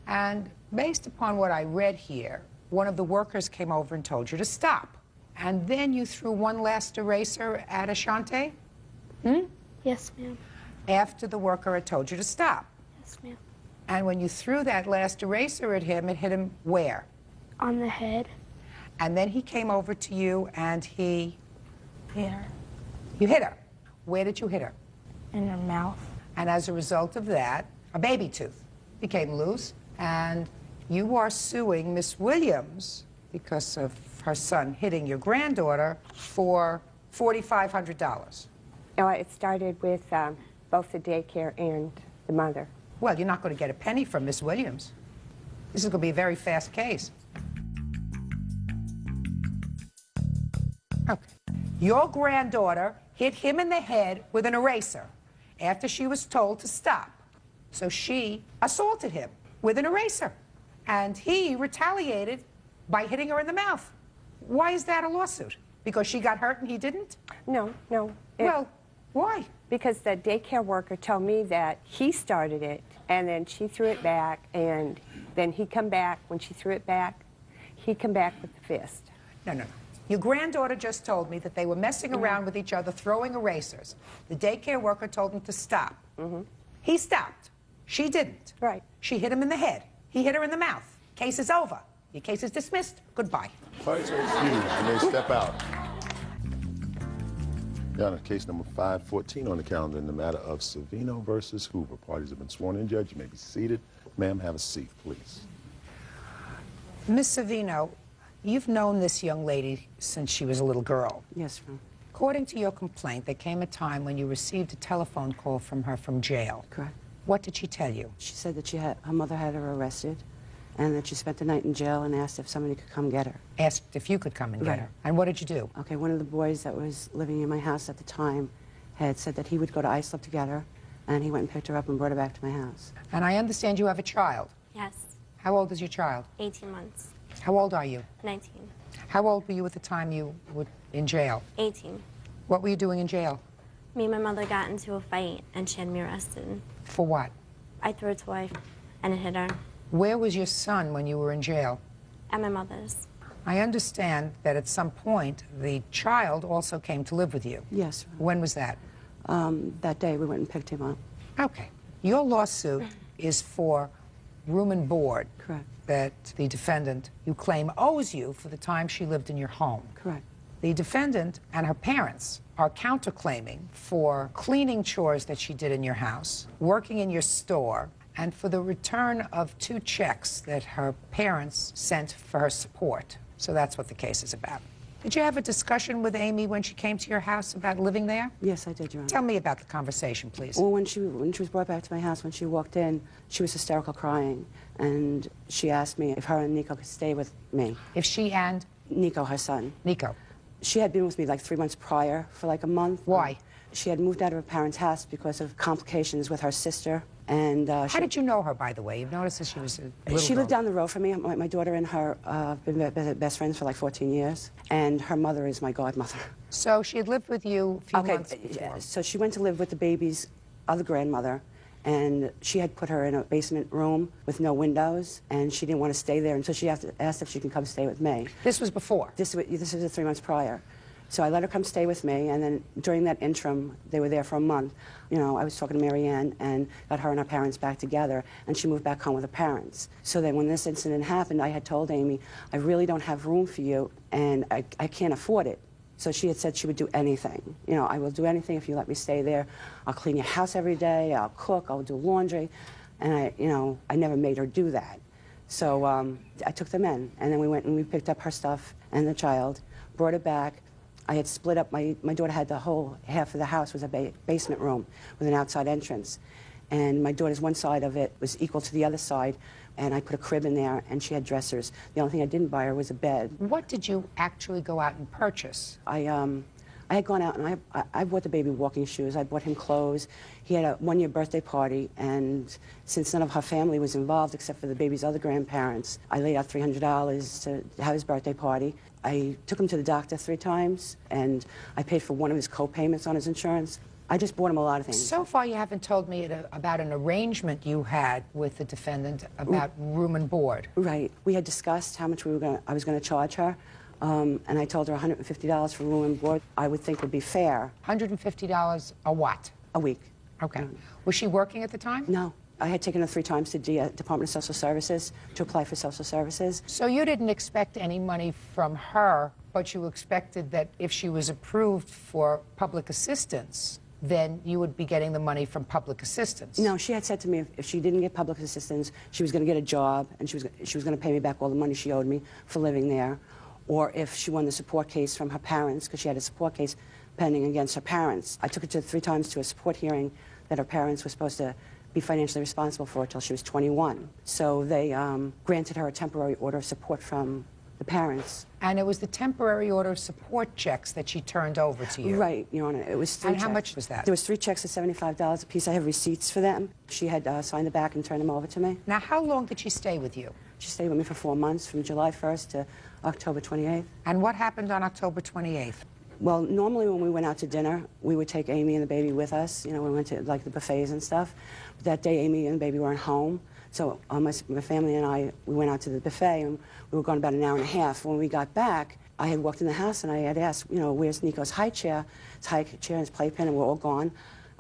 And based upon what I read here, one of the workers came over and told you to stop. And then you threw one last eraser at Ashante? Hmm? Yes, ma'am. After the worker had told you to stop. Yes, ma'am. And when you threw that last eraser at him, it hit him where? On the head. And then he came over to you and he... Hit her. You hit her. Where did you hit her? In her mouth. And as a result of that, a baby tooth became loose, and you are suing Miss Williams because of her son hitting your granddaughter for $4,500. Oh, it started with both the daycare and the mother. Well, you're not going to get a penny from Miss Williams. This is going to be a very fast case. Okay. Your granddaughter hit him in the head with an eraser after she was told to stop. So she assaulted him with an eraser. And he retaliated by hitting her in the mouth. Why is that a lawsuit? Because she got hurt and he didn't? No. Well, why? Because the daycare worker told me that he started it, and then she threw it back, and then he come back. When she threw it back, he come back with the fist. No. Your granddaughter just told me that they were messing around with each other, throwing erasers. The daycare worker told him to stop. Mm-hmm. He stopped. She didn't. Right. She hit him in the head. He hit her in the mouth. Case is over. Your case is dismissed. Goodbye. Parties are excused and they step out. Down to case number 514 on the calendar in the matter of Savino versus Hoover. Parties have been sworn in, Judge. You may be seated. Ma'am, have a seat, please. Miss Savino, you've known this young lady since she was a little girl. Yes, ma'am. According to your complaint, there came a time when you received a telephone call from her from jail. Correct. What did she tell you? She said that her mother had her arrested and that she spent the night in jail and asked if somebody could come get her. Asked if you could come and get her. And what did you do? Okay, one of the boys that was living in my house at the time had said that he would go to Islip to get her, and he went and picked her up and brought her back to my house. And I understand you have a child. Yes. How old is your child? 18 months. How old are you? 19. How old were you at the time you were in jail? 18. What were you doing in jail? Me and my mother got into a fight, and she had me arrested. For what? I threw a toy, and it hit her. Where was your son when you were in jail? At my mother's. I understand that at some point the child also came to live with you. Yes. When was that? That day we went and picked him up. Okay. Your lawsuit is for room and board. Correct. That the defendant, you claim, owes you for the time she lived in your home. Correct. The defendant and her parents are counterclaiming for cleaning chores that she did in your house, working in your store, and for the return of 2 checks that her parents sent for her support. So that's what the case is about. Did you have a discussion with Amy when she came to your house about living there? Yes, I did, Your Honor. Tell me about the conversation, please. Well, when she was brought back to my house, when she walked in, she was hysterical crying, and she asked me if her and Nico could stay with me. If she and? Nico, her son. Nico. She had been with me like 3 months prior for like a month. Why? She had moved out of her parents' house because of complications with her sister. And how did you know her, by the way? You've noticed that she was a little She lived girl. down the road from me. My daughter and her have been best friends for like 14 years. And her mother is my godmother. So she had lived with you a few months before. So she went to live with the baby's other grandmother. And she had put her in a basement room with no windows. And she didn't want to stay there until she asked if she could come stay with me. This was before? This was the 3 months prior. So I let her come stay with me, and then during that interim, they were there for a month. You know, I was talking to Mary Ann and got her and her parents back together, and she moved back home with her parents. So then when this incident happened, I had told Amy, I really don't have room for you, and I can't afford it. So she had said she would do anything. You know, I will do anything if you let me stay there. I'll clean your house every day, I'll cook, I'll do laundry. And I never made her do that. So I took them in, and then we went and we picked up her stuff and the child, brought it back. I had split up, my daughter had the whole half of the house was a basement room with an outside entrance. And my daughter's one side of it was equal to the other side, and I put a crib in there, and she had dressers. The only thing I didn't buy her was a bed. What did you actually go out and purchase? I had gone out and I bought the baby walking shoes. I bought him clothes. He had a one-year birthday party, and since none of her family was involved except for the baby's other grandparents, I laid out $300 to have his birthday party. I took him to the doctor 3 times, and I paid for one of his co-payments on his insurance. I just bought him a lot of things. So far, you haven't told me about an arrangement you had with the defendant about room and board. Right. We had discussed how much I was going to charge her. And I told her $150 for room and board, I would think would be fair. $150 a what? A week. Okay. Was she working at the time? No. I had taken her 3 times to Department of Social Services to apply for social services. So you didn't expect any money from her, but you expected that if she was approved for public assistance, then you would be getting the money from public assistance. No, she had said to me if she didn't get public assistance, she was going to get a job, and she was going to pay me back all the money she owed me for living there. Or if she won the support case from her parents, because she had a support case pending against her parents. I took her 3 times to a support hearing that her parents were supposed to be financially responsible for until she was 21. So they granted her a temporary order of support from the parents. And it was the temporary order of support checks that she turned over to you? Right, Your Honor. It was 3 And checks. how much was that? There was 3 checks of $75 a piece. I have receipts for them. She had signed the back and turned them over to me. Now, how long did she stay with you? She stayed with me for 4 months, from July 1st to October 28th. And what happened on October 28th? Well, normally when we went out to dinner, we would take Amy and the baby with us. You know, we went to, like, the buffets and stuff. But that day, Amy and the baby weren't home. So my family and I, we went out to the buffet, and we were gone about an hour and a half. When we got back, I had walked in the house, and I had asked, you know, where's Nico's high chair? His high chair and his playpen, and we're all gone.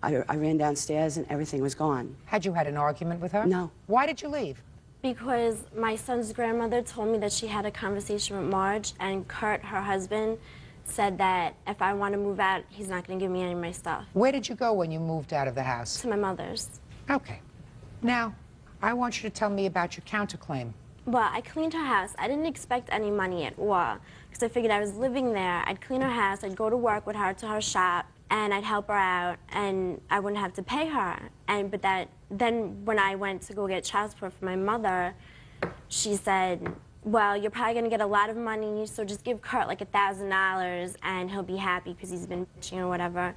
I ran downstairs, and everything was gone. Had you had an argument with her? No. Why did you leave? Because my son's grandmother told me that she had a conversation with Marge, and Kurt, her husband, said that if I want to move out, he's not going to give me any of my stuff. Where did you go when you moved out of the house? To my mother's. Okay. Now, I want you to tell me about your counterclaim. Well, I cleaned her house. I didn't expect any money at all, because I figured I was living there. I'd clean her house, I'd go to work with her to her shop, and I'd help her out, and I wouldn't have to pay her. But then when I went to go get child support for my mother, she said, well, you're probably going to get a lot of money, so just give Kurt like $1,000, and he'll be happy because he's been bitching or whatever.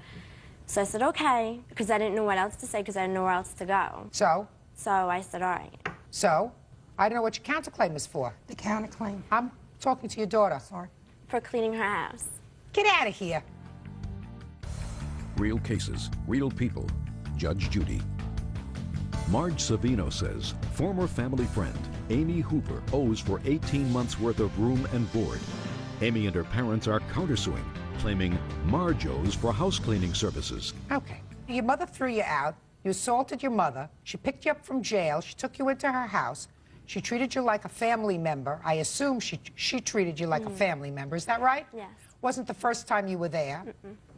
So I said, okay, because I didn't know what else to say, because I didn't know where else to go. So? So I said, all right. So? I don't know what your counterclaim is for. The counterclaim. I'm talking to your daughter. Sorry. For cleaning her house. Get out of here. Real cases, real people. Judge Judy. Marge Savino says former family friend Amy Hooper owes for 18 months' worth of room and board. Amy and her parents are countersuing, claiming Marge owes for house cleaning services. Okay. Your mother threw you out. You assaulted your mother. She picked you up from jail. She took you into her house. She treated you like a family member. I assume she treated you like a family member. Is that right? Yes. Wasn't the first time you were there.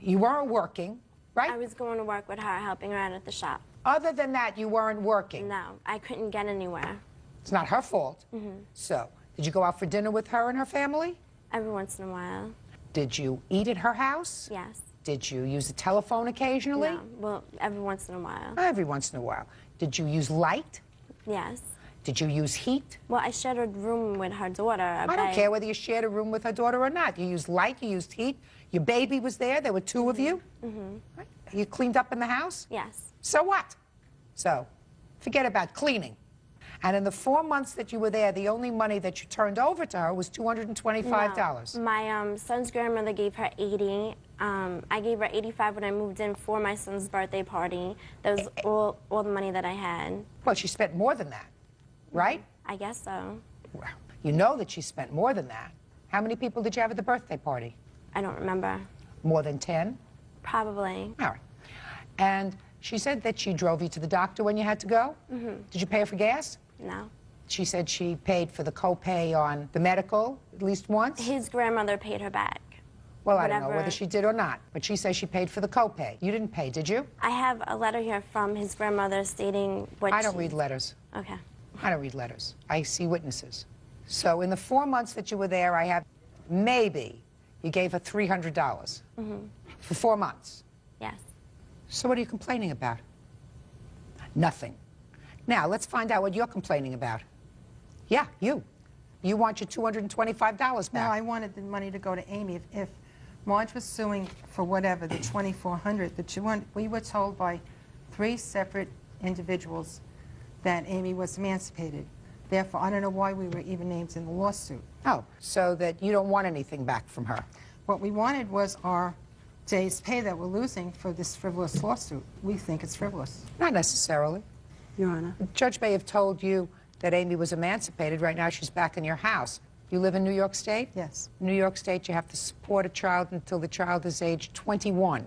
You weren't working, right? I was going to work with her, helping her out at the shop. Other than that, you weren't working? No, I couldn't get anywhere. It's not her fault. So, did you go out for dinner with her and her family? Every once in a while. Did you eat at her house? Yes. Did you use the telephone occasionally? No, well, every once in a while. Every once in a while. Did you use light? Yes. Did you use heat? Well, I shared a room with her daughter. I don't care whether you shared a room with her daughter or not. You used light, you used heat. Your baby was there. There were 2 of you. Right? You cleaned up in the house? Yes. So what? So, forget about cleaning. And in the 4 months that you were there, the only money that you turned over to her was $225. No. My son's grandmother gave her $80. I gave her $85 when I moved in for my son's birthday party. That was all the money that I had. Well, she spent more than that, right? I guess so. Well, you know that she spent more than that. How many people did you have at the birthday party? I don't remember. More than 10? Probably. All right. And she said that she drove you to the doctor when you had to go? Mm-hmm. Did you pay her for gas? No. She said she paid for the copay on the medical at least once? His grandmother paid her back. Well, I don't know Whatever. whether she did or not, but she says she paid for the copay. You didn't pay, did you? I have a letter here from his grandmother stating what I don't read letters. Okay. I don't read letters. I see witnesses. So in the 4 months that you were there, I have maybe you gave her $300 Mm-hmm. for 4 months. Yes. So what are you complaining about? Nothing. Now, let's find out what you're complaining about. Yeah, you. You want your $225 back. No, I wanted the money to go to Amy. If Marge was suing for whatever, the $2,400, we were told by 3 separate individuals that Amy was emancipated. Therefore, I don't know why we were even named in the lawsuit. Oh, so that you don't want anything back from her. What we wanted was our day's pay that we're losing for this frivolous lawsuit. We think it's frivolous. Not necessarily. Your Honor. The judge may have told you that Amy was emancipated. Right now, she's back in your house. You live in New York State? Yes. In New York State, you have to support a child until the child is age 21.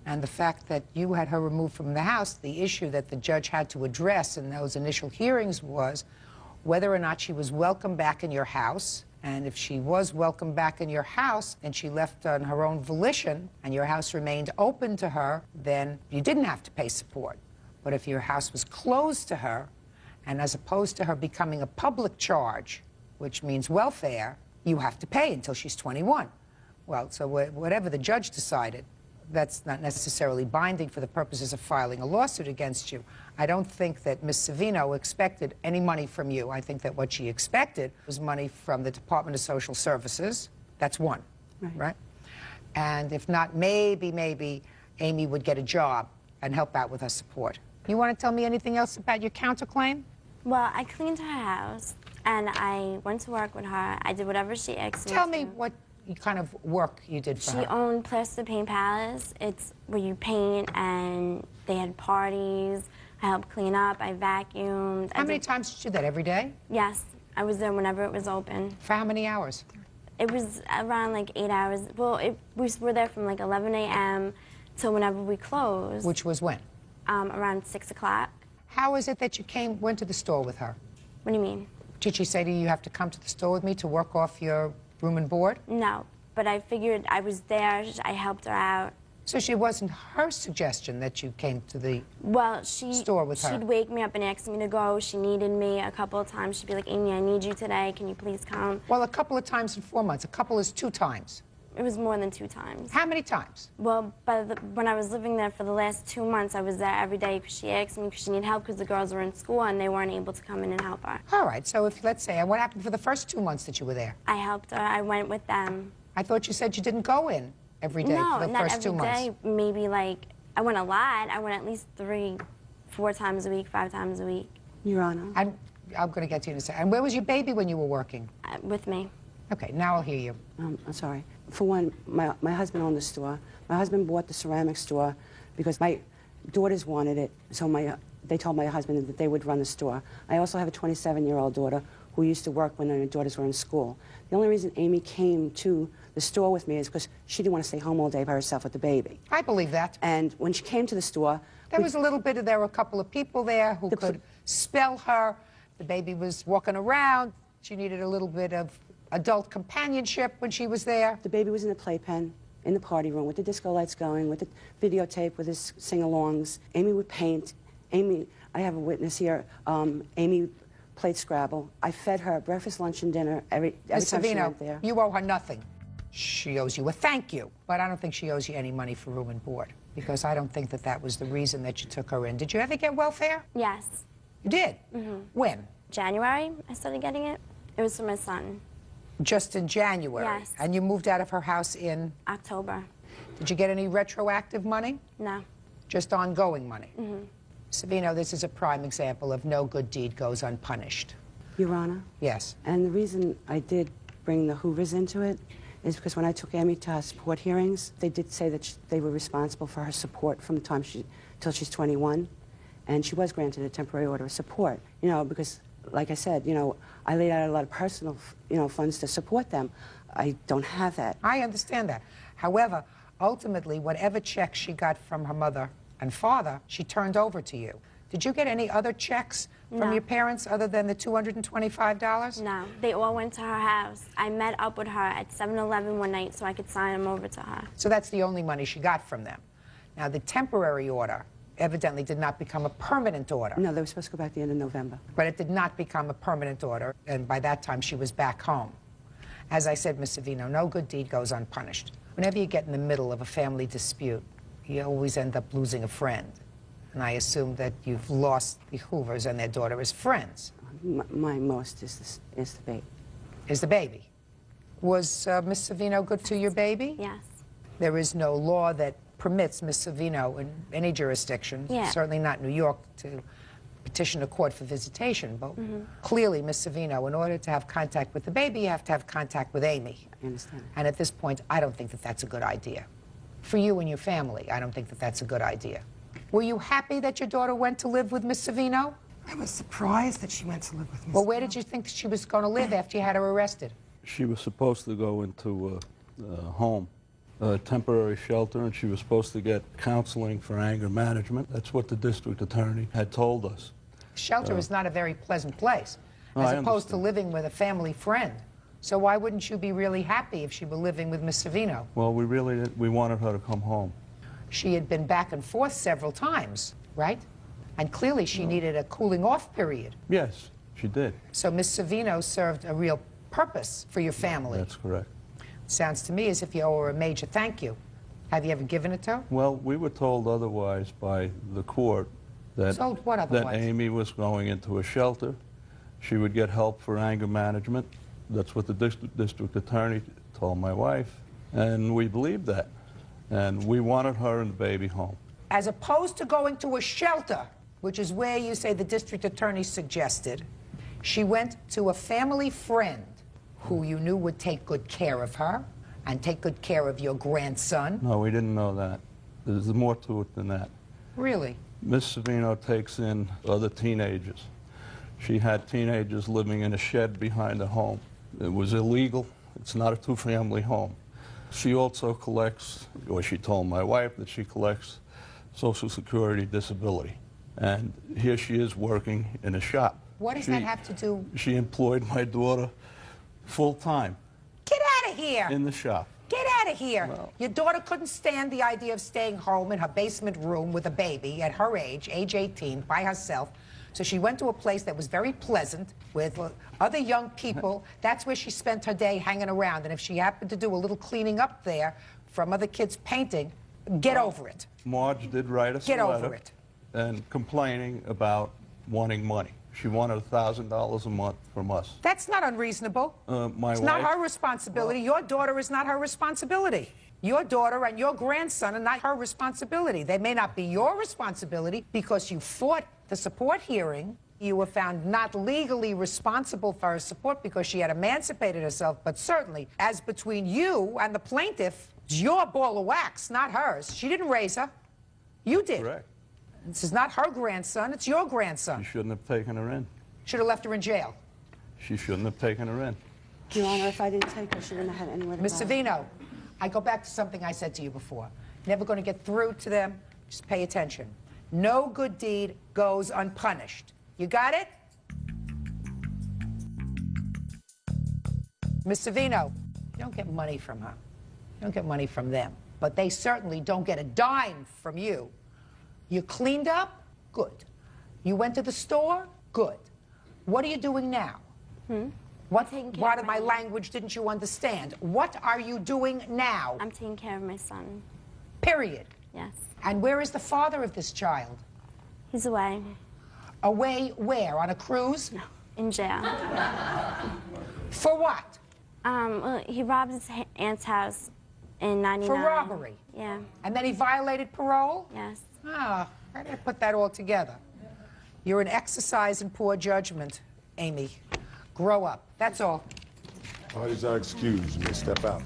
And the fact that you had her removed from the house, the issue that the judge had to address in those initial hearings was whether or not she was welcome back in your house. And if she was welcome back in your house and she left on her own volition and your house remained open to her, then you didn't have to pay support. But if your house was closed to her, and as opposed to her becoming a public charge, which means welfare, you have to pay until she's 21. Well, so whatever the judge decided, that's not necessarily binding for the purposes of filing a lawsuit against you. I don't think that Ms. Savino expected any money from you. I think that what she expected was money from the Department of Social Services. That's one, right? And if not, maybe Amy would get a job and help out with her support. You want to tell me anything else about your counterclaim? Well, I cleaned her house, and I went to work with her. I did whatever she asked me to. Tell me what kind of work you did for her. She owned Plaster Paint Palace. It's where you paint, and they had parties. I helped clean up. I vacuumed. How many times did you do that? Every day? Yes. I was there whenever it was open. For how many hours? It was around like 8 hours. Well, we were there from like 11 a.m. till whenever we closed. Which was when? Around 6 o'clock. How is it that you went to the store with her? What do you mean? Did she say to you, you have to come to the store with me to work off your room and board? No, but I figured I was there. I helped her out. So it wasn't her suggestion that you came to the store with her? She'd wake me up and ask me to go. She needed me a couple of times. She'd be like, Amy, I need you today. Can you please come? Well, a couple of times in 4 months. A couple is 2 times. It was more than 2 times. How many times? Well, when I was living there for the last 2 months, I was there every day because she asked me because she needed help because the girls were in school and they weren't able to come in and help her. All right, so if, let's say, what happened for the first 2 months that you were there? I helped her. I went with them. I thought you said you didn't go in every day for the first 2 months. No, not every day. Maybe like, I went a lot. I went at least 3, 4 times a week, 5 times a week. Your Honor. I'm going to get to you in a second. And where was your baby when you were working? With me. Okay, now I'll hear you. I'm sorry. For one, my husband owned the store. My husband bought the ceramic store because my daughters wanted it, so they told my husband that they would run the store. I also have a 27-year-old daughter who used to work when her daughters were in school. The only reason Amy came to the store with me is because she didn't want to stay home all day by herself with the baby. I believe that. And when she came to the store... There were a couple of people there who could spell her. The baby was walking around. She needed a little bit of adult companionship when she was there. The baby was in the playpen, in the party room, with the disco lights going, with the videotape, with his sing-alongs. Amy would paint. Amy, I have a witness here. Amy played Scrabble. I fed her breakfast, lunch, and dinner every time she went there. You owe her nothing. She owes you a thank you, but I don't think she owes you any money for room and board, because I don't think that that was the reason that you took her in. Did you ever get welfare? Yes. You did? Mm-hmm. When? January, I started getting it. It was for my son. Just in January? Yes. And you moved out of her house in? October. Did you get any retroactive money? No. Just ongoing money? Mm-hmm. Savino, this is a prime example of no good deed goes unpunished. Your Honor? Yes. And the reason I did bring the Hoovers into it is because when I took Amy to her support hearings, they did say that they were responsible for her support from the time till she's 21, and she was granted a temporary order of support, you know, because, like I said, you know, I laid out a lot of personal, funds to support them. I don't have that. I understand that. However, ultimately, whatever checks she got from her mother and father, she turned over to you. Did you get any other checks from your parents other than the $225? No, they all went to her house. I met up with her at 7-Eleven one night so I could sign them over to her. So that's the only money she got from them. Now, the temporary order evidently did not become a permanent order. No, they were supposed to go back the end of November. But it did not become a permanent order, and by that time she was back home. As I said, Miss Savino, no good deed goes unpunished. Whenever you get in the middle of a family dispute, you always end up losing a friend. And I assume that you've lost the Hoovers and their daughter as friends. My most is the baby. Is the baby. Was Miss Savino good to your baby? Yes. There is no law that permits Miss Savino in any jurisdiction, certainly not New York, to petition a court for visitation. But clearly, Miss Savino, in order to have contact with the baby, you have to have contact with Amy. I understand. And at this point, I don't think that that's a good idea. For you and your family, I don't think that that's a good idea. Were you happy that your daughter went to live with Miss Savino? I was surprised that she went to live with Miss Well, where did you think she was going to live after you had her arrested? She was supposed to go into a home, a temporary shelter, and she was supposed to get counseling for anger management. That's what the district attorney had told us. Shelter is not a very pleasant place, as I opposed to living with a family friend. So why wouldn't you be really happy if she were living with Miss Savino? Well, we wanted her to come home. She had been back and forth several times, right? And clearly she needed a cooling off period. Yes, she did. So Miss Savino served a real purpose for your family. That's correct. Sounds to me as if you owe her a major thank you. Have you ever given it to her? Well, we were told otherwise by the court that, Told what that otherwise? Amy was going into a shelter. She would get help for anger management. That's what the district attorney told my wife, and we believed that. And we wanted her and the baby home. As opposed to going to a shelter, which is where you say the district attorney suggested, she went to a family friend who you knew would take good care of her and take good care of your grandson. No, we didn't know that. There's more to it than that. Really? Miss Savino takes in other teenagers. She had teenagers living in a shed behind the home. It was illegal. It's not a two-family home. She also collects, or she told my wife that she collects Social Security disability. And here she is working in a shop. What does that have to do? She employed my daughter full-time. Get out of here! In the shop. Get out of here. Well, your daughter couldn't stand the idea of staying home in her basement room with a baby at her age 18, by herself. So she went to a place that was very pleasant with other young people. That's where she spent her day hanging around. And if she happened to do a little cleaning up there from other kids painting, get over it. Marge did write us Get a over letter it. and complaining about wanting money. She wanted $1,000 a month from us. That's not unreasonable. My It's wife, not her responsibility. Your daughter is not her responsibility. Your daughter and your grandson are not her responsibility. They may not be your responsibility because you fought the support hearing. You were found not legally responsible for her support because she had emancipated herself, but certainly, as between you and the plaintiff, it's your ball of wax, not hers. She didn't raise her. You did. Correct. This is not her grandson, it's your grandson. You shouldn't have taken her in. Should have left her in jail. She shouldn't have taken her in. Your Honor, if I didn't take her, she wouldn't have had anywhere to Ms. go. Savino, I go back to something I said to you before. Never going to get through to them. Just pay attention. No good deed goes unpunished. You got it? Ms. Savino, you don't get money from her. You don't get money from them. But they certainly don't get a dime from you. You cleaned up? Good. You went to the store? Good. What are you doing now? What part of my language didn't you understand? What are you doing now? I'm taking care of my son. Period. Yes. And where is the father of this child? He's away. Away where? On a cruise? No, in jail. For what? Well, he robbed his aunt's house in '99. For robbery? Yeah. And then he violated parole? Yes. Ah, how did I put that all together? You're an exercise in poor judgment, Amy. Grow up. That's all. Parties are excused. You may step out.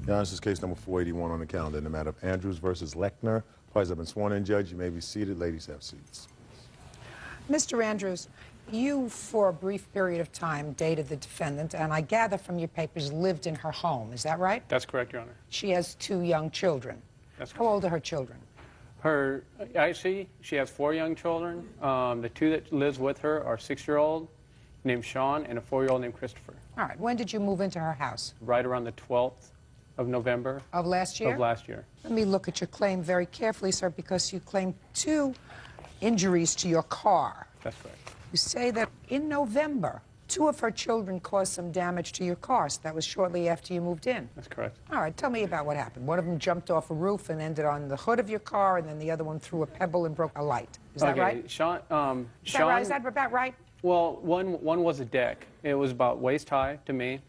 Your Honor, this is case number 481 on the calendar in the matter of Andrews versus Lechner. Parties have been sworn in, Judge. You may be seated. Ladies, have seats. Mr. Andrews, You, for a brief period of time, dated the defendant, and I gather from your papers lived in her home. Is that right? That's correct, Your Honor. She has 2 young children. That's How old are her children? Actually, she has 4 young children. The 2 that lives with her are a 6-year-old named Sean and a 4-year-old named Christopher. All right. When did you move into her house? Right around the 12th of November. Of last year? Of last year. Let me look at your claim very carefully, sir, because you claim 2 injuries to your car. That's correct. You say that in November, 2 of her children caused some damage to your car. So that was shortly after you moved in. That's correct. All right, tell me about what happened. One of them jumped off a roof and ended on the hood of your car, and then the other one threw a pebble and broke a light. Is that right? Sean, Is that right? Is that about right? Well, one was a deck. It was about waist high to me.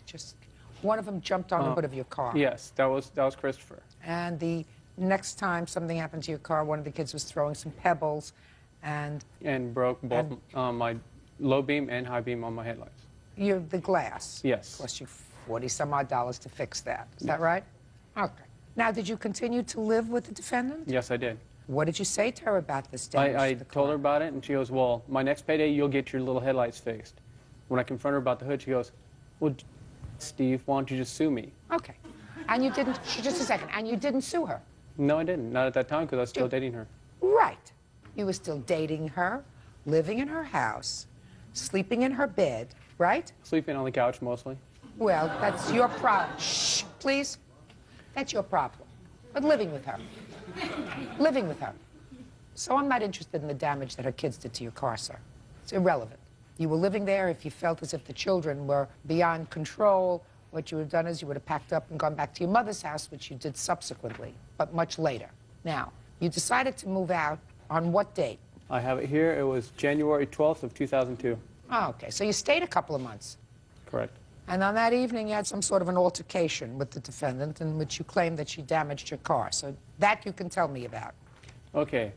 Just one of them jumped on the hood of your car. Yes, that was Christopher. And the next time something happened to your car, one of the kids was throwing some pebbles and broke both my low beam and high beam on my headlights. The glass. Yes. Cost you $40-some-odd to fix that. Is that right? Okay. Now, did you continue to live with the defendant? Yes, I did. What did you say to her about this damage I to the car? told her about it, and she goes, well, my next payday, you'll get your little headlights fixed. When I confront her about the hood, she goes, well, Steve, why don't you just sue me? Okay. And you didn't, just a second, and you didn't sue her? No, I didn't. Not at that time, because I was still dating her. Right. You were still dating her, living in her house, sleeping in her bed, right? Sleeping on the couch, mostly. Well, that's your problem. Shh, please. That's your problem. But living with her. Living with her. So I'm not interested in the damage that her kids did to your car, sir. It's irrelevant. You were living there if you felt as if the children were beyond control. What you would have done is you would have packed up and gone back to your mother's house, which you did subsequently, but much later. Now, you decided to move out on what date? I have it here. It was January 12th of 2002. Oh, okay. So you stayed a couple of months. Correct. And on that evening, you had some sort of an altercation with the defendant in which you claimed that she damaged your car. So that you can tell me about. Okay.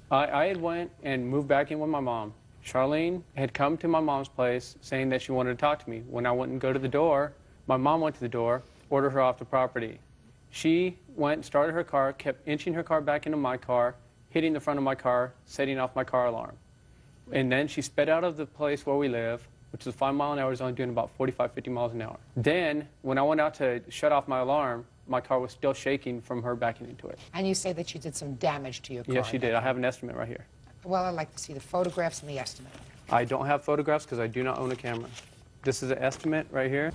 I had went and moved back in with my mom. Charlene had come to my mom's place saying that she wanted to talk to me. When I went and go to the door, my mom went to the door, ordered her off the property. She went, started her car, kept inching her car back into my car, hitting the front of my car, setting off my car alarm. And then she sped out of the place where we live, which is a 5-mile-an-hour zone, doing about 45, 50 miles an hour. Then, when I went out to shut off my alarm, my car was still shaking from her backing into it. And you say that she did some damage to your car? Yes, she did. I have an estimate right here. Well, I'd like to see the photographs and the estimate. I don't have photographs because I do not own a camera. This is an estimate right here.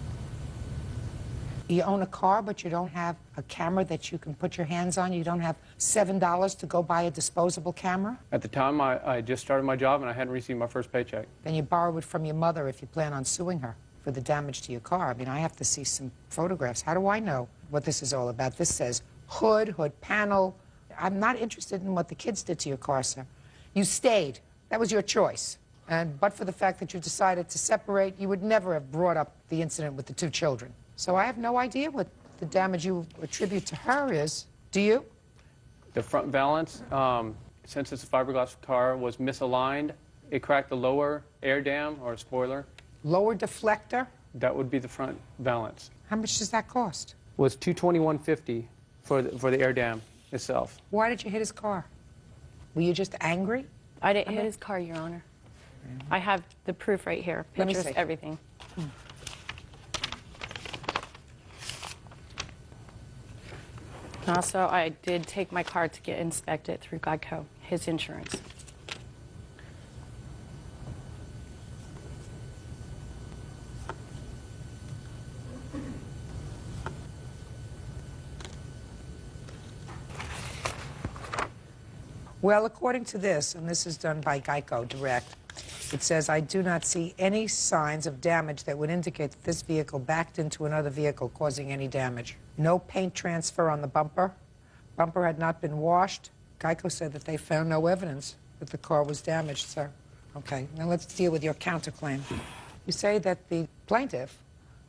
You own a car, but you don't have a camera that you can put your hands on? You don't have $7 to go buy a disposable camera? At the time, I just started my job and I hadn't received my first paycheck. Then you borrow it from your mother if you plan on suing her for the damage to your car. I mean, I have to see some photographs. How do I know what this is all about? This says hood panel. I'm not interested in what the kids did to your car, sir. You stayed. That was your choice. But for the fact that you decided to separate, you would never have brought up the incident with the 2 children. So I have no idea what the damage you attribute to her is. Do you? The front valance, since it's a fiberglass car, was misaligned. It cracked the lower air dam or spoiler. Lower deflector? That would be the front valance. How much does that cost? Was $221.50 for the air dam itself. Why did you hit his car? Were you just angry? I didn't hit his car, Your Honor. I have the proof right here. Let me Pictures, see. everything. Also, I did take my car to get inspected through Geico, his insurance. Well, according to this, and this is done by Geico Direct, it says, I do not see any signs of damage that would indicate that this vehicle backed into another vehicle causing any damage. No paint transfer on the bumper. Bumper had not been washed. Geico said that they found no evidence that the car was damaged, sir. Okay, now let's deal with your counterclaim. You say that the plaintiff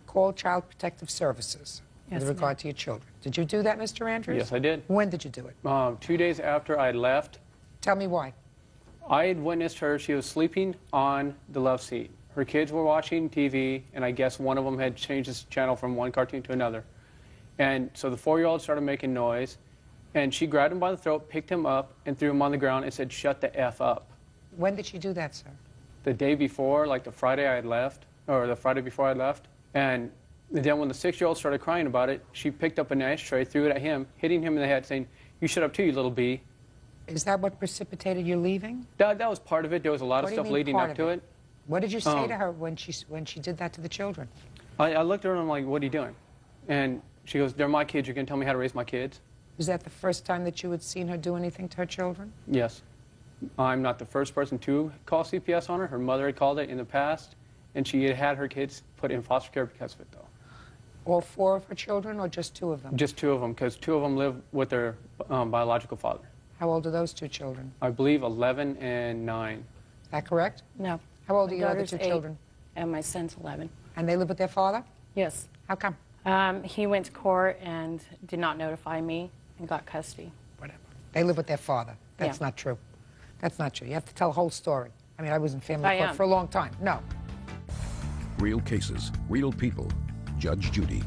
called Child Protective Services with regard to your children. Did you do that, Mr. Andrews? Yes, I did. When did you do it? 2 days after I left. Tell me why. I had witnessed her. She was sleeping on the love seat. Her kids were watching TV, and I guess one of them had changed his channel from one cartoon to another. And so the 4-year-old started making noise, and she grabbed him by the throat, picked him up, and threw him on the ground and said, shut the F up. When did she do that, sir? the day before, like the Friday I had left, or the Friday before I left. And then when the 6-year-old started crying about it, she picked up an ashtray, threw it at him, hitting him in the head, saying, "You shut up too, you little bee." Is that what precipitated your leaving? That was part of it. There was a lot What of do you stuff mean leading part up of to it? it. What did you say to her when she did that to the children? I looked at her and I'm like, "What are you doing?" And she goes, "They're my kids. You're going to tell me how to raise my kids?" Was that the first time that you had seen her do anything to her children? Yes. I'm not the first person to call CPS on her. Her mother had called it in the past, and she had had her kids put in foster care because of it, though. All 4 of her children, or just 2 of them? Just 2 of them, because 2 of them live with their biological father. How old are those 2 children? I believe 11 and 9. Is that correct? No. How old are My your other daughter's 2 8, children? And my son's 11. And they live with their father? Yes. How come? He went to court and did not notify me and got custody. Whatever. They live with their father. That's Yeah. not true. That's not true. You have to tell the whole story. I mean, I was in family I court am. for a long time. No. Real cases, real people. Judge Judy.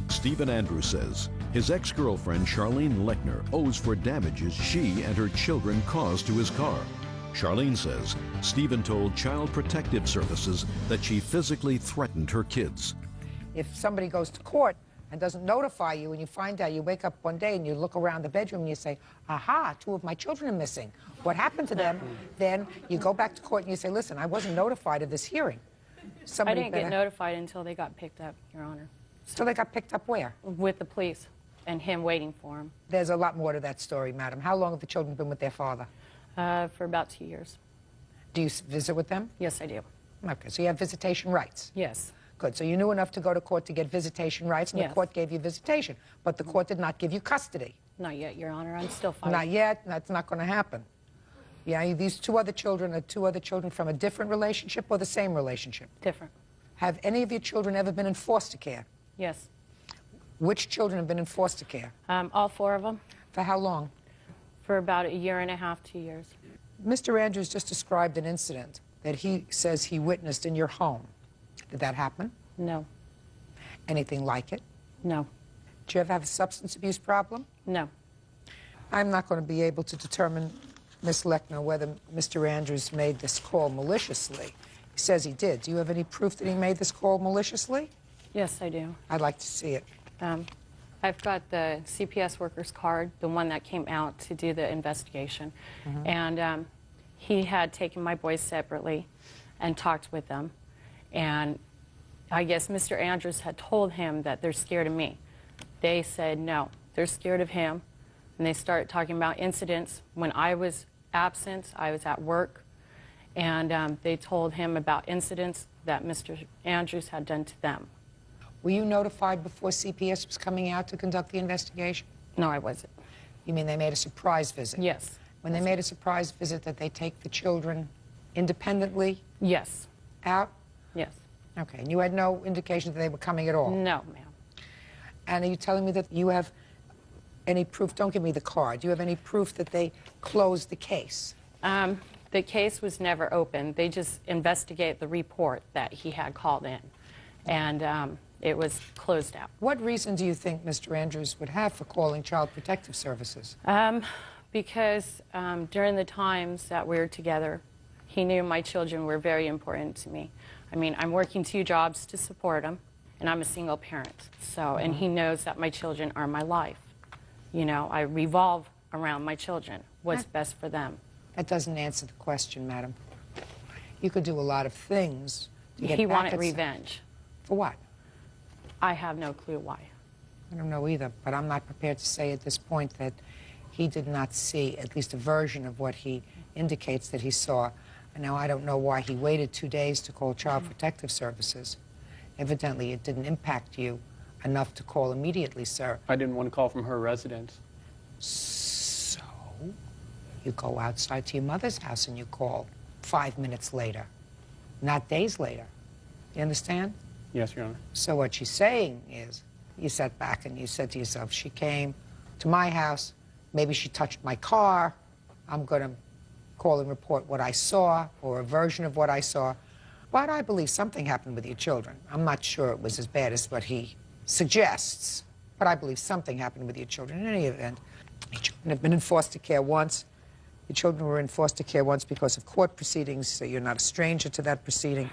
Stephen Andrews says his ex-girlfriend Charlene Lechner owes for damages she and her children caused to his car. Charlene says Stephen told Child Protective Services that she physically threatened her kids. If somebody goes to court and doesn't notify you and you find out, you wake up one day and you look around the bedroom and you say, aha, 2 of my children are missing. What happened to them? Then you go back to court and you say, listen, I wasn't notified of this hearing. I didn't get notified until they got picked up, Your Honor. So they got picked up where? With the police and him waiting for him. There's a lot more to that story, madam. How long have the children been with their father? For about 2 years. Do you visit with them? Yes, I do. Okay, so you have visitation rights? Yes. Good, so you knew enough to go to court to get visitation rights, and Yes. the court gave you visitation, but the court did not give you custody. Not yet, Your Honor. I'm still fighting. Not yet. That's not going to happen. Yeah, these 2 other children are 2 other children from a different relationship or the same relationship? Different. Have any of your children ever been in foster care? Yes. Which children have been in foster care? All 4 of them. For how long? For about 1.5 years, 2 years. Mr. Andrews just described an incident that he says he witnessed in your home. Did that happen? No. Anything like it? No. Do you ever have a substance abuse problem? No. I'm not going to be able to determine, Ms. Lechner, whether Mr. Andrews made this call maliciously. He says he did. Do you have any proof that he made this call maliciously? Yes, I do. I'd like to see it. I've got the CPS worker's card, the one that came out to do the investigation. And he had taken my boys separately and talked with them. And I guess Mr. Andrews had told him that they're scared of me. They said no, they're scared of him. And they started talking about incidents when I was absent, I was at work. And they told him about incidents that Mr. Andrews had done to them. Were you notified before CPS was coming out to conduct the investigation? No, I wasn't. You mean they made a surprise visit? Yes. When they made a surprise visit, that they take the children independently? Yes. Out? Yes. Okay, and you had no indication that they were coming at all? No, ma'am. And are you telling me that you have any proof? Don't give me the card. Do you have any proof that they closed the case? The case was never opened. They just investigated the report that he had called in. And it was closed out. What reason do you think Mr. Andrews would have for calling Child Protective Services? Because during the times that we were together, he knew my children were very important to me. I mean, I'm working 2 jobs to support him, and I'm a single parent. So, and he knows that my children are my life. You know, I revolve around my children, what's best for them. That doesn't answer the question, madam. You could do a lot of things to get He back wanted at revenge. For what? I have no clue why. I don't know either, but I'm not prepared to say at this point that he did not see at least a version of what he indicates that he saw. Now, I don't know why he waited 2 days to call Child Protective Services. Evidently, it didn't impact you enough to call immediately, sir. I didn't want to call from her residence. So, you go outside to your mother's house and you call 5 minutes later, not days later. You understand? Yes, Your Honor. So what she's saying is, you sat back and you said to yourself, she came to my house, maybe she touched my car, I'm going to call and report what I saw, or a version of what I saw. But I believe something happened with your children. I'm not sure it was as bad as what he suggests, but I believe something happened with your children. In any event, your children have been in foster care once. Your children were in foster care once because of court proceedings, so you're not a stranger to that proceeding.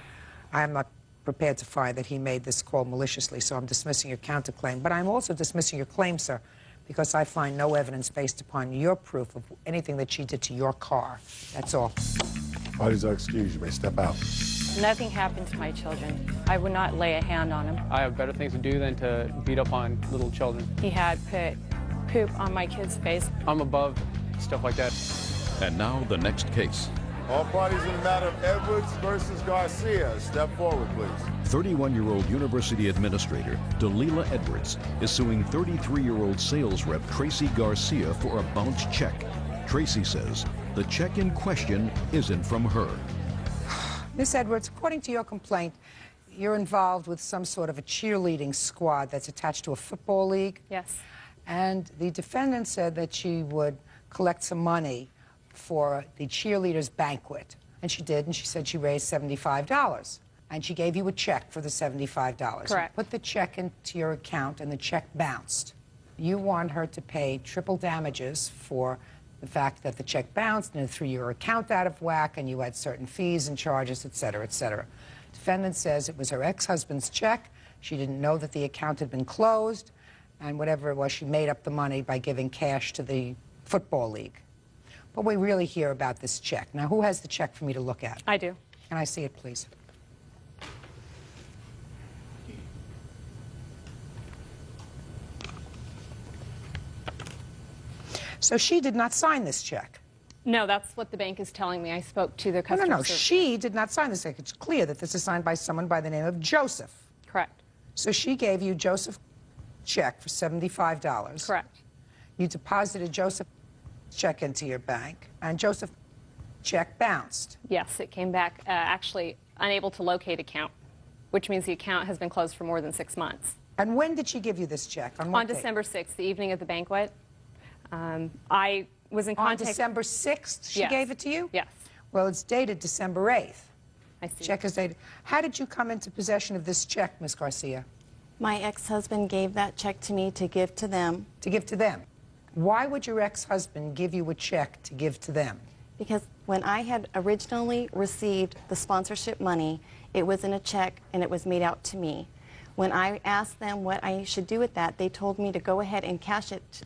I am not prepared to find that he made this call maliciously, so I'm dismissing your counterclaim. But I'm also dismissing your claim, sir, because I find no evidence based upon your proof of anything that she did to your car. That's all. Parties are excused. You may step out. Nothing happened to my children. I would not lay a hand on him. I have better things to do than to beat up on little children. He had put poop on my kid's face. I'm above stuff like that. And now the next case. All parties in the matter of Edwards versus Garcia, step forward, please. 31-year-old university administrator Delilah Edwards is suing 33-year-old sales rep Tracy Garcia for a bounced check. Tracy says the check in question isn't from her. Miss Edwards, according to your complaint, you're involved with some sort of a cheerleading squad that's attached to a football league. Yes. And the defendant said that she would collect some money for the cheerleaders' banquet. And she did, and she said she raised $75. And she gave you a check for the $75. Correct. You put the check into your account, and the check bounced. You want her to pay triple damages for the fact that the check bounced and it threw your account out of whack, and you had certain fees and charges, et cetera, et cetera. Defendant says it was her ex-husband's check. She didn't know that the account had been closed, and whatever it was, she made up the money by giving cash to the football league. But we really hear about this check. Now, who has the check for me to look at? I do. Can I see it, please? So she did not sign this check. No, that's what the bank is telling me. I spoke to the customer No, service. she did not sign this check. It's clear that this is signed by someone by the name of Joseph. Correct. So she gave you Joseph check for $75. Correct. You deposited Joseph check into your bank, and Joseph check bounced. Yes, it came back actually unable to locate account, which means the account has been closed for more than 6 months. And when did she give you this check? On what date? December 6th, the evening of the banquet. I was in contact. On December 6th, she gave it to you? Yes. Well, it's dated December 8th. I see. Check is dated. How did you come into possession of this check, Ms. Garcia? My ex-husband gave that check to me to give to them. To give to them? Why would your ex-husband give you a check to give to them? Because when I had originally received the sponsorship money, it was in a check and it was made out to me. When I asked them what I should do with that, they told me to go ahead and cash it,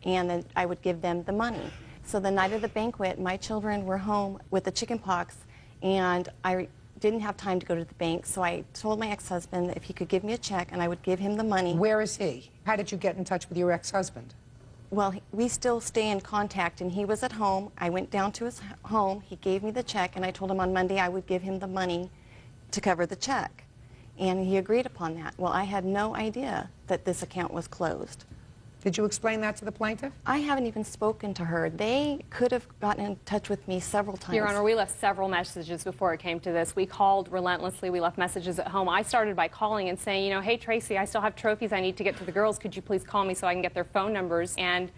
and then I would give them the money. So the night of the banquet, my children were home with the chicken pox, and I didn't have time to go to the bank, so I told my ex-husband if he could give me a check and I would give him the money. Where is he? How did you get in touch with your ex-husband? Well, we still stay in contact, and he was at home. I went down to his home. He gave me the check, and I told him on Monday I would give him the money to cover the check. And he agreed upon that. Well, I had no idea that this account was closed. Did you explain that to the plaintiff? I haven't even spoken to her. They could have gotten in touch with me several times. Your Honor, we left several messages before it came to this. We called relentlessly. We left messages at home. I started by calling and saying, you know, hey, Tracy, I still have trophies I need to get to the girls. Could you please call me so I can get their phone numbers and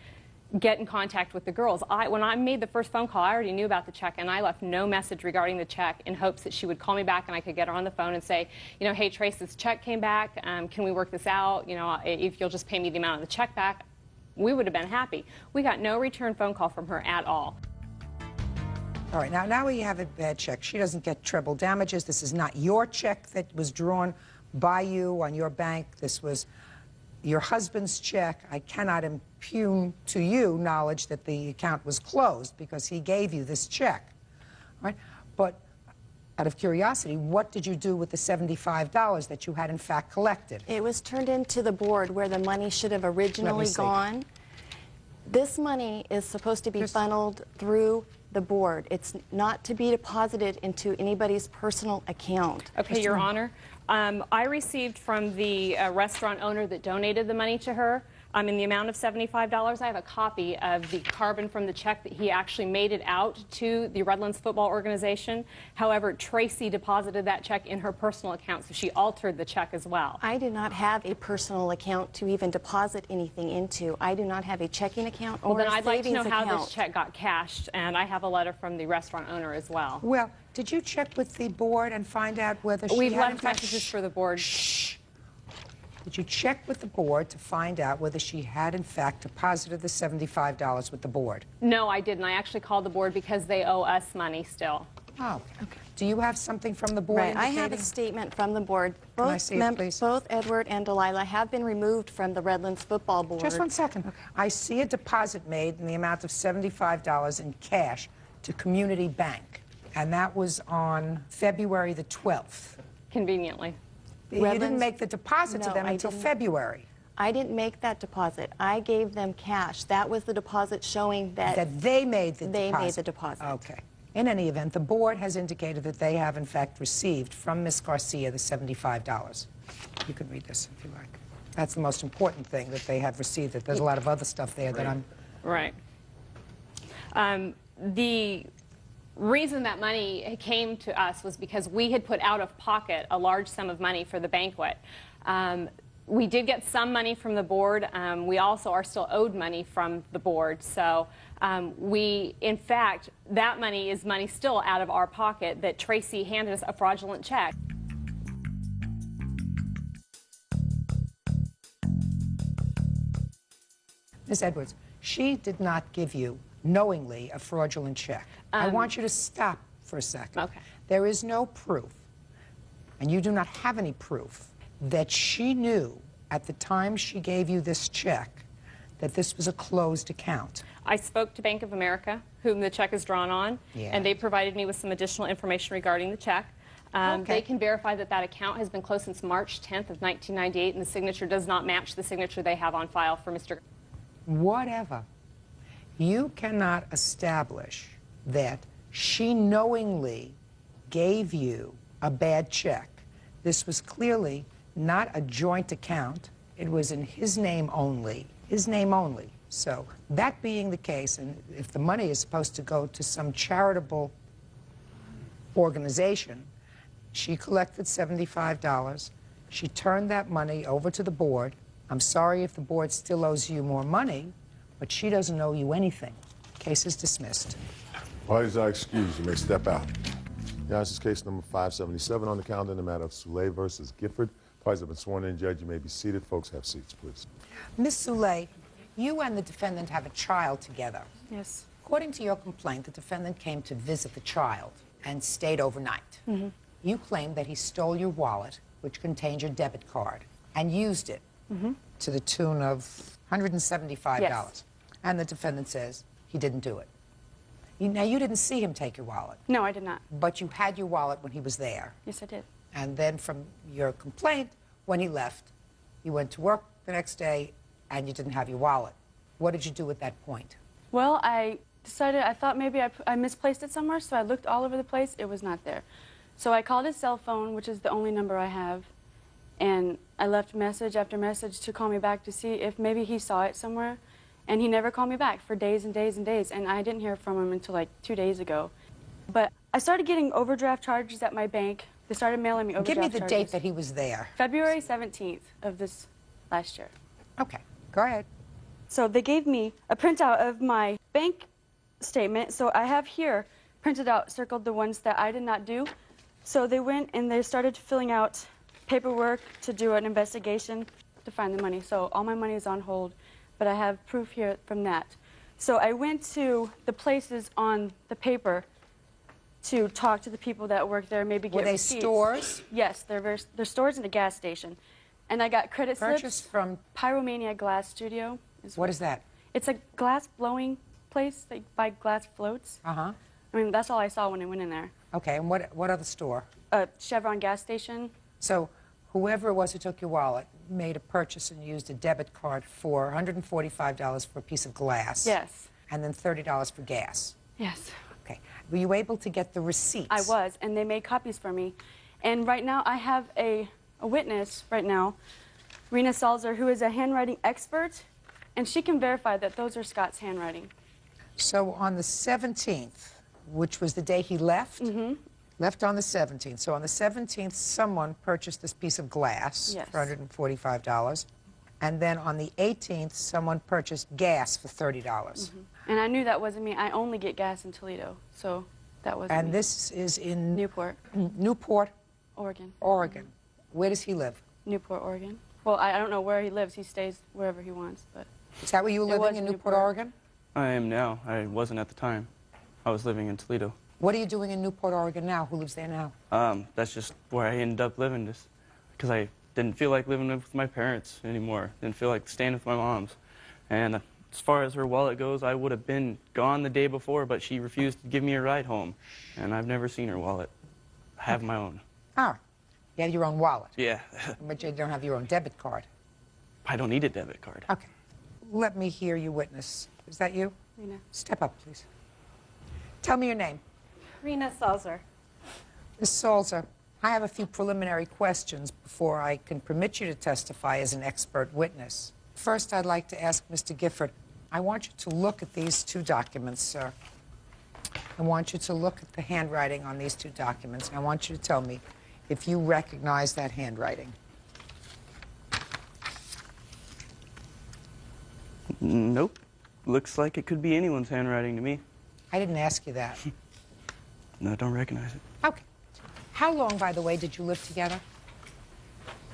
get in contact with the girls? When I made the first phone call, I already knew about the check, and I left no message regarding the check in hopes that she would call me back and I could get her on the phone and say, you know, hey, Trace, this check came back. Can we work this out? You know, if you'll just pay me the amount of the check back, we would have been happy. We got no return phone call from her at all. All right, now we have a bad check. She doesn't get treble damages. This is not your check that was drawn by you on your bank. This was your husband's check. I cannot impugn to you knowledge that the account was closed because he gave you this check. All right? But out of curiosity, what did you do with the $75 that you had in fact collected? It was turned into the board where the money should have originally gone. This money is supposed to be funneled through the board. It's not to be deposited into anybody's personal account. Okay, Your Honor. I received from the restaurant owner that donated the money to her in the amount of $75. I have a copy of the carbon from the check that he actually made it out to the Redlands Football Organization. However, Tracy deposited that check in her personal account, so she altered the check as well. I do not have a personal account to even deposit anything into. I do not have a checking account or Well, then a I'd like to know savings how account. this check got cashed, and I have a letter from the restaurant owner as well. Well, did you check with the board and find out whether she We've had in left fact... messages for the board. Did you check with the board to find out whether she had, in fact, deposited the $75 with the board? No, I didn't. I actually called the board because they owe us money still. Oh, okay. Do you have something from the board Right. I indicating? have a statement from the board. Can I see it, please? Both Edward and Delilah have been removed from the Redlands football board. Just 1 second. Okay. I see a deposit made in the amount of $75 in cash to Community Bank, and that was on February the 12th. Conveniently. You didn't make the deposit to No, them I until didn't. February. I didn't make that deposit. I gave them cash. That was the deposit showing that they made the deposit. They made the deposit. Okay. In any event, the board has indicated that they have, in fact, received from Ms. Garcia the $75. You can read this if you like. That's the most important thing, that they have received it. There's a lot of other stuff there that I'm... Right. The reason that money came to us was because we had put out of pocket a large sum of money for the banquet. We did get some money from the board. We also are still owed money from the board. So in fact, that money is money still out of our pocket that Tracy handed us a fraudulent check. Ms. Edwards, she did not give you knowingly a fraudulent check. I want you to stop for a second. Okay. There is no proof, and you do not have any proof, that she knew at the time she gave you this check that this was a closed account. I spoke to Bank of America, whom the check is drawn on, and they provided me with some additional information regarding the check. They can verify that that account has been closed since March 10th of 1998, and the signature does not match the signature they have on file for Mr. Whatever. You cannot establish that she knowingly gave you a bad check. This was clearly not a joint account. It was in his name only. His name only. So that being the case, and if the money is supposed to go to some charitable organization, she collected $75. She turned that money over to the board. I'm sorry if the board still owes you more money, but she doesn't owe you anything. Case is dismissed. Parties are excused. You may step out. This is case number 577 on the calendar in the matter of Soule versus Gifford. Parties have been sworn in. Judge, you may be seated. Folks, have seats, please. Ms. Soule, you and the defendant have a child together. Yes. According to your complaint, the defendant came to visit the child and stayed overnight. Mm-hmm. You claim that he stole your wallet, which contained your debit card, and used it to the tune of $175. Yes. And the defendant says he didn't do it. Now, you didn't see him take your wallet. No, I did not. But you had your wallet when he was there. Yes, I did. And then from your complaint, when he left, you went to work the next day and you didn't have your wallet. What did you do at that point? Well, I decided, I thought maybe I misplaced it somewhere, so I looked all over the place. It was not there. So I called his cell phone, which is the only number I have, and I left message after message to call me back to see if maybe he saw it somewhere. And he never called me back for days and days and days, and I didn't hear from him until like 2 days ago. But I started getting overdraft charges at my bank. They started mailing me overdraft charges. Give me the date that he was there. February 17th of this last year. Okay, go ahead. So they gave me a printout of my bank statement. So I have here printed out, circled the ones that I did not do. So they went and they started filling out paperwork to do an investigation to find the money. So all my money is on hold, but I have proof here from that. So I went to the places on the paper to talk to the people that work there, maybe get receipts. Were they stores? Yes, they're stores and a gas station. And I got credit Purchased slips from Pyromania Glass Studio. What is that? It's a glass blowing place. They buy glass floats. Uh-huh. I mean, that's all I saw when I went in there. Okay, and what other store? Chevron gas station. So whoever it was who took your wallet made a purchase and used a debit card for $145 for a piece of glass. Yes. And then $30 for gas. Yes. Okay. Were you able to get the receipts? I was, and they made copies for me. And right now I have a witness right now, Rena Salzer, who is a handwriting expert, and she can verify that those are Scott's handwriting. So on the 17th, which was the day he left, left on the 17th. So on the 17th, someone purchased this piece of glass for $145. And then on the 18th, someone purchased gas for $30. And I knew that wasn't me. I only get gas in Toledo, so that wasn't me. And this is in Newport. Newport, Oregon. Oregon. Where does he live? Newport, Oregon. Well, I don't know where he lives. He stays wherever he wants, but... Is that where you were living, in Newport, Oregon? I am now. I wasn't at the time. I was living in Toledo. What are you doing in Newport, Oregon now? Who lives there now? That's just where I ended up living, just because I didn't feel like living with my parents anymore. Didn't feel like staying with my mom's. And as far as her wallet goes, I would have been gone the day before, but she refused to give me a ride home. And I've never seen her wallet. I have my own. Ah, you have your own wallet. Yeah. But you don't have your own debit card. I don't need a debit card. Okay. Let me hear you witness. Is that you? Rena. Step up, please. Tell me your name. Rena Salzer. Ms. Salzer, I have a few preliminary questions before I can permit you to testify as an expert witness. First, I'd like to ask Mr. Gifford, I want you to look at these two documents, sir. I want you to look at the handwriting on these two documents, and I want you to tell me if you recognize that handwriting. Nope. Looks like it could be anyone's handwriting to me. I didn't ask you that. No, I don't recognize it. Okay. How long, by the way, did you live together?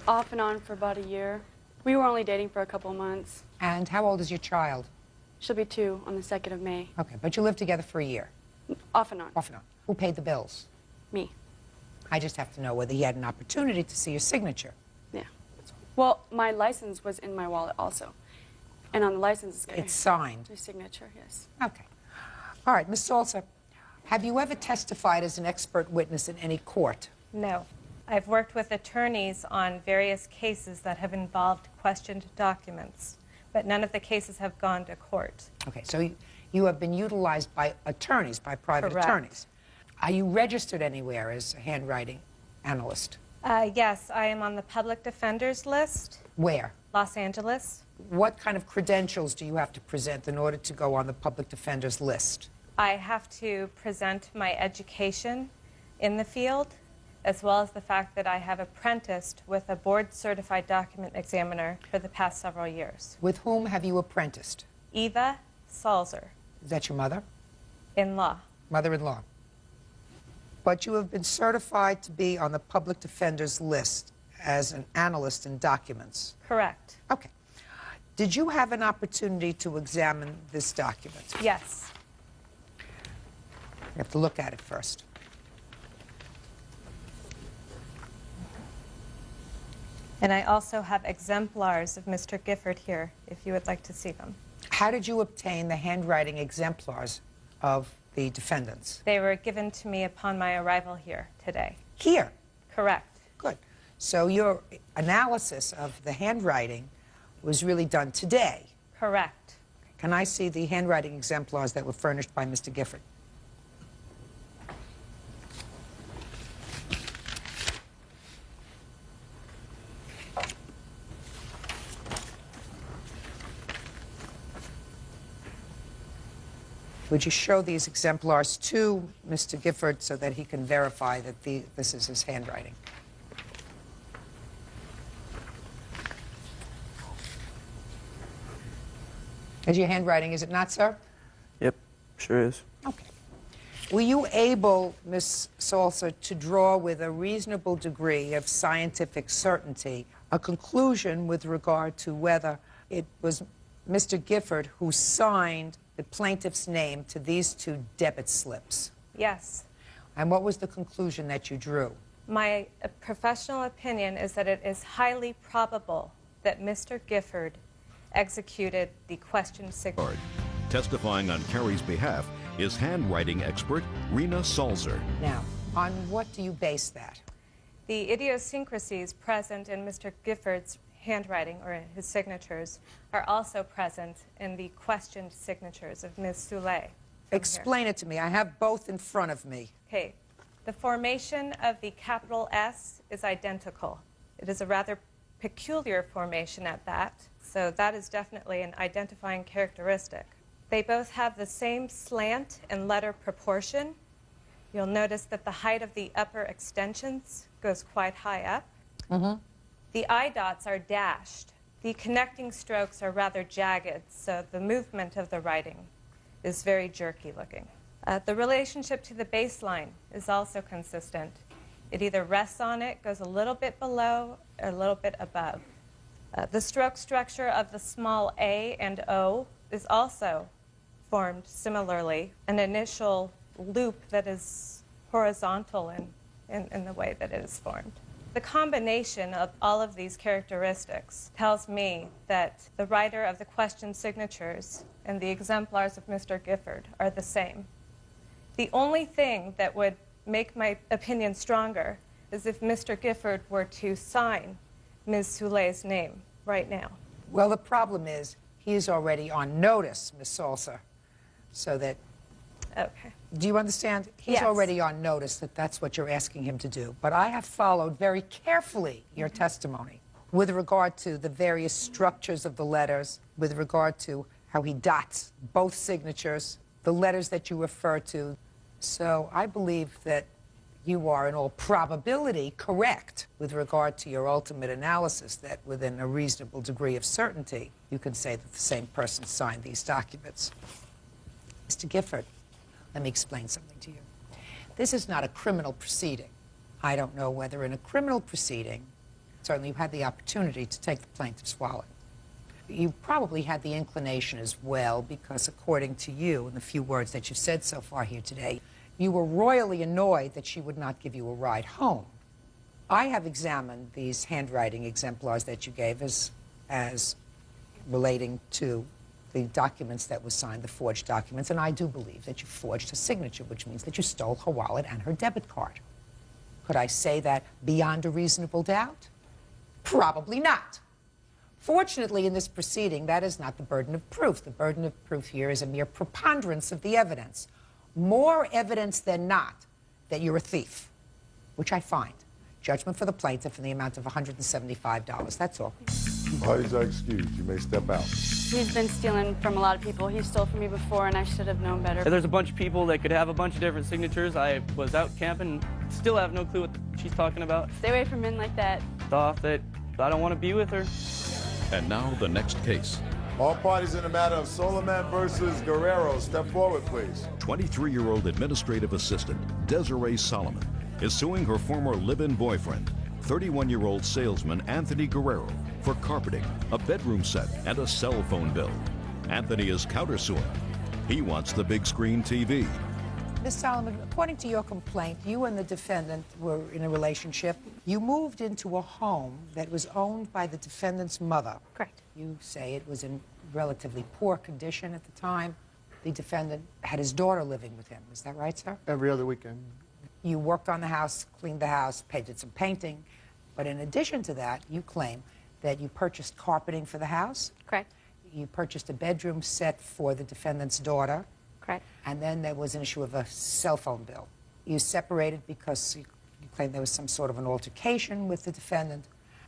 Off and on for about a year. We were only dating for a couple of months. And how old is your child? She'll be 2 on the 2nd of May. Okay, but you lived together for a year? Off and on. Off and on. Who paid the bills? Me. I just have to know whether he had an opportunity to see your signature. Yeah. Well, my license was in my wallet also. And on the license, it's signed. Your signature, yes. Okay. All right, Ms. Salzer, have you ever testified as an expert witness in any court? No. I've worked with attorneys on various cases that have involved questioned documents, but none of the cases have gone to court. Okay, so you have been utilized by attorneys, by private Correct. attorneys. Are you registered anywhere as a handwriting analyst? Yes, I am on the public defender's list. Where? Los Angeles. What kind of credentials do you have to present in order to go on the public defender's list? I have to present my education in the field, as well as the fact that I have apprenticed with a board-certified document examiner for the past several years. With whom have you apprenticed? Eva Salzer. Is that your mother? In-law. Mother-in-law. But you have been certified to be on the public defender's list as an analyst in documents. Correct. Okay. Did you have an opportunity to examine this document? Yes. You have to look at it first. And I also have exemplars of Mr. Gifford here, if you would like to see them. How did you obtain the handwriting exemplars of the defendants? They were given to me upon my arrival here today. Here? Correct. Good. So your analysis of the handwriting was really done today? Correct. Can I see the handwriting exemplars that were furnished by Mr. Gifford? Would you show these exemplars to Mr. Gifford so that he can verify that this is his handwriting? Is your handwriting, is it not, sir? Yep, sure is. Okay. Were you able, Ms. Salzer, to draw with a reasonable degree of scientific certainty a conclusion with regard to whether it was Mr. Gifford who signed the plaintiff's name to these two debit slips? Yes. And what was the conclusion that you drew? My professional opinion is that it is highly probable that Mr. Gifford executed the questioned signature. Testifying on Carrie's behalf is handwriting expert Rena Salzer. Now, on what do you base that? The idiosyncrasies present in Mr. Gifford's handwriting, or his signatures, are also present in the questioned signatures of Ms. Soule. Explain it to me. I have both in front of me. Okay. The formation of the capital S is identical. It is a rather peculiar formation at that, so that is definitely an identifying characteristic. They both have the same slant and letter proportion. You'll notice that the height of the upper extensions goes quite high up. Mm-hmm. The eye dots are dashed. The connecting strokes are rather jagged, so the movement of the writing is very jerky looking. The relationship to the baseline is also consistent. It either rests on it, goes a little bit below, or a little bit above. The stroke structure of the small a and o is also formed similarly, an initial loop that is horizontal in the way that it is formed. The combination of all of these characteristics tells me that the writer of the question signatures and the exemplars of Mr. Gifford are the same. The only thing that would make my opinion stronger is if Mr. Gifford were to sign Ms. Soule's name right now. Well, the problem is he is already on notice, Ms. Salsa, so that... Okay. Do you understand? He's Yes. already on notice that that's what you're asking him to do. But I have followed very carefully your testimony with regard to the various structures of the letters, with regard to how he dots both signatures, the letters that you refer to. So I believe that you are in all probability correct with regard to your ultimate analysis, that within a reasonable degree of certainty, you can say that the same person signed these documents. Mr. Gifford, let me explain something to you. This is not a criminal proceeding. I don't know whether in a criminal proceeding, certainly you had the opportunity to take the plaintiff's wallet. You probably had the inclination as well, because according to you, in the few words that you've said so far here today, you were royally annoyed that she would not give you a ride home. I have examined these handwriting exemplars that you gave as relating to the documents that were signed, the forged documents, and I do believe that you forged her signature, which means that you stole her wallet and her debit card. Could I say that beyond a reasonable doubt? Probably not. Fortunately, in this proceeding, that is not the burden of proof. The burden of proof here is a mere preponderance of the evidence. More evidence than not that you're a thief, which I find. Judgment for the plaintiff in the amount of $175. That's all. Parties are excused. You may step out. He's been stealing from a lot of people. He stole from me before, and I should have known better. There's a bunch of people that could have a bunch of different signatures. I was out camping, still have no clue what she's talking about. Stay away from men like that. Thought that I don't want to be with her. And now the next case. All parties in the matter of Soliman versus Guerrero, step forward, please. 23-year-old administrative assistant Desiree Solomon is suing her former live-in boyfriend, 31-year-old salesman Anthony Guerrero, for carpeting, a bedroom set, and a cell phone bill. Anthony is countersuing. He wants the big screen TV. Ms. Solomon, according to your complaint, you and the defendant were in a relationship. You moved into a home that was owned by the defendant's mother. Correct. You say it was in relatively poor condition at the time. The defendant had his daughter living with him. Is that right, sir? Every other weekend. You worked on the house, cleaned the house, painted some painting. But in addition to that, you claim that you purchased carpeting for the house. Correct. You purchased a bedroom set for the defendant's daughter. Correct. And then there was an issue of a cell phone bill. You separated because you claim there was some sort of an altercation with the defendant,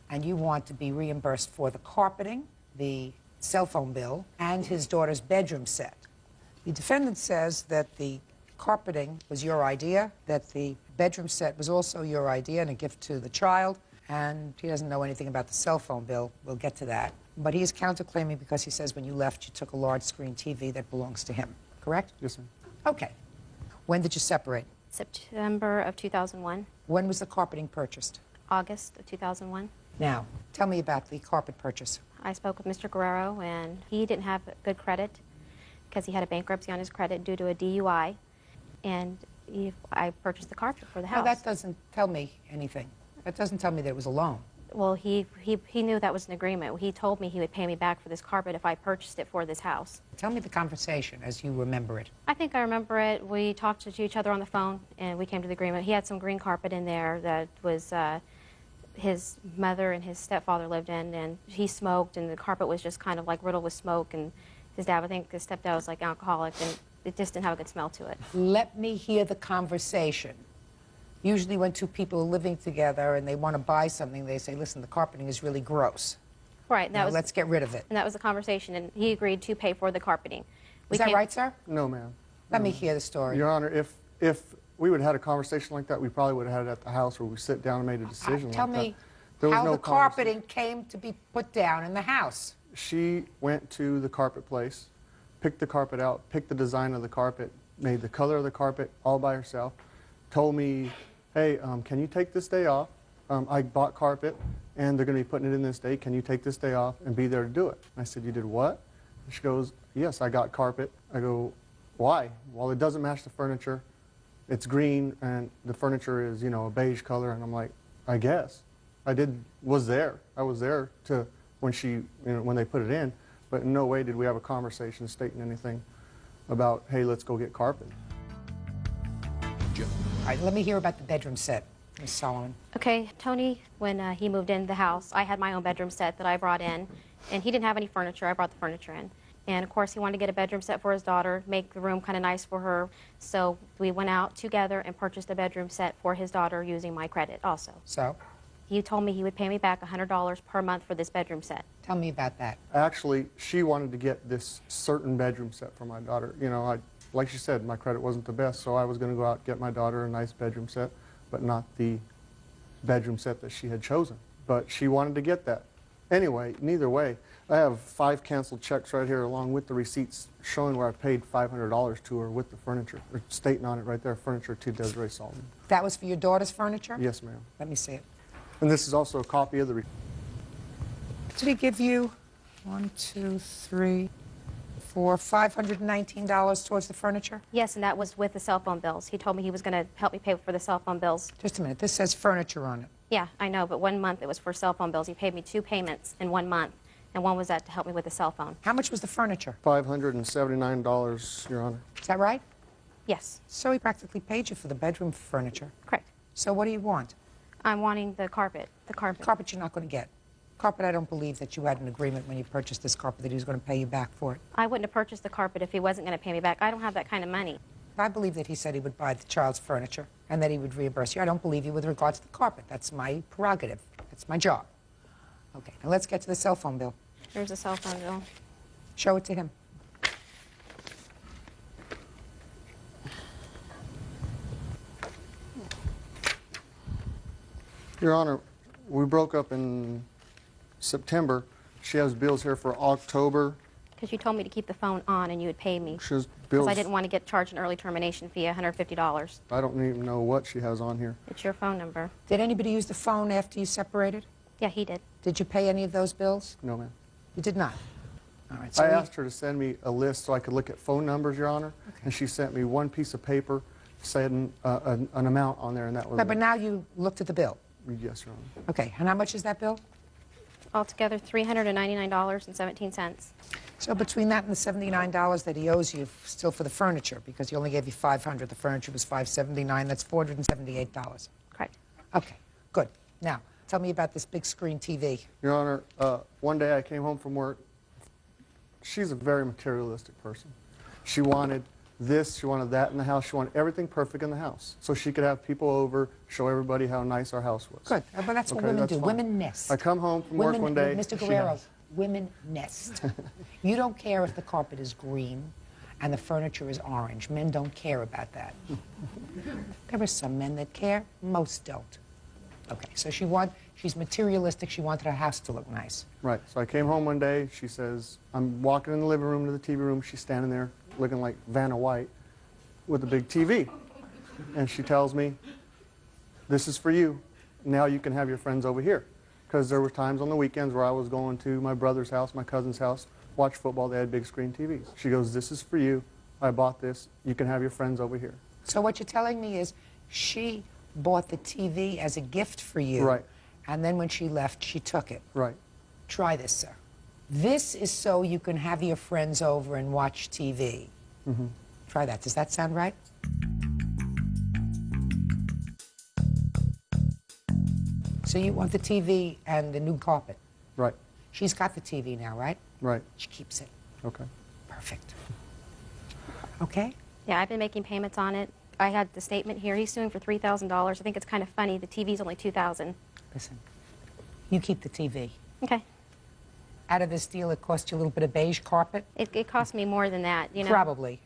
and you want to be reimbursed for the carpeting, the cell phone bill, and his daughter's bedroom set. The defendant says that the carpeting was your idea, that the bedroom set was also your idea and a gift to the child, and he doesn't know anything about the cell phone bill. We'll get to that. But he is counterclaiming because he says when you left, you took a large screen TV that belongs to him. Correct? Yes, sir. Okay. When did you separate? September of 2001. When was the carpeting purchased? August of 2001. Now, tell me about the carpet purchase. I spoke with Mr. Guerrero, and he didn't have good credit because he had a bankruptcy on his credit due to a DUI, and I purchased the carpet for the house. No, that doesn't tell me anything. That doesn't tell me that it was a loan. Well, he knew that was an agreement. He told me he would pay me back for this carpet if I purchased it for this house. Tell me the conversation as you remember it. I think I remember it. We talked to each other on the phone, and we came to the agreement. He had some green carpet in there that was his mother and his stepfather lived in, and he smoked, and the carpet was just kind of like riddled with smoke, and his dad, I think his stepdad was like alcoholic, and it just didn't have a good smell to it. Let me hear the conversation. Usually when two people are living together and they want to buy something, they say, listen, the carpeting is really gross. Right. Now, let's get rid of it. And that was the conversation, and he agreed to pay for the carpeting. Is that right, sir? No, ma'am. Let me hear the story. Your Honor, if we would have had a conversation like that, we probably would have had it at the house where we sit down and made a decision Tell like me that. how the carpeting came to be put down in the house. She went to the carpet place, picked the carpet out, picked the design of the carpet, made the color of the carpet all by herself, told me, hey, can you take this day off? I bought carpet, and they're going to be putting it in this day. Can you take this day off and be there to do it? I said, you did what? She goes, yes, I got carpet. I go, why? Well, it doesn't match the furniture. It's green, and the furniture is, you know, a beige color. And I'm like, I guess. I was there. I was there to when when they put it in, but in no way did we have a conversation stating anything about, hey, let's go get carpet. All right, let me hear about the bedroom set, Ms. Solomon. Okay, Tony, when he moved into the house, I had my own bedroom set that I brought in, and he didn't have any furniture. I brought the furniture in. And of course, he wanted to get a bedroom set for his daughter, make the room kind of nice for her. So we went out together and purchased a bedroom set for his daughter using my credit also. So? He told me he would pay me back $100 per month for this bedroom set. Tell me about that. Actually, she wanted to get this certain bedroom set for my daughter. You know, like she said, my credit wasn't the best, so I was going to go out and get my daughter a nice bedroom set, but not the bedroom set that she had chosen. But she wanted to get that. Anyway, neither way, I have 5 canceled checks right here along with the receipts showing where I paid $500 to her with the furniture, or stating on it right there, furniture to Desiree Solomon. That was for your daughter's furniture? Yes, ma'am. Let me see it. And this is also a copy of the... Did he give you $519 towards the furniture? Yes, and that was with the cell phone bills. He told me he was going to help me pay for the cell phone bills. Just a minute. This says furniture on it. Yeah, I know, but 1 month it was for cell phone bills. He paid me 2 payments in 1 month, and one was that to help me with the cell phone. How much was the furniture? $579, Your Honor. Is that right? Yes. So he practically paid you for the bedroom furniture. Correct. So what do you want? I'm wanting the carpet. The carpet. Carpet you're not going to get. Carpet, I don't believe that you had an agreement when you purchased this carpet that he was going to pay you back for it. I wouldn't have purchased the carpet if he wasn't going to pay me back. I don't have that kind of money. I believe that he said he would buy the child's furniture and that he would reimburse you. I don't believe you with regards to the carpet. That's my prerogative. That's my job. Okay, now let's get to the cell phone bill. Here's the cell phone bill. Show it to him. Your Honor, we broke up in September. She has bills here for October. Because you told me to keep the phone on and you would pay me. She has Because bills. I didn't want to get charged an early termination fee, $150. I don't even know what she has on here. It's your phone number. Did anybody use the phone after you separated? Yeah, he did. Did you pay any of those bills? No, ma'am. You did not? All right. So I asked her to send me a list so I could look at phone numbers, Your Honor, and she sent me one piece of paper saying an amount on there, and that was But now you looked at the bill. Yes, Your Honor. Okay, and how much is that bill? Altogether, $399.17. So between that and the $79 that he owes you still for the furniture, because he only gave you $500, the furniture was $579, that's $478. Correct. Okay, good. Now, tell me about this big screen TV. Your Honor, one day I came home from work. She's a very materialistic person. She wanted this, she wanted that in the house, she wanted everything perfect in the house, so she could have people over, show everybody how nice our house was. Good, but that's what women do. Fine. Women nest. I come home from work one day. Mr. she Guerrero, has- women nest. You don't care if the carpet is green and the furniture is orange. Men don't care about that. There are some men that care, most don't. Okay, so she's materialistic, she wanted her house to look nice. Right, so I came home one day, she says, I'm walking in the living room to the TV room, she's standing there looking like Vanna White with a big TV. And she tells me, this is for you, now you can have your friends over here. Because there were times on the weekends where I was going to my brother's house, my cousin's house, watch football, they had big screen TVs. She goes, this is for you, I bought this, you can have your friends over here. So what you're telling me is she bought the TV as a gift for you. Right. And then when she left, she took it. Right. Try this, sir. This is so you can have your friends over and watch TV. Mm-hmm. Try that. Does that sound right? So you want the TV and the new carpet? Right. She's got the TV now, right? Right. She keeps it. Okay. Perfect. Okay? Yeah, I've been making payments on it. I had the statement here. He's suing for $3,000. I think it's kind of funny. The TV's only $2,000. Listen, you keep the TV. Okay. Out of this deal, it cost you a little bit of beige carpet? It cost me more than that, you know. Probably.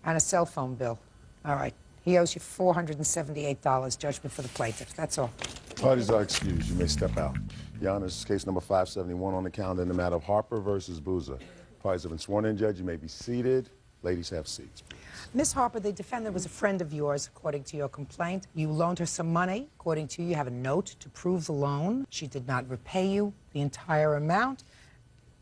And a cell phone bill. All right. He owes you $478, judgment for the plaintiff. That's all. Parties are excused. You may step out. Your Honor, this is case number 571 on the calendar in the matter of Harper versus Boozer. Parties have been sworn in, Judge. You may be seated. Ladies, have seats, please. Ms. Harper, the defendant was a friend of yours, according to your complaint. You loaned her some money. According to you, you have a note to prove the loan. She did not repay you the entire amount,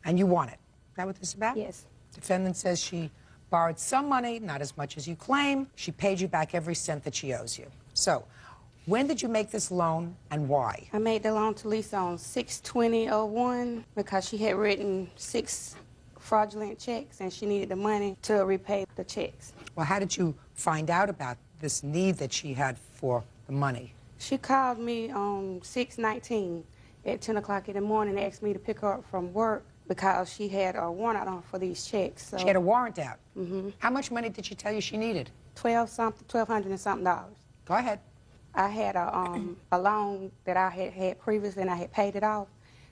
and you want it. Is that what this is about? Yes. Defendant says she borrowed some money, not as much as you claim. She paid you back every cent that she owes you. So, when did you make this loan and why? I made the loan to Lisa on 6/20/01 because she had written 6 fraudulent checks and she needed the money to repay the checks. Well, how did you find out about this need that she had for the money? She called me on 6/19 at 10 o'clock in the morning and asked me to pick her up from work because she had a warrant out on for these checks. So. She had a warrant out? Mm-hmm. How much money did she tell you she needed? $1,200 and something dollars. Go ahead. I had a loan that I had previously and I had paid it off.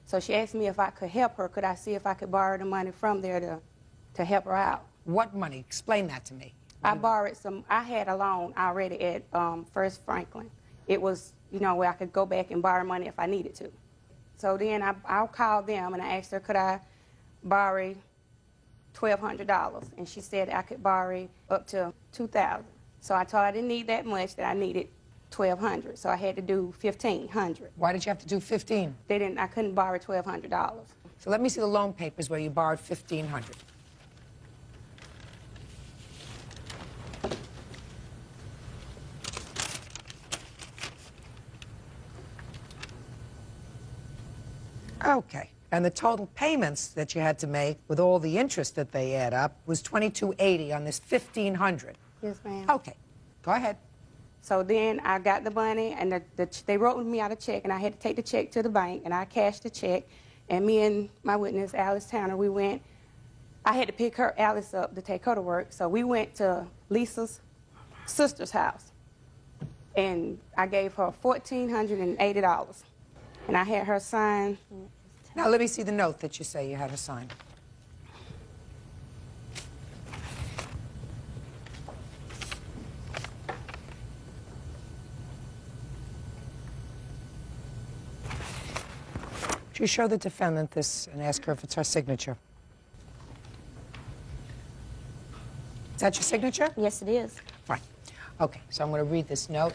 So she asked me if I could help her. Could I see if I could borrow the money from there to help her out? What money? Explain that to me. I borrowed some. I had a loan already at First Franklin. It was, you know, where I could go back and borrow money if I needed to. So then I called them and I asked her, could I borrow $1,200? And she said I could borrow up to $2,000. So I told her I didn't need that much, that I needed $1,200. So I had to do $1,500. Why did you have to do 15? I couldn't borrow $1,200. So let me see the loan papers where you borrowed $1,500. Okay. And the total payments that you had to make with all the interest that they add up was $2,280 on this $1,500. Yes, ma'am. Okay. Go ahead. So then I got the money, and they wrote me out a check, and I had to take the check to the bank, and I cashed the check. And me and my witness, Alice Tanner, we went. I had to pick Alice up to take her to work, so we went to Lisa's sister's house, and I gave her $1,480, and I had her sign. Now let me see the note that you say you had her sign. Would you show the defendant this and ask her if it's her signature? Is that your signature? Yes, it is. Fine. Okay, so I'm going to read this note.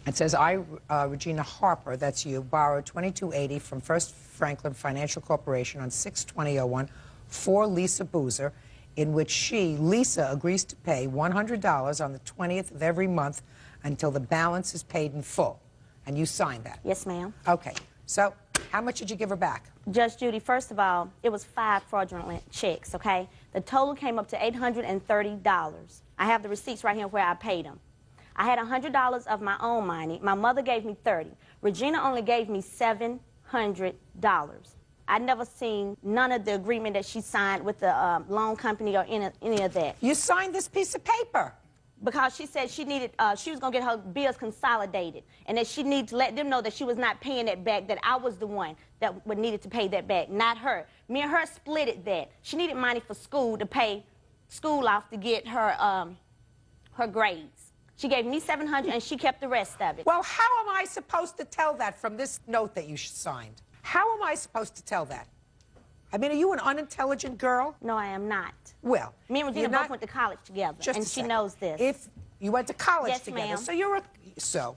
It says, I, Regina Harper, that's you, borrowed $2,280 from First Franklin Financial Corporation on 6/20/01 for Lisa Boozer, in which she, Lisa, agrees to pay $100 on the 20th of every month until the balance is paid in full. And you signed that? Yes, ma'am. Okay. So, how much did you give her back? Judge Judy, first of all, it was 5 fraudulent checks, okay? The total came up to $830. I have the receipts right here where I paid them. I had $100 of my own money. My mother gave me $30. Regina only gave me $700. I never seen none of the agreement that she signed with the loan company or any of that. You signed this piece of paper? Because she said she needed, she was going to get her bills consolidated, and that she needed to let them know that she was not paying that back, that I was the one that would needed to pay that back, not her. Me and her split it that. She needed money for school to pay school off to get her, her grades. She gave me $700 and she kept the rest of it. Well, how am I supposed to tell that from this note that you signed? How am I supposed to tell that? I mean, are you an unintelligent girl? No, I am not. Well, me and Regina both went to college together, and she knows this. If you went to college yes, together, so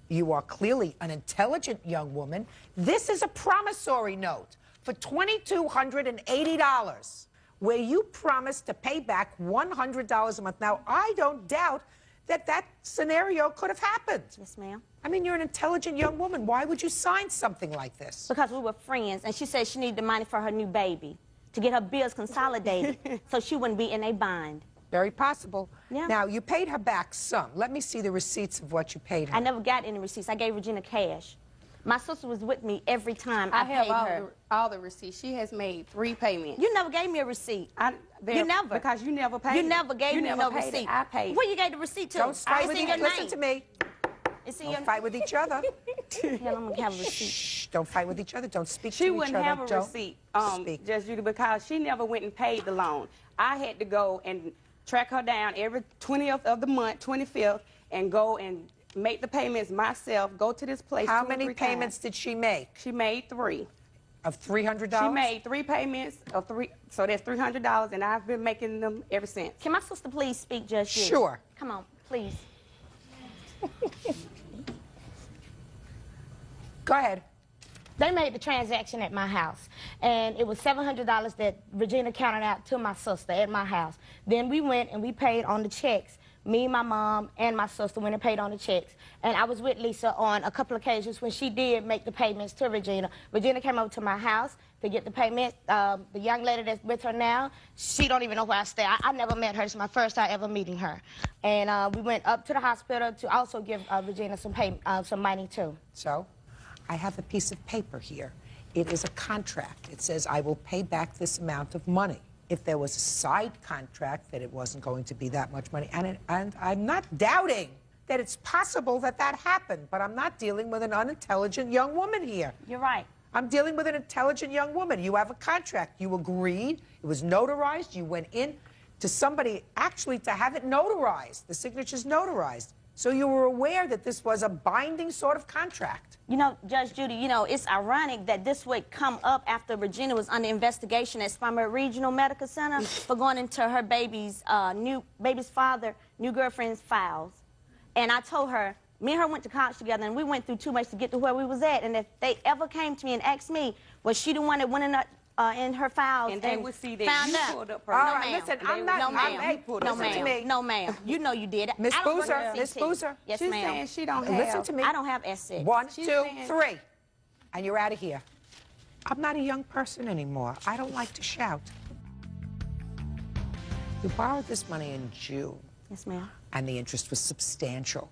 you are clearly an intelligent young woman. This is a promissory note for $2,280, where you promised to pay back $100 a month. Now, I don't doubt that that scenario could have happened. Yes, ma'am. I mean, you're an intelligent young woman. Why would you sign something like this? Because we were friends, and she said she needed the money for her new baby to get her bills consolidated so she wouldn't be in a bind. Very possible. Yeah. Now, you paid her back some. Let me see the receipts of what you paid her. I never got any receipts. I gave Regina cash. My sister was with me every time I paid her. all the receipts. She has made 3 payments. You never gave me a receipt. You never. Because you never paid You it. never gave me no paid receipt. It. I paid. Where you gave the receipt to? Don't fight with each other. Listen to me. Don't fight with each other. Hell, I'm gonna have a receipt. Shh, don't fight with each other. Don't speak she to each wouldn't other. have a receipt, Judge Judy, because she never went and paid the loan. I had to go and track her down every 20th of the month, 25th, and go and make the payments myself, go to this place. How many payments did she make? She made 3. Of $300? She made 3 payments of so that's $300, and I've been making them ever since. Can my sister please speak, Judge Judy? Sure. Come on, please. Go ahead. They made the transaction at my house, and it was $700 that Regina counted out to my sister at my house. Then we went and we paid on the checks. Me, my mom, and my sister went and paid on the checks. And I was with Lisa on a couple occasions when she did make the payments to Regina. Regina came over to my house to get the payment. The young lady that's with her now, she don't even know where I stay. I never met her. It's my first time ever meeting her. And we went up to the hospital to also give Regina some money, too. So, I have a piece of paper here. It is a contract. It says, I will pay back this amount of money. If there was a side contract that it wasn't going to be that much money, and I'm not doubting that it's possible that that happened, but I'm not dealing with an unintelligent young woman here. You're right. I'm dealing with an intelligent young woman. You have a contract. You agreed. It was notarized. You went in to somebody actually to have it notarized. The signature's notarized. So you were aware that this was a binding sort of contract. You know, Judge Judy, you know, it's ironic that this would come up after Regina was under investigation at Spummer Regional Medical Center for going into her baby's father, new girlfriend's files. And I told her, me and her went to college together, and we went through too much to get to where we was at. And if they ever came to me and asked me, was she the one that went in her files And they would see that found you out. pulled up her. All No, right, ma'am. listen, I'm not, No, ma'am. hey, No, listen to me. ma'am. No, ma'am. You know you did. Miss I don't Boozer, want Miss SCT. Boozer. Yes, She's ma'am. saying she don't have. Listen to me. I don't have S6. 1, She's 2, saying- 3, and you're out of here. I'm not a young person anymore. I don't like to shout. You borrowed this money in June. Yes, ma'am. And the interest was substantial.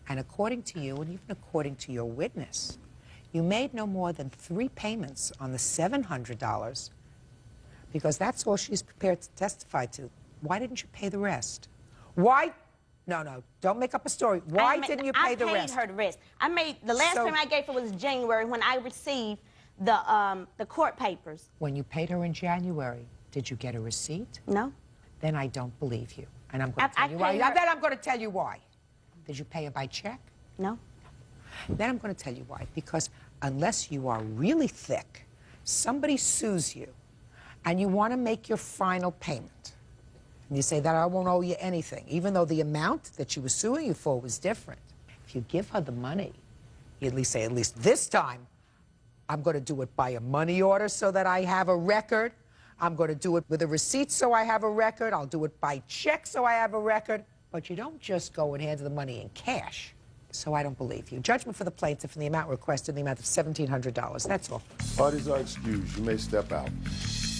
And according to you, and even according to your witness, you made no more than 3 payments on the $700 because that's all she's prepared to testify to. Why didn't you pay the rest? Why? No, don't make up a story. Why didn't you pay the rest? I paid her the rest. I made, the last payment I gave her was January when I received the court papers. When you paid her in January, did you get a receipt? No. Then I don't believe you. And I'm going to I tell you why. paid her- Then I'm going to tell you why. Did you pay her by check? No. Then I'm going to tell you why. Because unless you are really thick, somebody sues you, and you want to make your final payment. And you say that I won't owe you anything, even though the amount that she was suing you for was different. If you give her the money, you at least say, at least this time, I'm going to do it by a money order so that I have a record. I'm going to do it with a receipt so I have a record. I'll do it by check so I have a record. But you don't just go and hand her the money in cash. So I don't believe you. Judgment for the plaintiff in the amount requested in the amount of $1,700. That's all. Parties are excused. You may step out.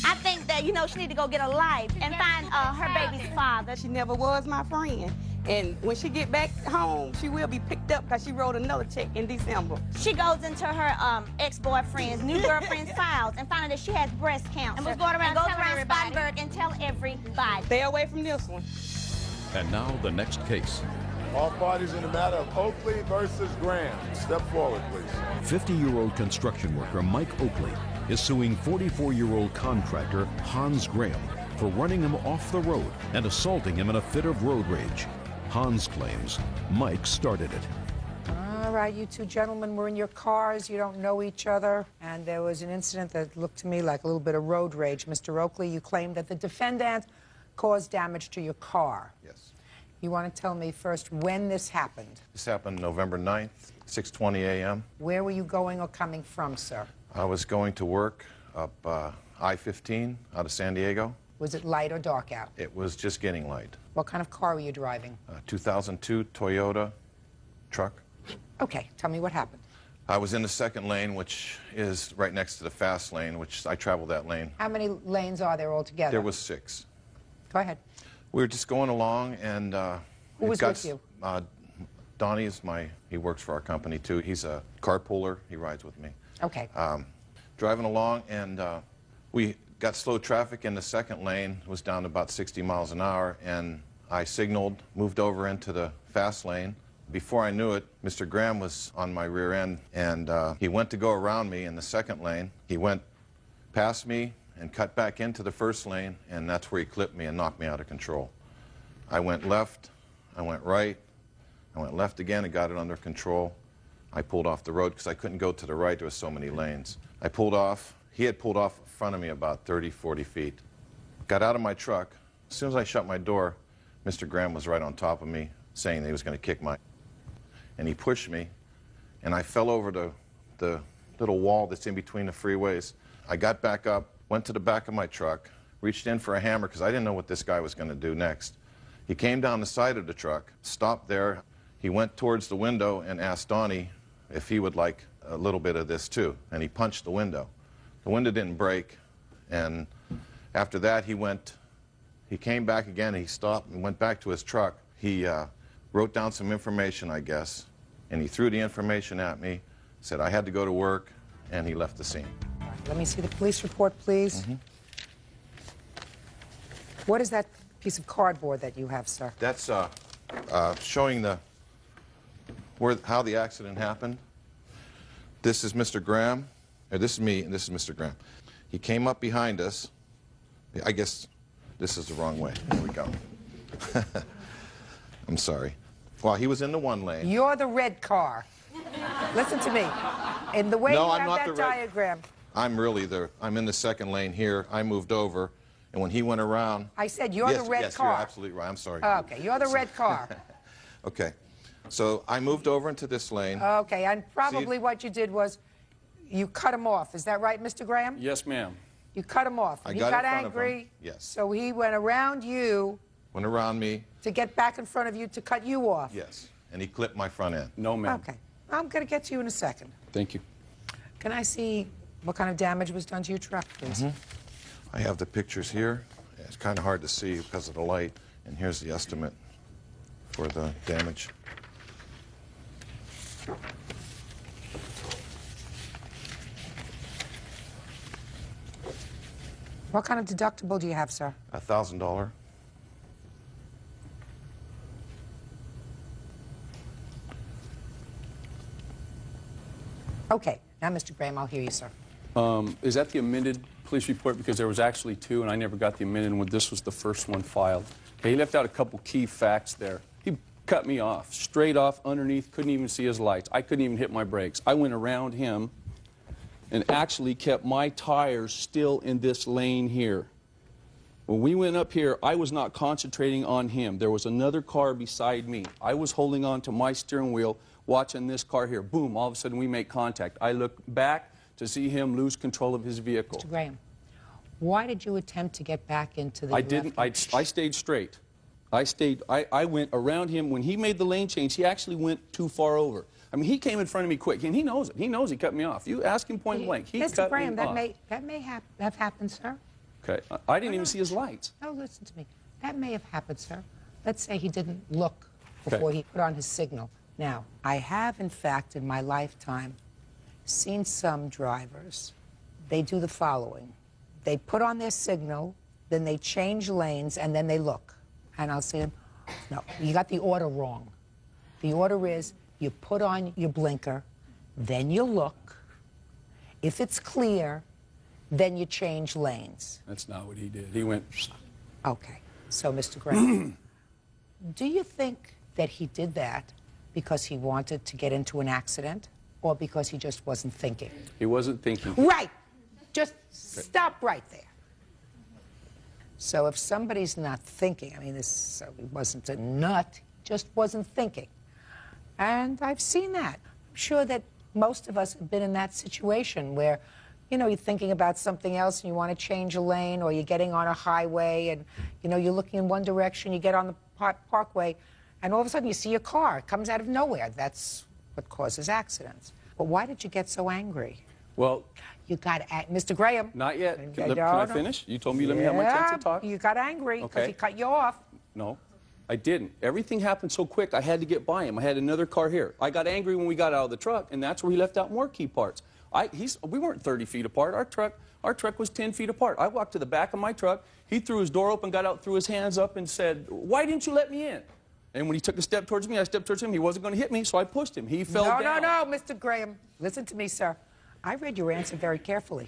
I think that, you know, she need to go get a life and find her baby's father. She never was my friend. And when she get back home, she will be picked up because she wrote another check in December. She goes into her ex-boyfriend's, new girlfriend's files and finds out that she has breast cancer. And was going around goes telling around everybody. Spartanburg and tell everybody. Stay away from this one. And now the next case. All parties in the matter of Oakley versus Graham. Step forward, please. 50-year-old construction worker Mike Oakley is suing 44-year-old contractor Hans Graham for running him off the road and assaulting him in a fit of road rage. Hans claims Mike started it. All right, you two gentlemen were in your cars. You don't know each other. And there was an incident that looked to me like a little bit of road rage. Mr. Oakley, you claimed that the defendant caused damage to your car. Yes. You want to tell me first when this happened? This happened November 9th, 6:20 a.m. Where were you going or coming from, sir? I was going to work up I-15 out of San Diego. Was it light or dark out? It was just getting light. What kind of car were you driving? 2002 Toyota truck. Okay, tell me what happened. I was in the second lane, which is right next to the fast lane, which I traveled that lane. How many lanes are there altogether? There was 6. Go ahead. We were just going along, and Who was with you? Donnie is he works for our company too. He's a carpooler. He rides with me. Okay. Driving along, and we got slow traffic in the second lane. It was down to about 60 miles an hour, and I signaled, moved over into the fast lane. Before I knew it, Mr. Graham was on my rear end, and he went to go around me in the second lane. He went past me and cut back into the first lane, and that's where he clipped me and knocked me out of control. I went left, I went right, I went left again and got it under control. I pulled off the road because I couldn't go to the right, there were so many lanes. I pulled off, He had pulled off in front of me about 30, 40 feet. Got out of my truck. As soon as I shut my door, Mr. Graham was right on top of me, saying that he was going to kick my... And he pushed me, and I fell over the little wall that's in between the freeways. I got back up, went to the back of my truck, reached in for a hammer because I didn't know what this guy was going to do next. He came down the side of the truck, stopped there. He went towards the window and asked Donnie if he would like a little bit of this too, and he punched the window. The window didn't break, and after that he came back again, he stopped and went back to his truck. He wrote down some information, I guess, and he threw the information at me, said I had to go to work, and he left the scene. Let me see the police report, please. What is that piece of cardboard that you have, sir? That's showing how the accident happened. This is Mr. Graham, or this is me, and this is Mr. Graham. He came up behind us. I guess this is the wrong way. Here we go. I'm sorry. Well, he was in the one lane. You're the red car. Listen to me. In the way No, you I'm have not that the red- diagram, I'm in the second lane here. I moved over, and when he went around... I said you're the red yes, car. You're absolutely right. I'm sorry. Okay, you're the red car. Okay. So I moved over into this lane. Okay, and probably what you did was you cut him off. Is that right, Mr. Graham? Yes, ma'am. You cut him off. I He got got in front of him. angry. Yes. So he went around you Went around me. to get back in front of you to cut you off. Yes. And he clipped my front end. No, ma'am. Okay. I'm going to get to you in a second. Thank you. Can I see what kind of damage was done to your truck, please? I have the pictures here. It's kind of hard to see because of the light. And here's the estimate for the damage. What kind of deductible do you have, sir? $1,000. Okay. Now, Mr. Graham, I'll hear you, sir. Is that the amended police report? Because there was actually two, and I never got the amended one. This was the first one filed. Okay, he left out a couple key facts there. He cut me off, straight off, underneath, couldn't even see his lights. I couldn't even hit my brakes. I went around him and actually kept my tires still in this lane here. When we went up here, I was not concentrating on him. There was another car beside me. I was holding on to my steering wheel, watching this car here. Boom, all of a sudden we make contact. I look back to see him lose control of his vehicle. Mr. Graham, why did you attempt to get back into the I didn't. I stayed straight. I went around him. When he made the lane change, he actually went too far over. I mean, he came in front of me quick, and he knows it. He knows he cut me off. You ask him point blank. He Mr. cut Graham, me off. that may have happened, sir. Okay. I didn't even see his lights. No, listen to me. That may have happened, sir. Let's say he didn't look before he put on his signal. Now, I have, in fact, in my lifetime, seen some drivers. They do the following. They put on their signal, then they change lanes, and then they look. And I'll say to them, no, you got the order wrong. The order is you put on your blinker, then you look. If it's clear, then you change lanes. That's not what he did. He went... Okay. So, Mr. Graham, do you think that he did that because he wanted to get into an accident or because he just wasn't thinking? He wasn't thinking. Right. Just stop right there. So if somebody's not thinking, I mean, so he wasn't a nut, just wasn't thinking. And I've seen that. I'm sure that most of us have been in that situation where, you know, you're thinking about something else and you want to change a lane, or you're getting on a highway and, you know, you're looking in one direction, you get on the parkway, and all of a sudden you see a car. It comes out of nowhere. That's what causes accidents. But why did you get so angry? Well... You got, Mr. Graham. Not yet. Can I finish? You told me let me have my chance to talk. You got angry because he cut you off. No, I didn't. Everything happened so quick, I had to get by him. I had another car here. I got angry when we got out of the truck, and that's where he left out more key parts. We weren't 30 feet apart. Our truck was 10 feet apart. I walked to the back of my truck. He threw his door open, got out, threw his hands up, and said, "Why didn't you let me in?" And when he took a step towards me, I stepped towards him. He wasn't going to hit me, so I pushed him. He fell down. No, Mr. Graham. Listen to me, sir. I read your answer very carefully.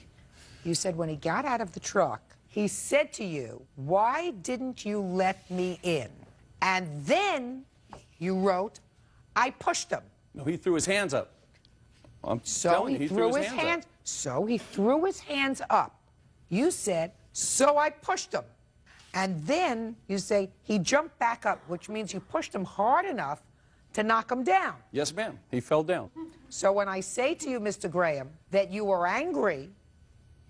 You said when he got out of the truck, he said to you, "Why didn't you let me in?" And then you wrote, "I pushed him." No, he threw his hands up. I'm telling you, he threw his hands up. So he threw his hands up. You said, so I pushed him. And then you say he jumped back up, which means you pushed him hard enough to knock him down. Yes, ma'am. He fell down. So when I say to you, Mr. Graham, that you were angry, you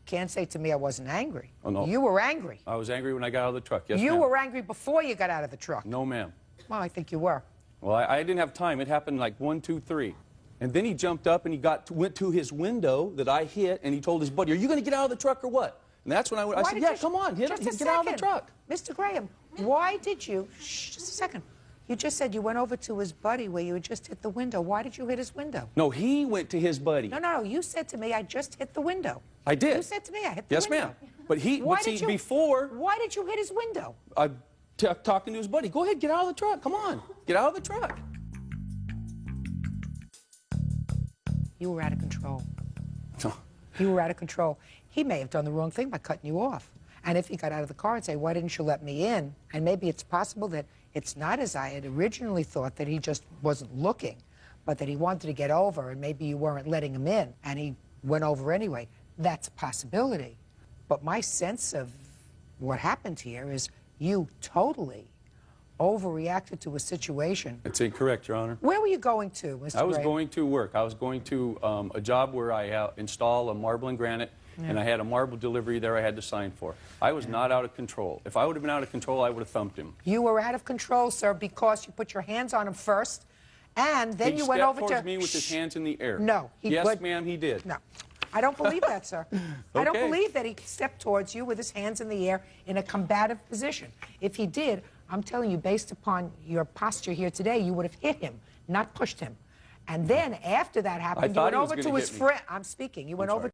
can't say to me I wasn't angry. Oh, no. You were angry. I was angry when I got out of the truck. Yes, You ma'am. were angry before you got out of the truck. No, ma'am. Well, I think you were. Well, I didn't have time. It happened like 1, 2, 3. And then he jumped up and he went to his window that I hit, and he told his buddy, "Are you going to get out of the truck or what?" And that's when I said, "Yeah, come on, hit him. Get out of the truck." Mr. Graham, why did you, just a second, you just said you went over to his buddy where you had just hit the window. Why did you hit his window? No, he went to his buddy. No, you said to me, I just hit the window. I did. You said to me, I hit the Yes, window. ma'am. But before... Why did you hit his window? I'm talking to his buddy. Go ahead, get out of the truck. Come on, get out of the truck. You were out of control. You were out of control. He may have done the wrong thing by cutting you off. And if he got out of the car and say, why didn't you let me in? And maybe it's possible that it's not as I had originally thought, that he just wasn't looking, but that he wanted to get over, and maybe you weren't letting him in, and he went over anyway. That's a possibility. But my sense of what happened here is you totally overreacted to a situation. That's incorrect, Your Honor. Where were you going to, Mr. I was Gray? going to work. I was going to a job where I install a marble and granite, and I had a marble delivery there I had to sign for. I was not out of control. If I would have been out of control, I would have thumped him. You were out of control, sir, because you put your hands on him first, and then you went over to... He stepped towards me with his hands in the air. No. Yes, ma'am, he did. No. I don't believe that, sir. I don't Okay. believe that he stepped towards you with his hands in the air in a combative position. If he did, I'm telling you, based upon your posture here today, you would have hit him, not pushed him. And then after that happened, you thought went he was over gonna to his hit me. friend. I'm speaking. You went over